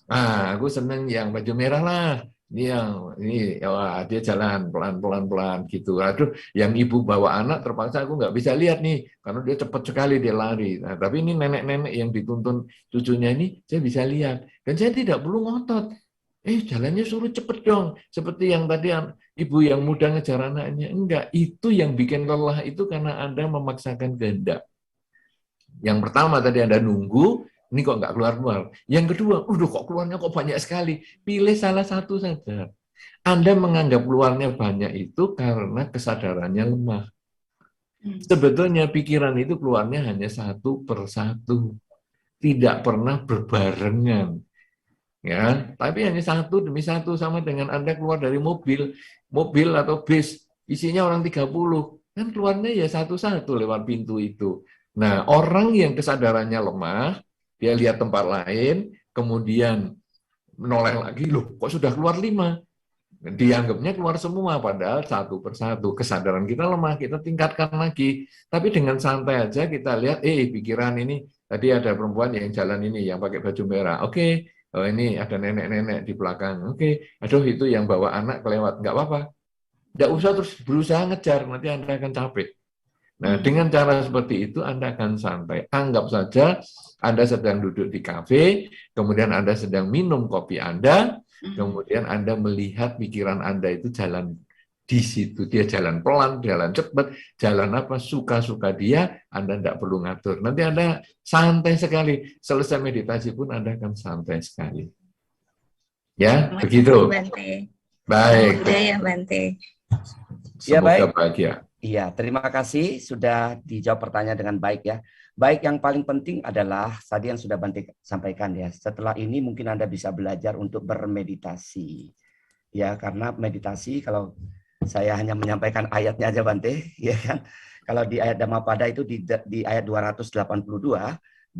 Ah, aku seneng yang baju merah lah. Ini wah, dia jalan pelan-pelan gitu. Aduh, yang ibu bawa anak terpaksa aku nggak bisa lihat nih, karena dia cepat sekali dia lari. Nah, tapi ini nenek-nenek yang dituntun cucunya ini, saya bisa lihat. Dan saya tidak perlu ngotot. Jalannya suruh cepet dong. Seperti yang tadi ibu yang muda ngejar anaknya. Enggak, itu yang bikin lelah itu karena Anda memaksakan kehendak. Yang pertama tadi Anda nunggu, ini kok nggak keluar-keluar. Yang kedua, kok keluarnya kok banyak sekali. Pilih salah satu saja. Anda menganggap keluarnya banyak itu karena kesadarannya lemah. Sebetulnya pikiran itu keluarnya hanya satu per satu. Tidak pernah berbarengan. Ya, tapi hanya satu demi satu, sama dengan Anda keluar dari mobil atau bis, isinya orang 30, kan keluarnya ya satu-satu lewat pintu itu. Nah, orang yang kesadarannya lemah, dia lihat tempat lain, kemudian menoleh lagi, loh kok sudah keluar 5? Dianggapnya keluar semua, padahal satu persatu. Kesadaran kita lemah, kita tingkatkan lagi. Tapi dengan santai aja kita lihat, pikiran ini, tadi ada perempuan yang jalan ini, yang pakai baju merah. Oke, oh ini ada nenek-nenek di belakang. Oke, aduh itu yang bawa anak kelewat. Nggak apa-apa. Nggak usah terus berusaha ngejar, nanti Anda akan capek. Nah, dengan cara seperti itu Anda akan santai. Anggap saja Anda sedang duduk di kafe, kemudian Anda sedang minum kopi Anda, kemudian Anda melihat pikiran Anda itu jalan di situ. Dia jalan pelan, jalan cepat, jalan apa, suka-suka dia, Anda tidak perlu ngatur. Nanti Anda santai sekali. Selesai meditasi pun Anda akan santai sekali. Ya, begitu. Bante. Baik. Budaya, Bante. Ya, Semoga baik. bahagia. Iya, terima kasih sudah dijawab pertanyaan dengan baik ya. Baik, yang paling penting adalah tadi yang sudah Bante sampaikan ya. Setelah ini mungkin Anda bisa belajar untuk bermeditasi. Ya, karena meditasi kalau saya hanya menyampaikan ayatnya aja Bante, ya kan. Kalau di ayat Dhammapada itu di ayat 282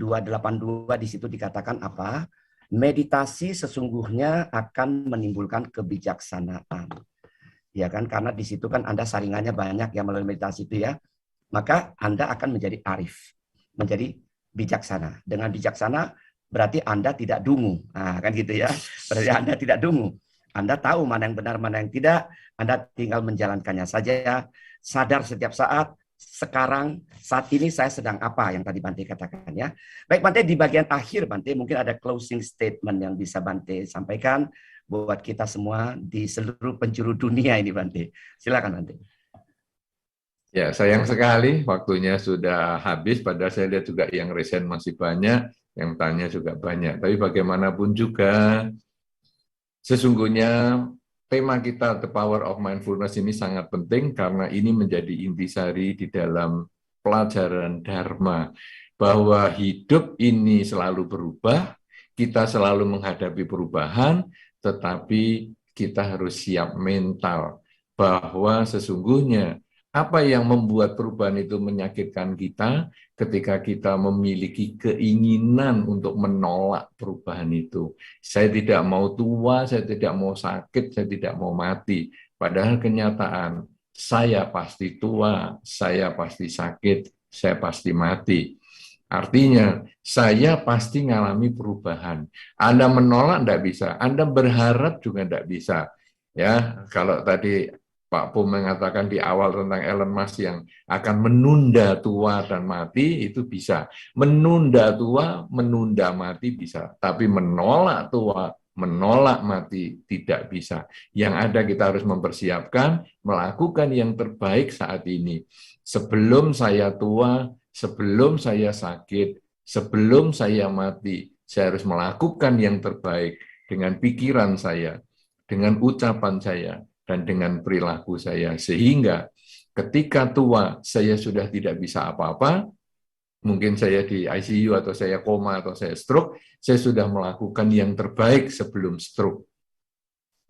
di situ dikatakan apa? Meditasi sesungguhnya akan menimbulkan kebijaksanaan. Ya kan, karena di situ kan Anda saringannya banyak yang melalui meditasi itu ya. Maka Anda akan menjadi arif, menjadi bijaksana. Dengan bijaksana berarti Anda tidak dungu. Nah, kan gitu ya. Berarti Anda tidak dungu. Anda tahu mana yang benar, mana yang tidak. Anda tinggal menjalankannya saja. Sadar setiap saat. Sekarang, saat ini saya sedang apa yang tadi Bante katakan ya. Baik Bante, di bagian akhir Bante mungkin ada closing statement yang bisa Bante sampaikan buat kita semua di seluruh penjuru dunia ini Bante. Silakan Bante. Ya, sayang sekali waktunya sudah habis, padahal saya lihat juga yang resen masih banyak, yang tanya juga banyak. Tapi bagaimanapun juga, sesungguhnya tema kita The Power of Mindfulness ini sangat penting karena ini menjadi intisari di dalam pelajaran Dharma. Bahwa hidup ini selalu berubah, kita selalu menghadapi perubahan, tetapi kita harus siap mental bahwa sesungguhnya apa yang membuat perubahan itu menyakitkan kita ketika kita memiliki keinginan untuk menolak perubahan itu. Saya tidak mau tua, saya tidak mau sakit, saya tidak mau mati. Padahal kenyataan, saya pasti tua, saya pasti sakit, saya pasti mati. Artinya, saya pasti mengalami perubahan. Anda menolak tidak bisa, Anda berharap juga tidak bisa. Ya, kalau tadi Pak Pum mengatakan di awal tentang Elon Musk yang akan menunda tua dan mati, itu bisa. Menunda tua, menunda mati bisa. Tapi menolak tua, menolak mati tidak bisa. Yang ada kita harus mempersiapkan, melakukan yang terbaik saat ini. Sebelum saya tua, sebelum saya sakit, sebelum saya mati, saya harus melakukan yang terbaik dengan pikiran saya, dengan ucapan saya, dan dengan perilaku saya. Sehingga ketika tua, saya sudah tidak bisa apa-apa, mungkin saya di ICU atau saya koma atau saya stroke, saya sudah melakukan yang terbaik sebelum stroke.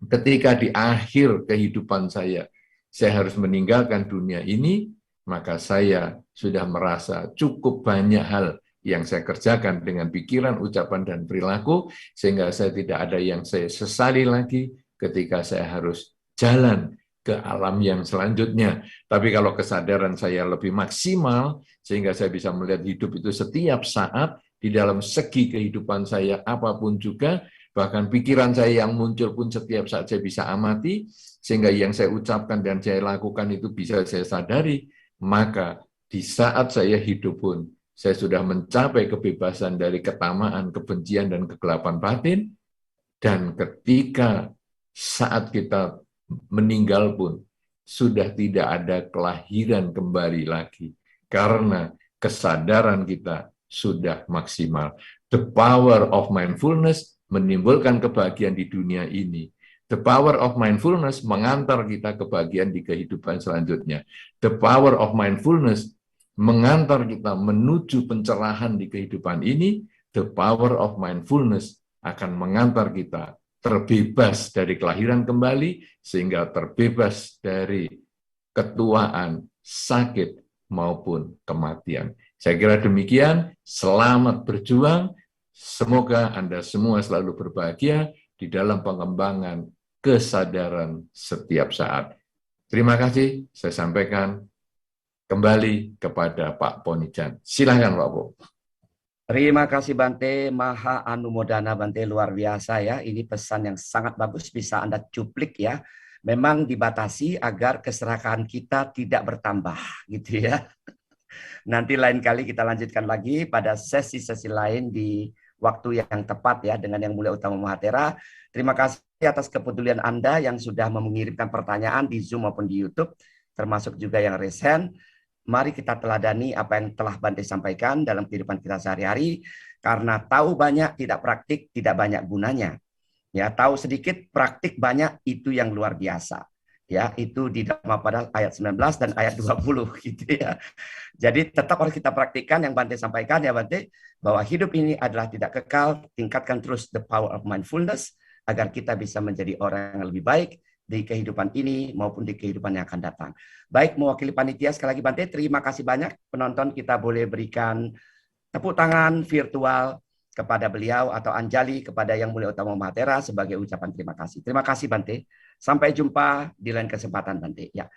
Ketika di akhir kehidupan saya harus meninggalkan dunia ini, maka saya sudah merasa cukup banyak hal yang saya kerjakan dengan pikiran, ucapan, dan perilaku, sehingga saya tidak ada yang saya sesali lagi ketika saya harus jalan ke alam yang selanjutnya. Tapi kalau kesadaran saya lebih maksimal, sehingga saya bisa melihat hidup itu setiap saat, di dalam segi kehidupan saya apapun juga, bahkan pikiran saya yang muncul pun setiap saat saya bisa amati, sehingga yang saya ucapkan dan saya lakukan itu bisa saya sadari, maka di saat saya hidup pun, saya sudah mencapai kebebasan dari ketamaan, kebencian, dan kegelapan batin, dan ketika saat kita meninggal pun, sudah tidak ada kelahiran kembali lagi, karena kesadaran kita sudah maksimal. The power of mindfulness menimbulkan kebahagiaan di dunia ini. The power of mindfulness mengantar kita kebahagiaan di kehidupan selanjutnya. The power of mindfulness mengantar kita menuju pencerahan di kehidupan ini. The power of mindfulness akan mengantar kita terbebas dari kelahiran kembali, sehingga terbebas dari ketuaan, sakit, maupun kematian. Saya kira demikian, selamat berjuang, semoga Anda semua selalu berbahagia di dalam pengembangan kesadaran setiap saat. Terima kasih, saya sampaikan kembali kepada Pak Ponijan. Silakan Pak Po. Terima kasih Bante, Maha Anumodana Bante, luar biasa ya. Ini pesan yang sangat bagus, bisa Anda cuplik ya. Memang dibatasi agar keserakahan kita tidak bertambah gitu ya. Nanti lain kali kita lanjutkan lagi pada sesi-sesi lain di waktu yang tepat ya dengan Yang Mulia Utama Mahatera. Terima kasih atas kepedulian Anda yang sudah mengirimkan pertanyaan di Zoom maupun di YouTube, termasuk juga yang raise hand. Mari kita teladani apa yang telah Bante sampaikan dalam kehidupan kita sehari-hari, karena tahu banyak tidak praktik tidak banyak gunanya. Ya, tahu sedikit praktik banyak itu yang luar biasa. ya, itu di Dhammapada ayat 19 dan ayat 20 gitu ya. Jadi tetap harus kita praktikkan yang Bante sampaikan ya Bante, bahwa hidup ini adalah tidak kekal, tingkatkan terus the power of mindfulness agar kita bisa menjadi orang yang lebih baik di kehidupan ini maupun di kehidupan yang akan datang. Baik, mewakili panitia sekali lagi Bante, terima kasih banyak. Penonton kita boleh berikan tepuk tangan virtual kepada beliau atau Anjali kepada Yang Mulia Utama Mahathera sebagai ucapan terima kasih. Terima kasih Bante. Sampai jumpa di lain kesempatan Bante. Ya.